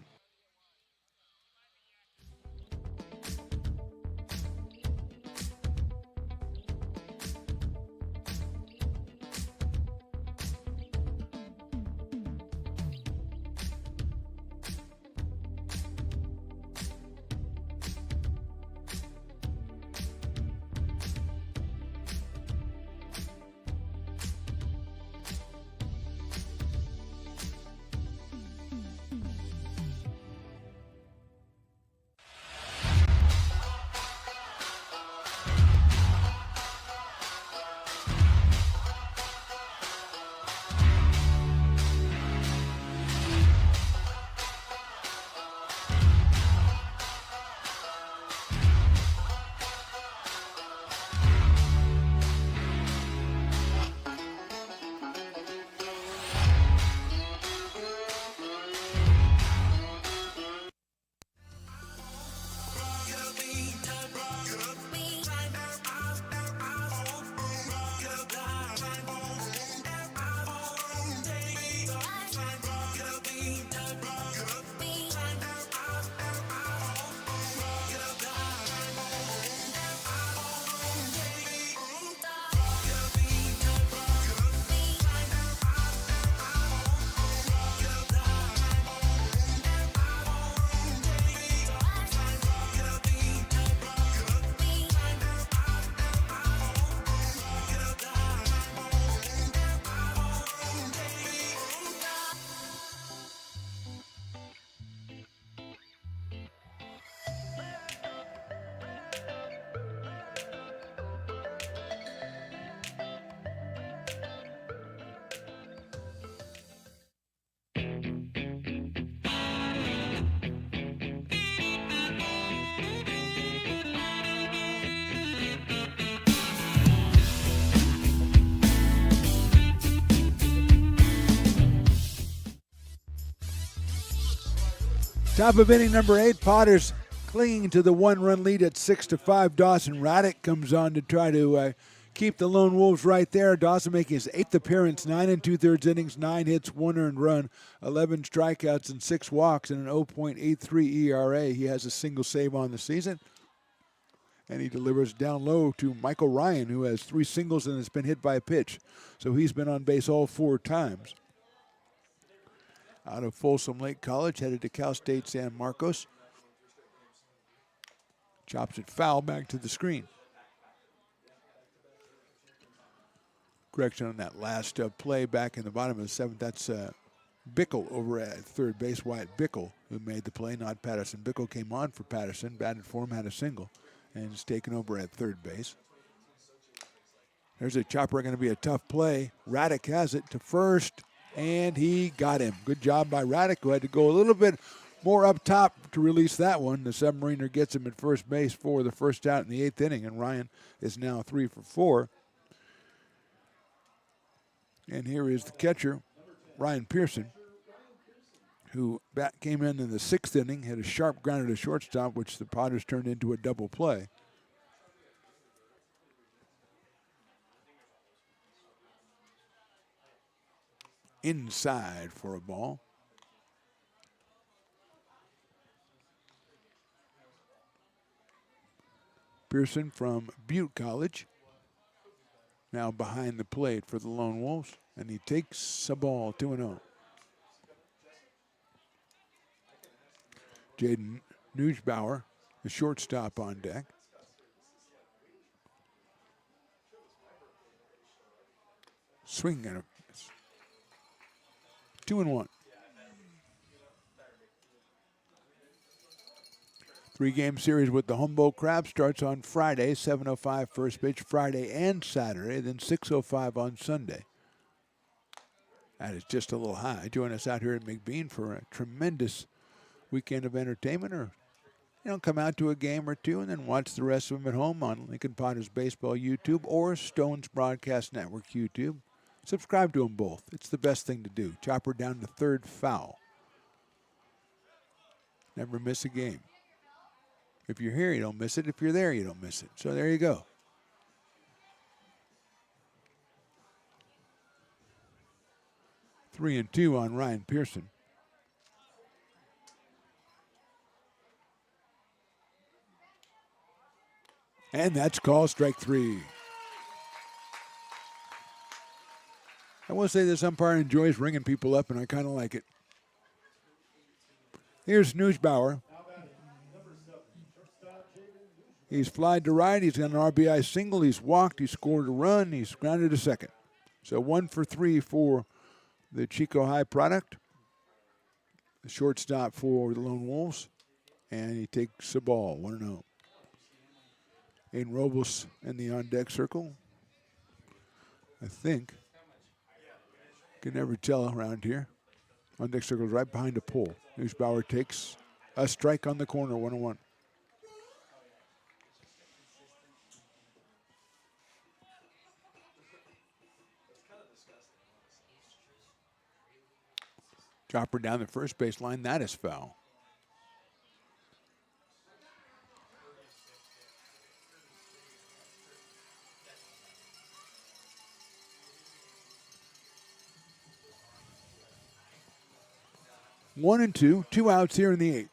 Top of inning number 8, Potters clinging to the 1-run lead at 6-5. Dawson Raddick comes on to try to keep the Lone Wolves right there. Dawson making his 8th appearance, 9 2/3 innings, 9 hits, 1 earned run, 11 strikeouts, and 6 walks, and an 0.83 ERA. He has a single save on the season. And he delivers down low to Michael Ryan, who has 3 singles and has been hit by a pitch. So he's been on base all 4 times. Out of Folsom Lake College, headed to Cal State San Marcos. Chops it foul back to the screen. Correction on that last play back in the bottom of the 7th. That's Bickle over at third base. Wyatt Bickle, who made the play, not Patterson. Bickle came on for Patterson, batted for him, had a single, and is taken over at third base. There's a chopper, going to be a tough play. Raddick has it to first, and he got him. Good job by Raddick, who had to go a little bit more up top to release that one. The Submariner gets him at first base for the first out in the 8th inning, and Ryan is now 3 for 4. And here is the catcher, Ryan Pearson, who came in the 6th inning, had a sharp grounder to shortstop, which the Potters turned into a double play. Inside for a ball. Pearson from Butte College, now behind the plate for the Lone Wolves, and he takes a ball, 2-0. Jaden Neusbauer, the shortstop, on deck. Swing and a 2-1. 3-game series with the Humboldt Crabs starts on Friday, 7:05 first pitch, Friday and Saturday, then 6:05 on Sunday. That is just a little high. Join us out here at McBean for a tremendous weekend of entertainment, or come out to a game or two and then watch the rest of them at home on Lincoln Potters Baseball YouTube or Stones Broadcast Network YouTube. Subscribe to them both. It's the best thing to do. Chopper down to third, foul. Never miss a game. If you're here, you don't miss it. If you're there, you don't miss it. So there you go. Three and 2 on Ryan Pearson. And that's called strike 3. I will say this umpire enjoys ringing people up, and I kind of like it. Here's Neusbauer. He's flied to right. He's got an RBI single. He's walked. He scored a run. He's grounded to second. So 1 for 3 for the Chico High product. The shortstop for the Lone Wolves. And he takes the ball, 1-0. Aiden Robles in the on-deck circle. I think. Can never tell around here. On-deck circle is right behind the pole. Neusbauer takes a strike on the corner, 1-1. Chopper down the first base line. That is foul. One and two outs here in the 8th.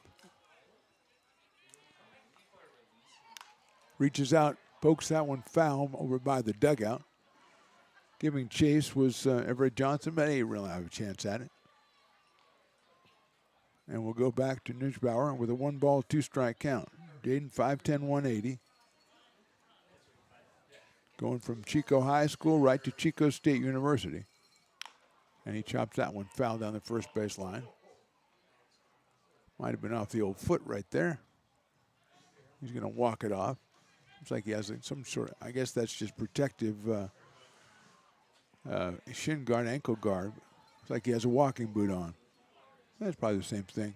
Reaches out, pokes that one foul over by the dugout. Giving chase was Everett Johnson, but he didn't really have a chance at it. And we'll go back to Neusbauer with a 1-ball, 2-strike count. Jaden 5'10", 180. Going from Chico High School right to Chico State University. And he chops that one foul down the first base line. Might have been off the old foot right there. He's going to walk it off. Looks like he has some sort of, I guess that's just protective shin guard, ankle guard. Looks like he has a walking boot on. That's probably the same thing.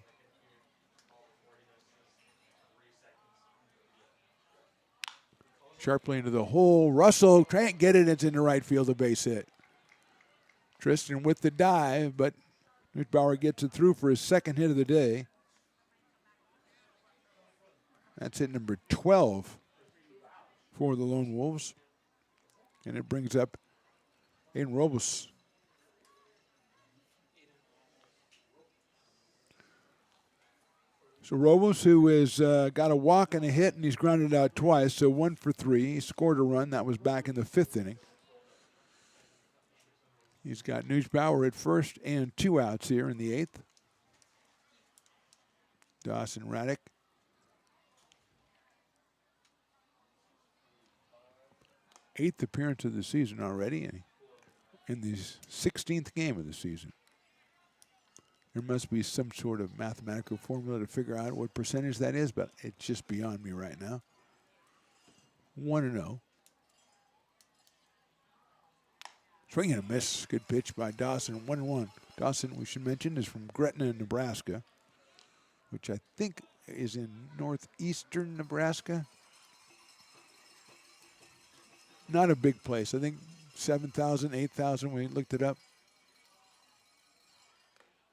Sharply into the hole. Russell can't get it. It's in the right field, a base hit. Tristan with the dive, but Neusbauer gets it through for his second hit of the day. That's hit number 12 for the Lone Wolves. And it brings up Aiden Robles. So Robles, who has got a walk and a hit, and he's grounded out twice, so 1 for 3. He scored a run. That was back in the 5th inning. He's got Neusbauer at first and 2 outs here in the 8th. Dawson Raddick. Eighth appearance of the season already, and in the 16th game of the season. There must be some sort of mathematical formula to figure out what percentage that is, but it's just beyond me right now. 1-0. Swing and a miss. Good pitch by Dawson. 1-1. Dawson, we should mention, is from Gretna, Nebraska, which I think is in northeastern Nebraska. Not a big place. I think 7,000, 8,000 when we looked it up.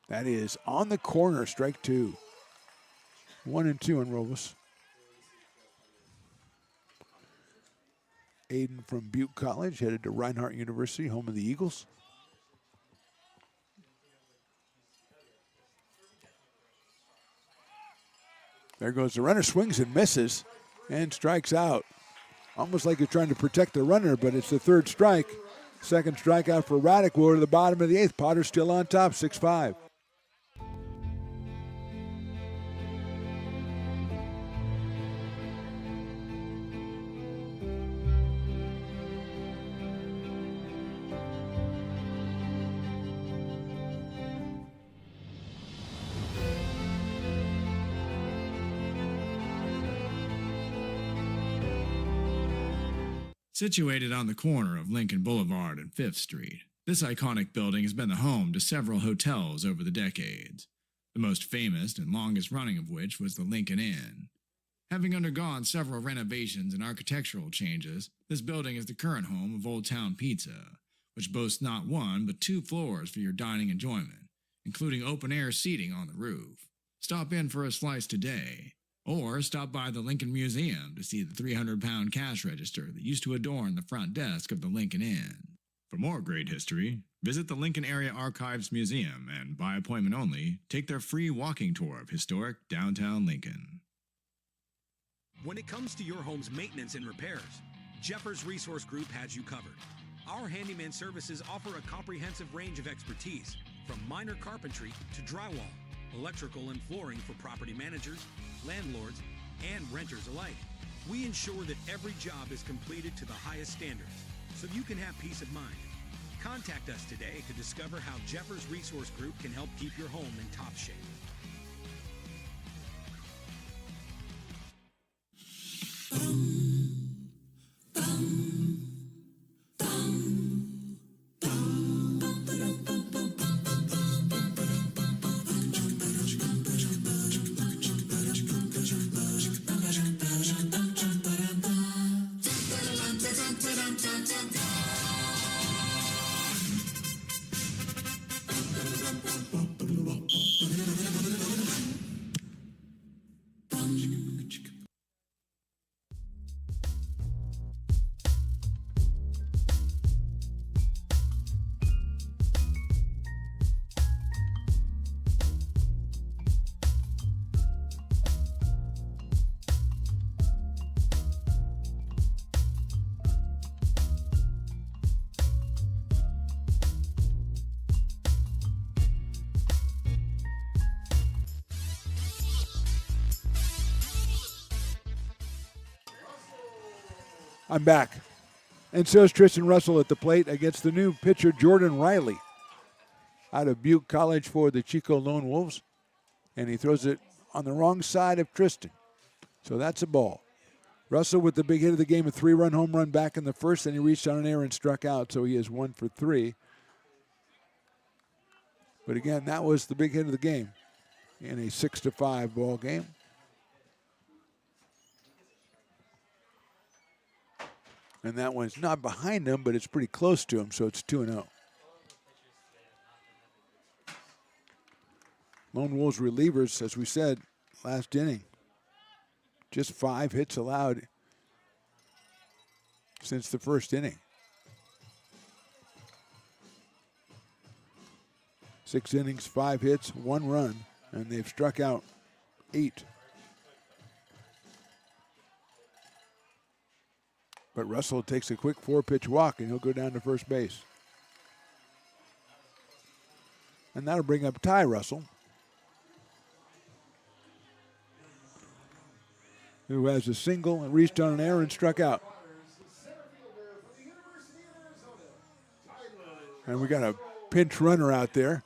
That is on the corner, strike 2. 1-2 on Robles. Aiden from Butte College, headed to Reinhardt University, home of the Eagles. There goes the runner, swings and misses, and strikes out. Almost like you're trying to protect the runner, but it's the 3rd strike. Second strikeout for Raddick. We're to the bottom of the 8th. Potter's still on top, 6-5. Situated on the corner of Lincoln Boulevard and 5th Street, this iconic building has been the home to several hotels over the decades, the most famous and longest running of which was the Lincoln Inn. Having undergone several renovations and architectural changes, this building is the current home of Old Town Pizza, which boasts not 1 but 2 floors for your dining enjoyment, including open-air seating on the roof. Stop in for a slice today. Or stop by the Lincoln Museum to see the 300-pound cash register that used to adorn the front desk of the Lincoln Inn. For more great history, visit the Lincoln Area Archives Museum and, by appointment only, take their free walking tour of historic downtown Lincoln. When it comes to your home's maintenance and repairs, Jeffers Resource Group has you covered. Our handyman services offer a comprehensive range of expertise, from minor carpentry to drywall, electrical and flooring for property managers, landlords, and renters alike. We ensure that every job is completed to the highest standards, so you can have peace of mind. Contact us today to discover how Jeffers Resource Group can help keep your home in top shape. I'm back. And so is Tristan Russell at the plate against the new pitcher Jordan Riley out of Butte College for the Chico Lone Wolves. And he throws it on the wrong side of Tristan. So that's a ball. Russell with the big hit of the game, a 3-run home run back in the first, and he reached on an error and struck out, so he is 1 for 3. But again, that was the big hit of the game in a 6-5 ball game. And that one's not behind him, but it's pretty close to him, so it's 2-0. Lone Wolves relievers, as we said, last inning. Just 5 hits allowed since the first inning. 6 innings, 5 hits, 1 run, and they've struck out 8. But Russell takes a quick 4-pitch walk, and he'll go down to first base. And that'll bring up Ty Russell, who has a single and reached on an error and struck out. And we got a pinch runner out there.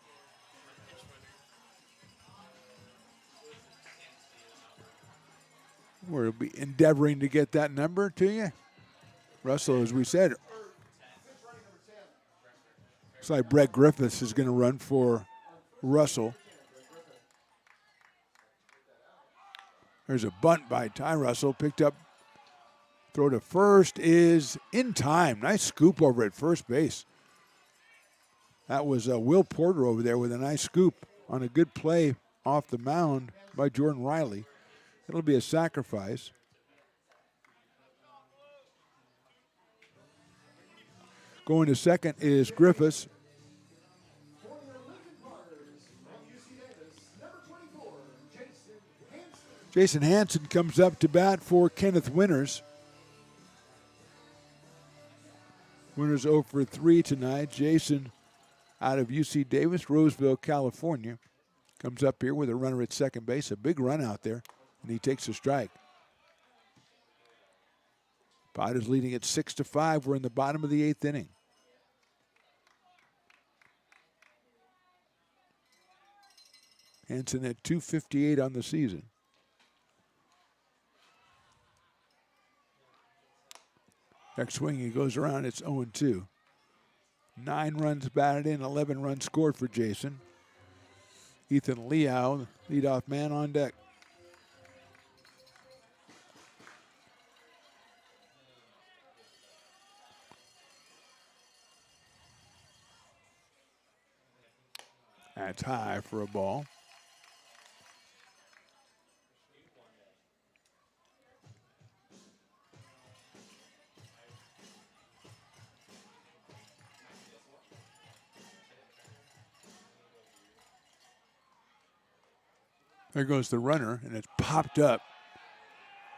We'll be endeavoring to get that number to you. Russell, as we said, looks like Brett Griffiths is going to run for Russell. There's a bunt by Ty Russell, picked up. Throw to first is in time. Nice scoop over at first base. That was Will Porter over there with a nice scoop on a good play off the mound by Jordan Riley. It'll be a sacrifice. Going to second is Griffiths. Jason Hansen comes up to bat for Kenneth Winters. Winters 0 for 3 tonight. Jason out of UC Davis, Roseville, California, comes up here with a runner at second base. A big run out there, and he takes a strike. Padres leading at 6-5. We're in the bottom of the 8th inning. Hansen at .258 on the season. Next swing, he goes around, it's 0-2. 9 runs batted in, 11 runs scored for Jason. Ethan Liao, leadoff man on deck. That's high for a ball. There goes the runner, and it's popped up.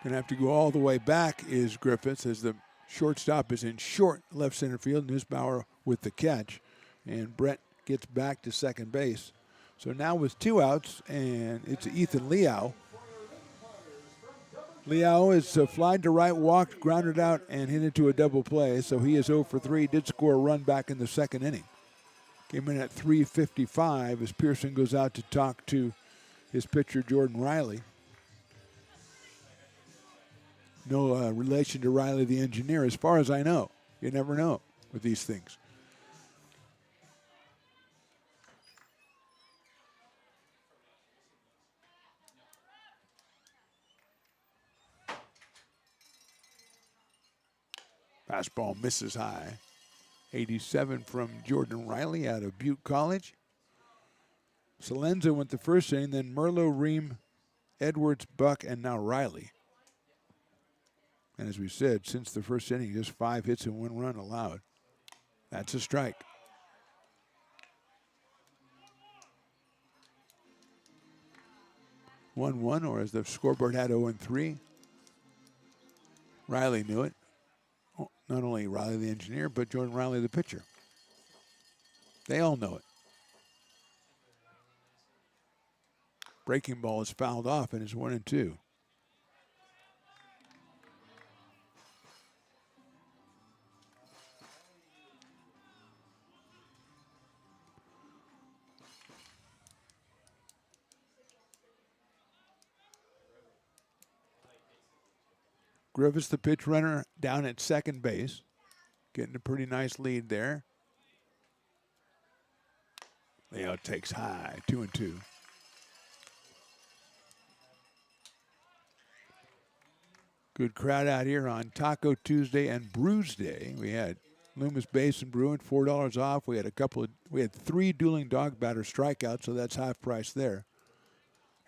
Gonna have to go all the way back is Griffiths as the shortstop is in short left center field. Nussbauer with the catch, and Brett gets back to second base. So now with 2 outs, and it's Ethan Liao. Liao is flied to right, walked, grounded out, and hit into a double play. So he is 0 for 3. Did score a run back in the second inning. Came in at .355 as Pearson goes out to talk to his pitcher, Jordan Riley. No relation to Riley the engineer, as far as I know. You never know with these things. Fastball misses high. 87 from Jordan Riley out of Butte College. Salenza went the first inning, then Merlo, Ream, Edwards, Buck, and now Riley. And as we said, since the first inning, just 5 hits and 1 run allowed. That's a strike. (1-1), or as the scoreboard had 0-3. Riley knew it. Not only Riley the engineer, but Jordan Riley the pitcher. They all know it. Breaking ball is fouled off and it's 1-2. Griffiths, the pitch runner, down at second base. Getting a pretty nice lead there. Leo takes high, 2-2. Good crowd out here on Taco Tuesday and Brews Day. We had Loomis Basin Brewing, $4 off. We had 3 dueling dog batter strikeouts, so that's half price there.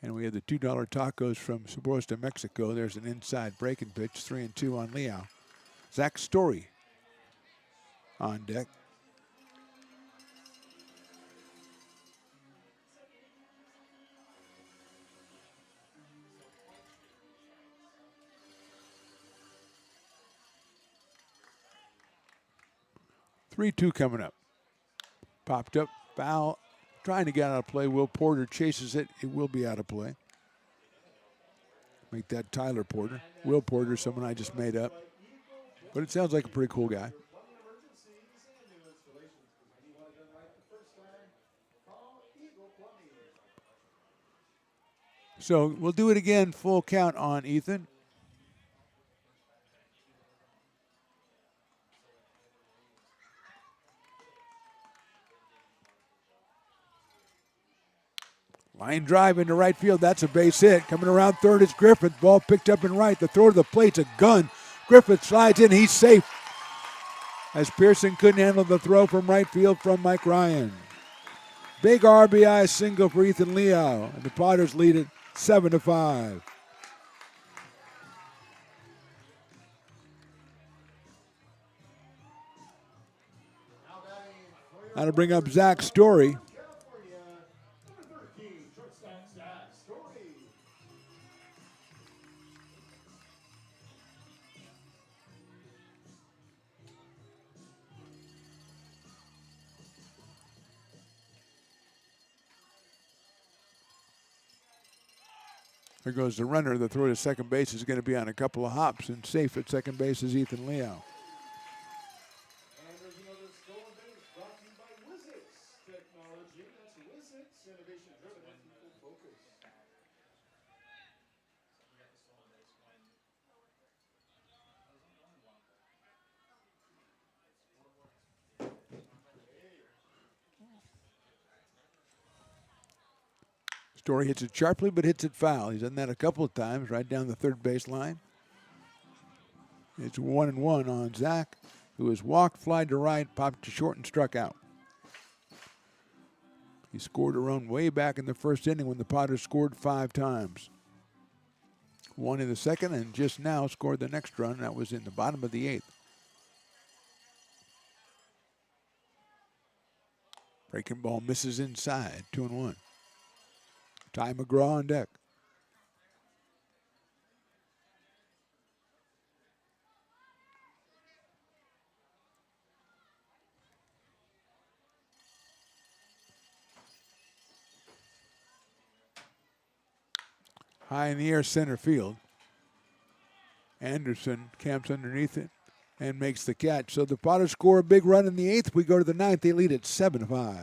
And we have the $2 tacos from Sabores de Mexico. There's an inside breaking pitch, 3-2 on Liao. Zach Story on deck. Three-two coming up. Popped up, foul, trying to get out of play. Will Porter chases it. It will be out of play. Make that Tyler Porter. Will Porter, someone I just made up. But it sounds like a pretty cool guy. So we'll do it again, full count on Ethan. Line drive into right field. That's a base hit. Coming around third is Griffith. Ball picked up in right. The throw to the plate's a gun. Griffith slides in. He's safe. As Pearson couldn't handle the throw from right field from Mike Ryan. Big RBI single for Ethan Liao. And the Potters lead it 7-5. Now to bring up Zach Story. There goes the runner. The throw to second base is going to be on a couple of hops, and safe at second base is Ethan Liao. And there's another stolen base brought to you by Wizix Technology. That's Wizix, innovation driven and people focused. Story hits it sharply, but hits it foul. He's done that a couple of times, right down the third base line. It's 1-1 on Zach, who has walked, flied to right, popped to short, and struck out. He scored a run way back in the first inning when the Potters scored 5 times. One in the second, and just now scored the next run. That was in the bottom of the 8th. Breaking ball misses inside, 2-1. Ty McGraw on deck. High in the air center field. Anderson camps underneath it and makes the catch. So the Potters score a big run in the 8th. We go to the 9th. They lead at 7-5.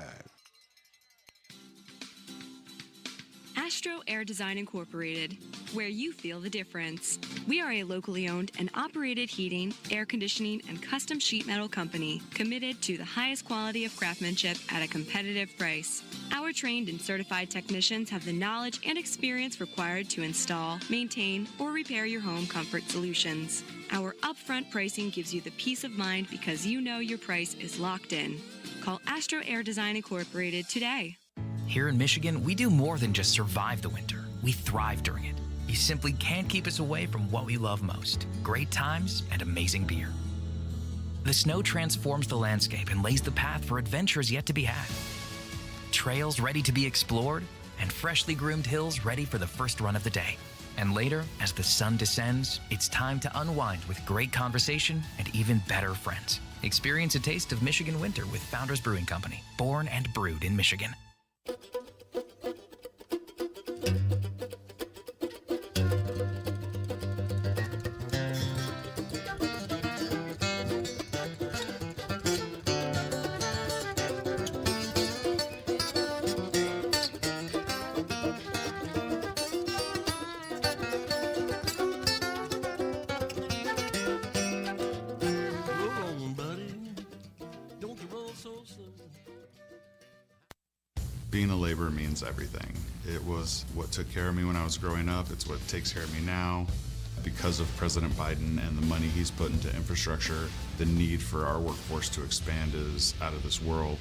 Astro Air Design Incorporated, where you feel the difference. We are a locally owned and operated heating, air conditioning, and custom sheet metal company committed to the highest quality of craftsmanship at a competitive price. Our trained and certified technicians have the knowledge and experience required to install, maintain, or repair your home comfort solutions. Our upfront pricing gives you the peace of mind because you know your price is locked in. Call Astro Air Design Incorporated today. Here in Michigan, we do more than just survive the winter. We thrive during it. You simply can't keep us away from what we love most: great times and amazing beer. The snow transforms the landscape and lays the path for adventures yet to be had. Trails ready to be explored, and freshly groomed hills ready for the first run of the day. And later, as the sun descends, it's time to unwind with great conversation and even better friends. Experience a taste of Michigan winter with Founders Brewing Company, born and brewed in Michigan. Being a laborer means everything. It was what took care of me when I was growing up. It's what takes care of me now. Because of President Biden and the money he's put into infrastructure, the need for our workforce to expand is out of this world.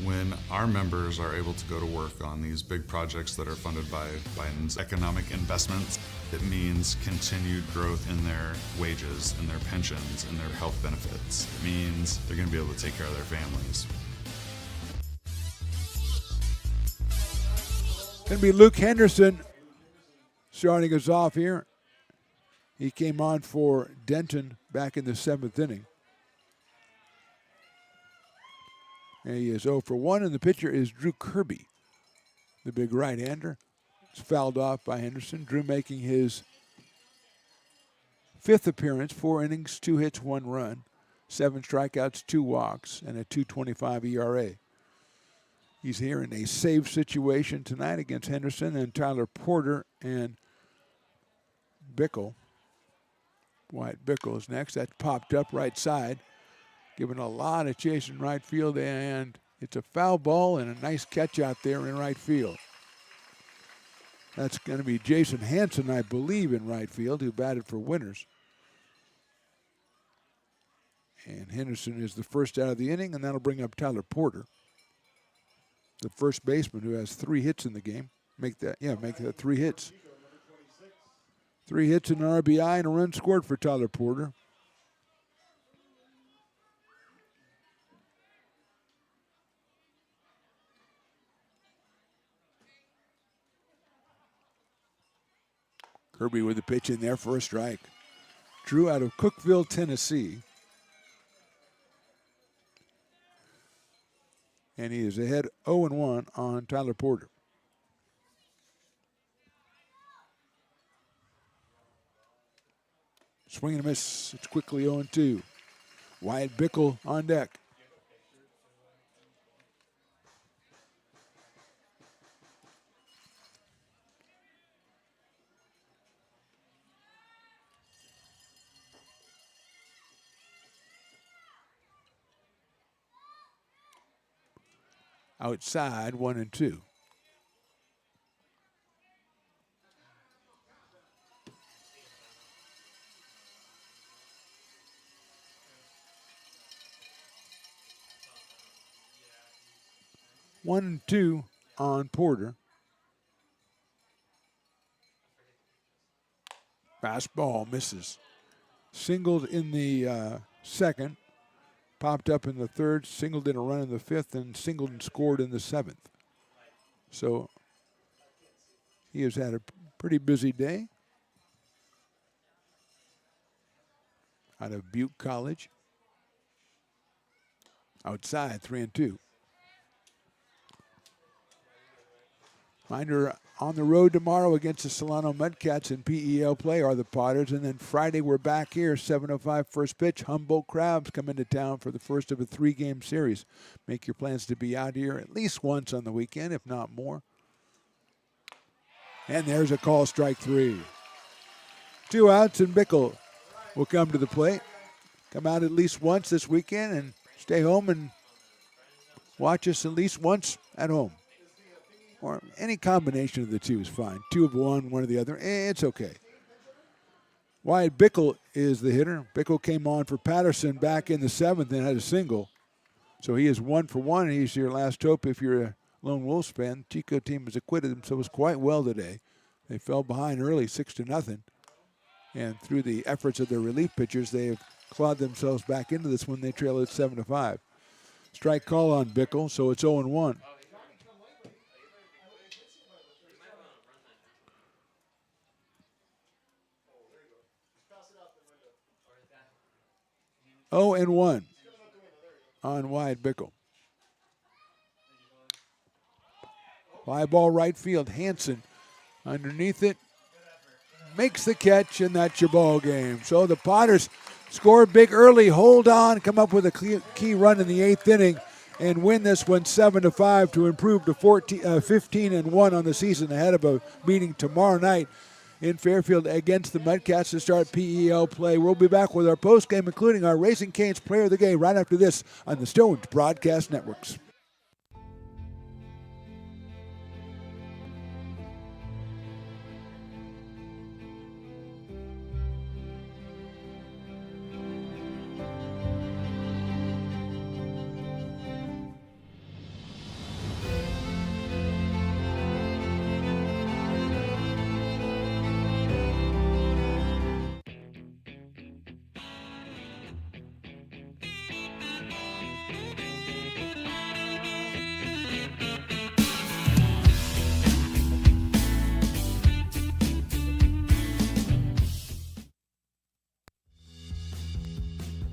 When our members are able to go to work on these big projects that are funded by Biden's economic investments, it means continued growth in their wages, in their pensions, in their health benefits. It means they're going to be able to take care of their families. Going to be Luke Henderson starting us off here. He came on for Denton back in the 7th inning. And he is 0 for 1, and the pitcher is Drew Kirby, the big right-hander. It's fouled off by Henderson. Drew making his 5th appearance, 4 innings, 2 hits, 1 run, 7 strikeouts, 2 walks, and a 2.25 ERA. He's here in a save situation tonight against Henderson and Tyler Porter and Bickle. Wyatt Bickle is next. That's popped up right side, giving a lot of chase in right field, and it's a foul ball and a nice catch out there in right field. That's going to be Jason Hansen, I believe, in right field, who batted for Winners. And Henderson is the first out of the inning, and that'll bring up Tyler Porter, the first baseman who has 3 hits in the game. Make that 3 hits. 3 hits, an RBI, and a run scored for Tyler Porter. Kirby with the pitch in there for a strike. Drew out of Cookeville, Tennessee. And he is ahead 0-1 on Tyler Porter. Swing and a miss. It's quickly 0-2. Wyatt Bickle on deck. Outside, 1-2. One and two on Porter. Fastball misses. Singled in the second. Popped up in the third, singled in a run in the 5th, and singled and scored in the 7th. So he has had a pretty busy day out of Butte College. Outside, 3-2. Reminder, on the road tomorrow against the Solano Mudcats in PEL play are the Potters. And then Friday we're back here, 7:05 first pitch. Humboldt Crabs come into town for the first of a 3-game series. Make your plans to be out here at least once on the weekend, if not more. And there's a call, strike 3. 2 outs, and Bickle will come to the plate. Come out at least once this weekend and stay home and watch us at least once at home. Or any combination of the two is fine. 2 of one, 1 of the other. It's okay. Wyatt Bickle is the hitter. Bickle came on for Patterson back in the 7th and had a single. So he is 1 for 1, and he's your last hope if you're a Lone Wolves fan. Chico team has acquitted themselves quite well today. They fell behind early, 6-0. And through the efforts of their relief pitchers, they have clawed themselves back into this one. They trail at 7-5. Strike call on Bickle, so it's 0-1. 0-1 on Wyatt Bickle. Fly ball right field. Hansen underneath it. Makes the catch, and that's your ball game. So the Potters score big early, hold on, come up with a key run in the 8th inning, and win this one 7-5 to improve to 15-1 on the season, ahead of a meeting tomorrow night in Fairfield against the Mudcats to start PEL play. We'll be back with our postgame, including our Raising Cane's Player of the Game, right after this on the Stones Broadcast Networks.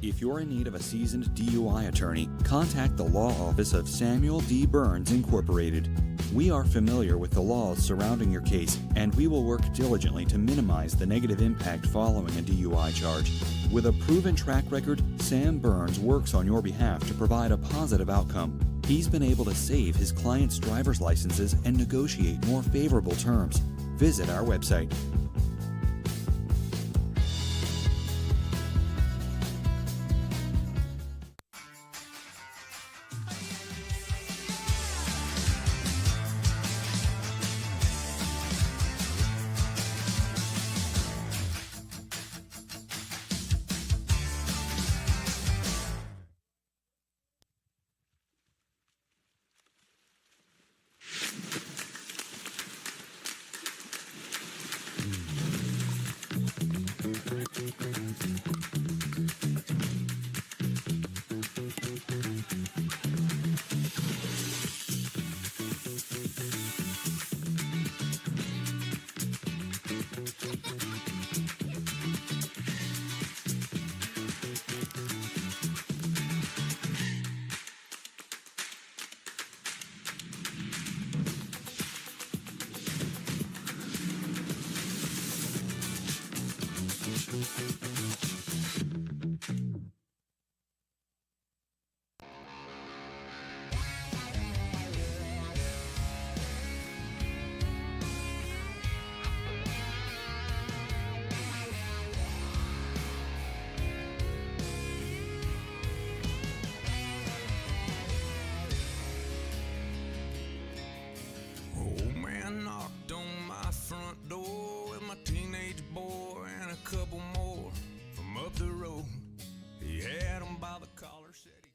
If you're in need of a seasoned DUI attorney, contact the law office of Samuel D. Burns Incorporated. We are familiar with the laws surrounding your case, and we will work diligently to minimize the negative impact following a DUI charge. With a proven track record, Sam Burns works on your behalf to provide a positive outcome. He's been able to save his clients' driver's licenses and negotiate more favorable terms. Visit our website. Old man knocked on my front door with my teenage boy and a couple more from up the road. He had him by the collar, said he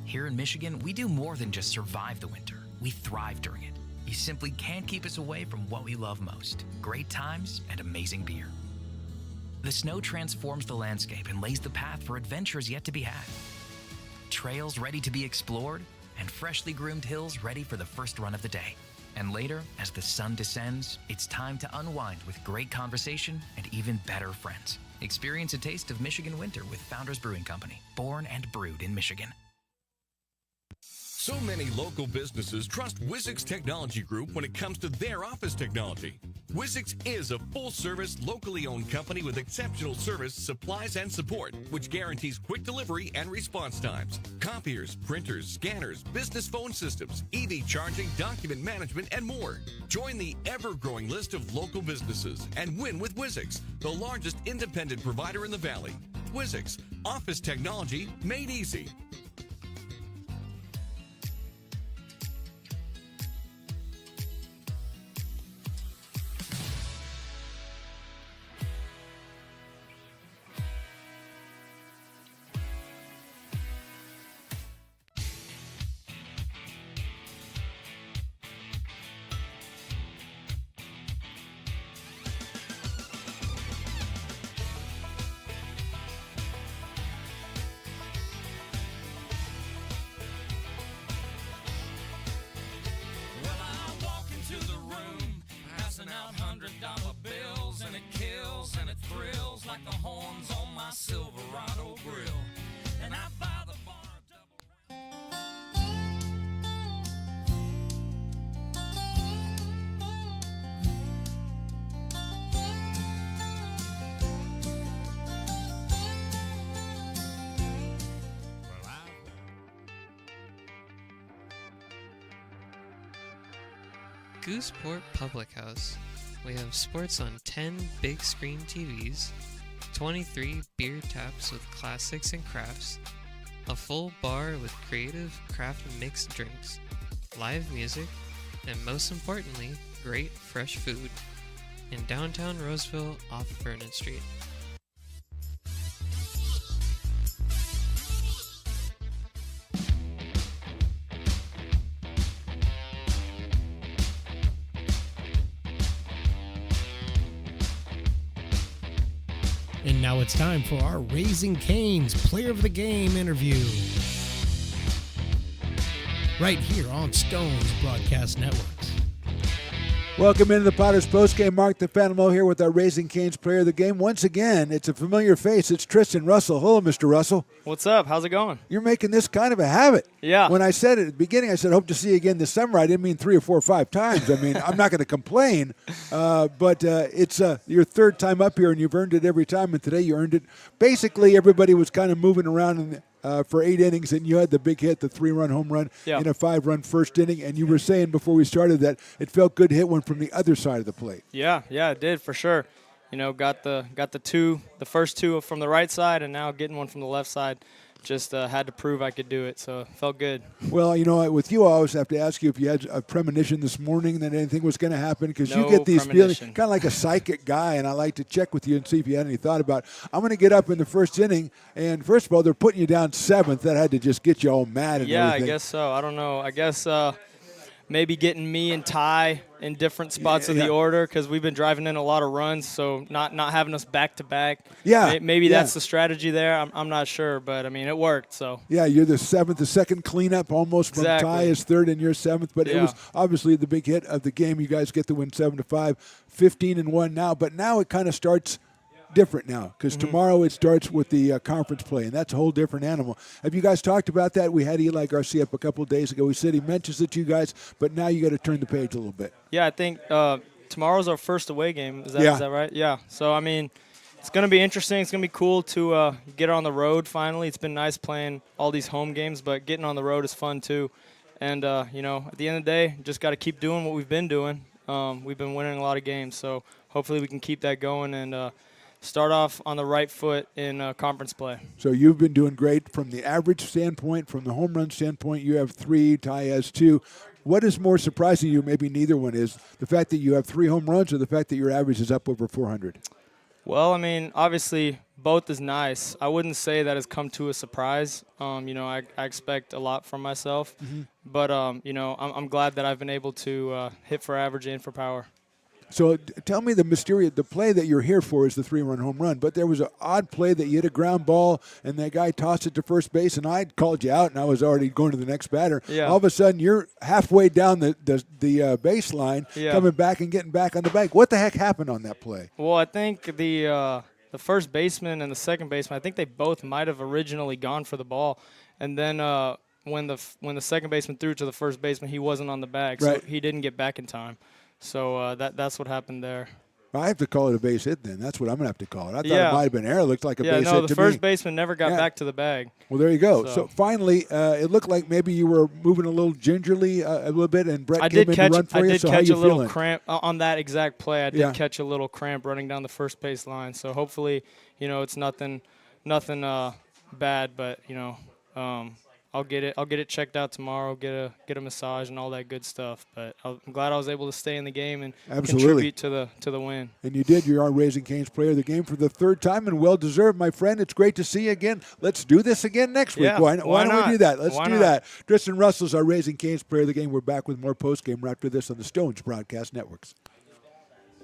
Here in Michigan, we do more than just survive the winter. We thrive during it. You simply can't keep us away from what we love most: great times and amazing beer. The snow transforms the landscape and lays the path for adventures yet to be had. Trails ready to be explored, and freshly groomed hills ready for the first run of the day. And later, as the sun descends, it's time to unwind with great conversation and even better friends. Experience a taste of Michigan winter with Founders Brewing Company, born and brewed in Michigan. So many local businesses trust Wizix Technology Group when it comes to their office technology. Wizix is a full-service, locally owned company with exceptional service, supplies, and support, which guarantees quick delivery and response times. Copiers, printers, scanners, business phone systems, EV charging, document management, and more. Join the ever-growing list of local businesses and win with Wizix, the largest independent provider in the Valley. Wizix, office technology made easy. Gooseport Public House. We have sports on 10 big screen TVs, 23 beer taps with classics and crafts, a full bar with creative craft mixed drinks, live music, and most importantly, great fresh food in downtown Roseville off Vernon Street. And now it's time for our Raising Cane's Player of the Game interview. Right here on Stone's Broadcast Networks. Welcome into the Potters postgame. Mark the Phantom here with our Raising Cane's Player of the Game. Once again, it's a familiar face. It's Tristan Russell. Hello, Mr. Russell. What's up? How's it going? You're making this kind of a habit. Yeah. When I said at the beginning, I said, hope to see you again this summer. I didn't mean 3 or 4 or 5 times. I mean, I'm not going to complain, but it's your third time up here, and you've earned it every time, and today you earned it. Basically, everybody was kind of moving around for 8 innings, and you had the big hit, the 3-run home run in a 5-run first inning, and you were saying before we started that it felt good to hit one from the other side of the plate. Yeah, it did for sure. You know, got the first two from the right side, and now getting one from the left side. Just had to prove I could do it, so it felt good. Well, you know, with you, I always have to ask you if you had a premonition this morning that anything was going to happen, because you get these feelings, kind of like a psychic guy, and I like to check with you and see if you had any thought about, I'm going to get up in the first inning, and first of all, they're putting you down 7th. That had to just get you all mad and everything. I guess so. I don't know. I guess maybe getting me and Ty in different spots of the order, because we've been driving in a lot of runs, so not having us back-to-back. Yeah. Maybe that's the strategy there. I'm not sure, but, I mean, it worked. So. Yeah, you're the 7th, the second cleanup almost from Ty is 3rd, and you're 7th. But it was obviously the big hit of the game. You guys get the win 7-5, 15-1 now. But now it kind of starts different now, because tomorrow it starts with the conference play, and that's a whole different animal. Have you guys talked about that? We had Eli Garcia up a couple of days ago. He said he mentions it to you guys, but now you got to turn the page a little bit. Yeah, I think tomorrow's our first away game. Is that right? Yeah. So, I mean, it's going to be interesting. It's going to be cool to get on the road finally. It's been nice playing all these home games, but getting on the road is fun too. And, you know, at the end of the day, just got to keep doing what we've been doing. We've been winning a lot of games, so hopefully we can keep that going and start off on the right foot in conference play. So you've been doing great from the average standpoint, from the home run standpoint. You have 3, Ty has 2. What is more surprising to you, maybe neither one is, the fact that you have 3 home runs or the fact that your average is up over 400? Well, I mean, obviously both is nice. I wouldn't say that has come to a surprise. You know, I expect a lot from myself. But, you know, I'm glad that I've been able to hit for average and for power. So tell me the play that you're here for is the 3-run home run, but there was an odd play that you hit a ground ball and that guy tossed it to first base, and I called you out and I was already going to the next batter. Yeah. All of a sudden you're halfway down the baseline, coming back and getting back on the bank. What the heck happened on that play? Well, I think the first baseman and the second baseman, I think they both might have originally gone for the ball, and then when the second baseman threw to the first baseman, he wasn't on the bag, so he didn't get back in time. So that's what happened there. I have to call it a base hit then. That's what I'm going to have to call it. I thought it might have been error. It looked like a base hit to me. No, the first baseman never got back to the bag. Well, there you go. So finally, it looked like maybe you were moving a little gingerly a little bit, and Brett came in to run for you. So how you feeling? I did catch a little cramp on that exact play. I did catch a little cramp running down the first base line. So hopefully, you know, it's nothing bad, but, you know, I'll get it checked out tomorrow, get a massage and all that good stuff. But I'm glad I was able to stay in the game and contribute to the win. And you did. You're our Raising Cane's Player of the Game for the 3rd time, and well deserved, my friend. It's great to see you again. Let's do this again next week. Why don't we do that? Let's do that. Tristan Russell's our Raising Cane's Player of the Game. We're back with more postgame right after this on the Stones Broadcast Networks.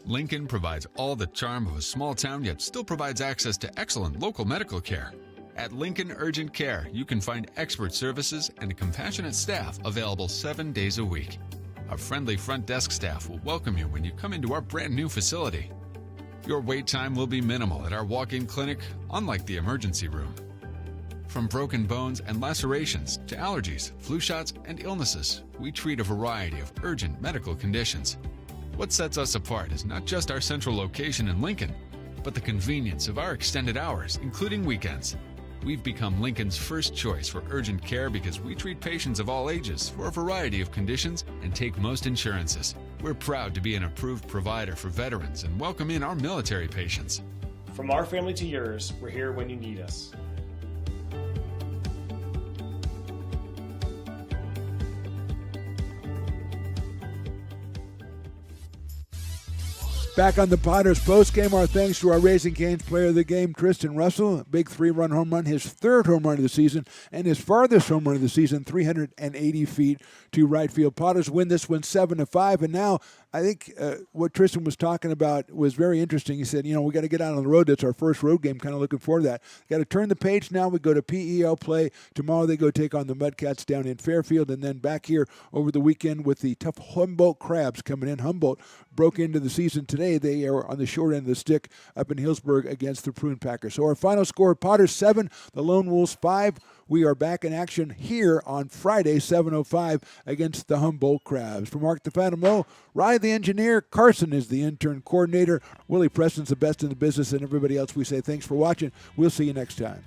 Lincoln provides all the charm of a small town, yet still provides access to excellent local medical care. At Lincoln Urgent Care, you can find expert services and a compassionate staff available 7 days a week. A friendly front desk staff will welcome you when you come into our brand new facility. Your wait time will be minimal at our walk-in clinic, unlike the emergency room. From broken bones and lacerations to allergies, flu shots, and illnesses, we treat a variety of urgent medical conditions. What sets us apart is not just our central location in Lincoln, but the convenience of our extended hours, including weekends. We've become Lincoln's first choice for urgent care because we treat patients of all ages for a variety of conditions and take most insurances. We're proud to be an approved provider for veterans and welcome in our military patients. From our family to yours, we're here when you need us. Back on the Potters postgame, our thanks to our Raising Cane's player of the game, Tristan Russell. A big 3-run home run, his third home run of the season, and his farthest home run of the season, 380 feet to right field. Potters win this one 7-5, and now I think what Tristan was talking about was very interesting. He said, we got to get out on the road. That's our first road game. Kind of looking forward to that. Got to turn the page now. We go to PEL play. Tomorrow they go take on the Mudcats down in Fairfield, and then back here over the weekend with the tough Humboldt Crabs coming in. Humboldt broke into the season today. They are on the short end of the stick up in Hillsburg against the Prune Packers. So our final score, Potters 7, the Lone Wolves 5. We are back in action here on Friday, 7:05 against the Humboldt Crabs. For Mark the Phantom Lowe, Rye the engineer, Carson is the intern coordinator, Willie Preston's the best in the business, and everybody else we say thanks for watching. We'll see you next time.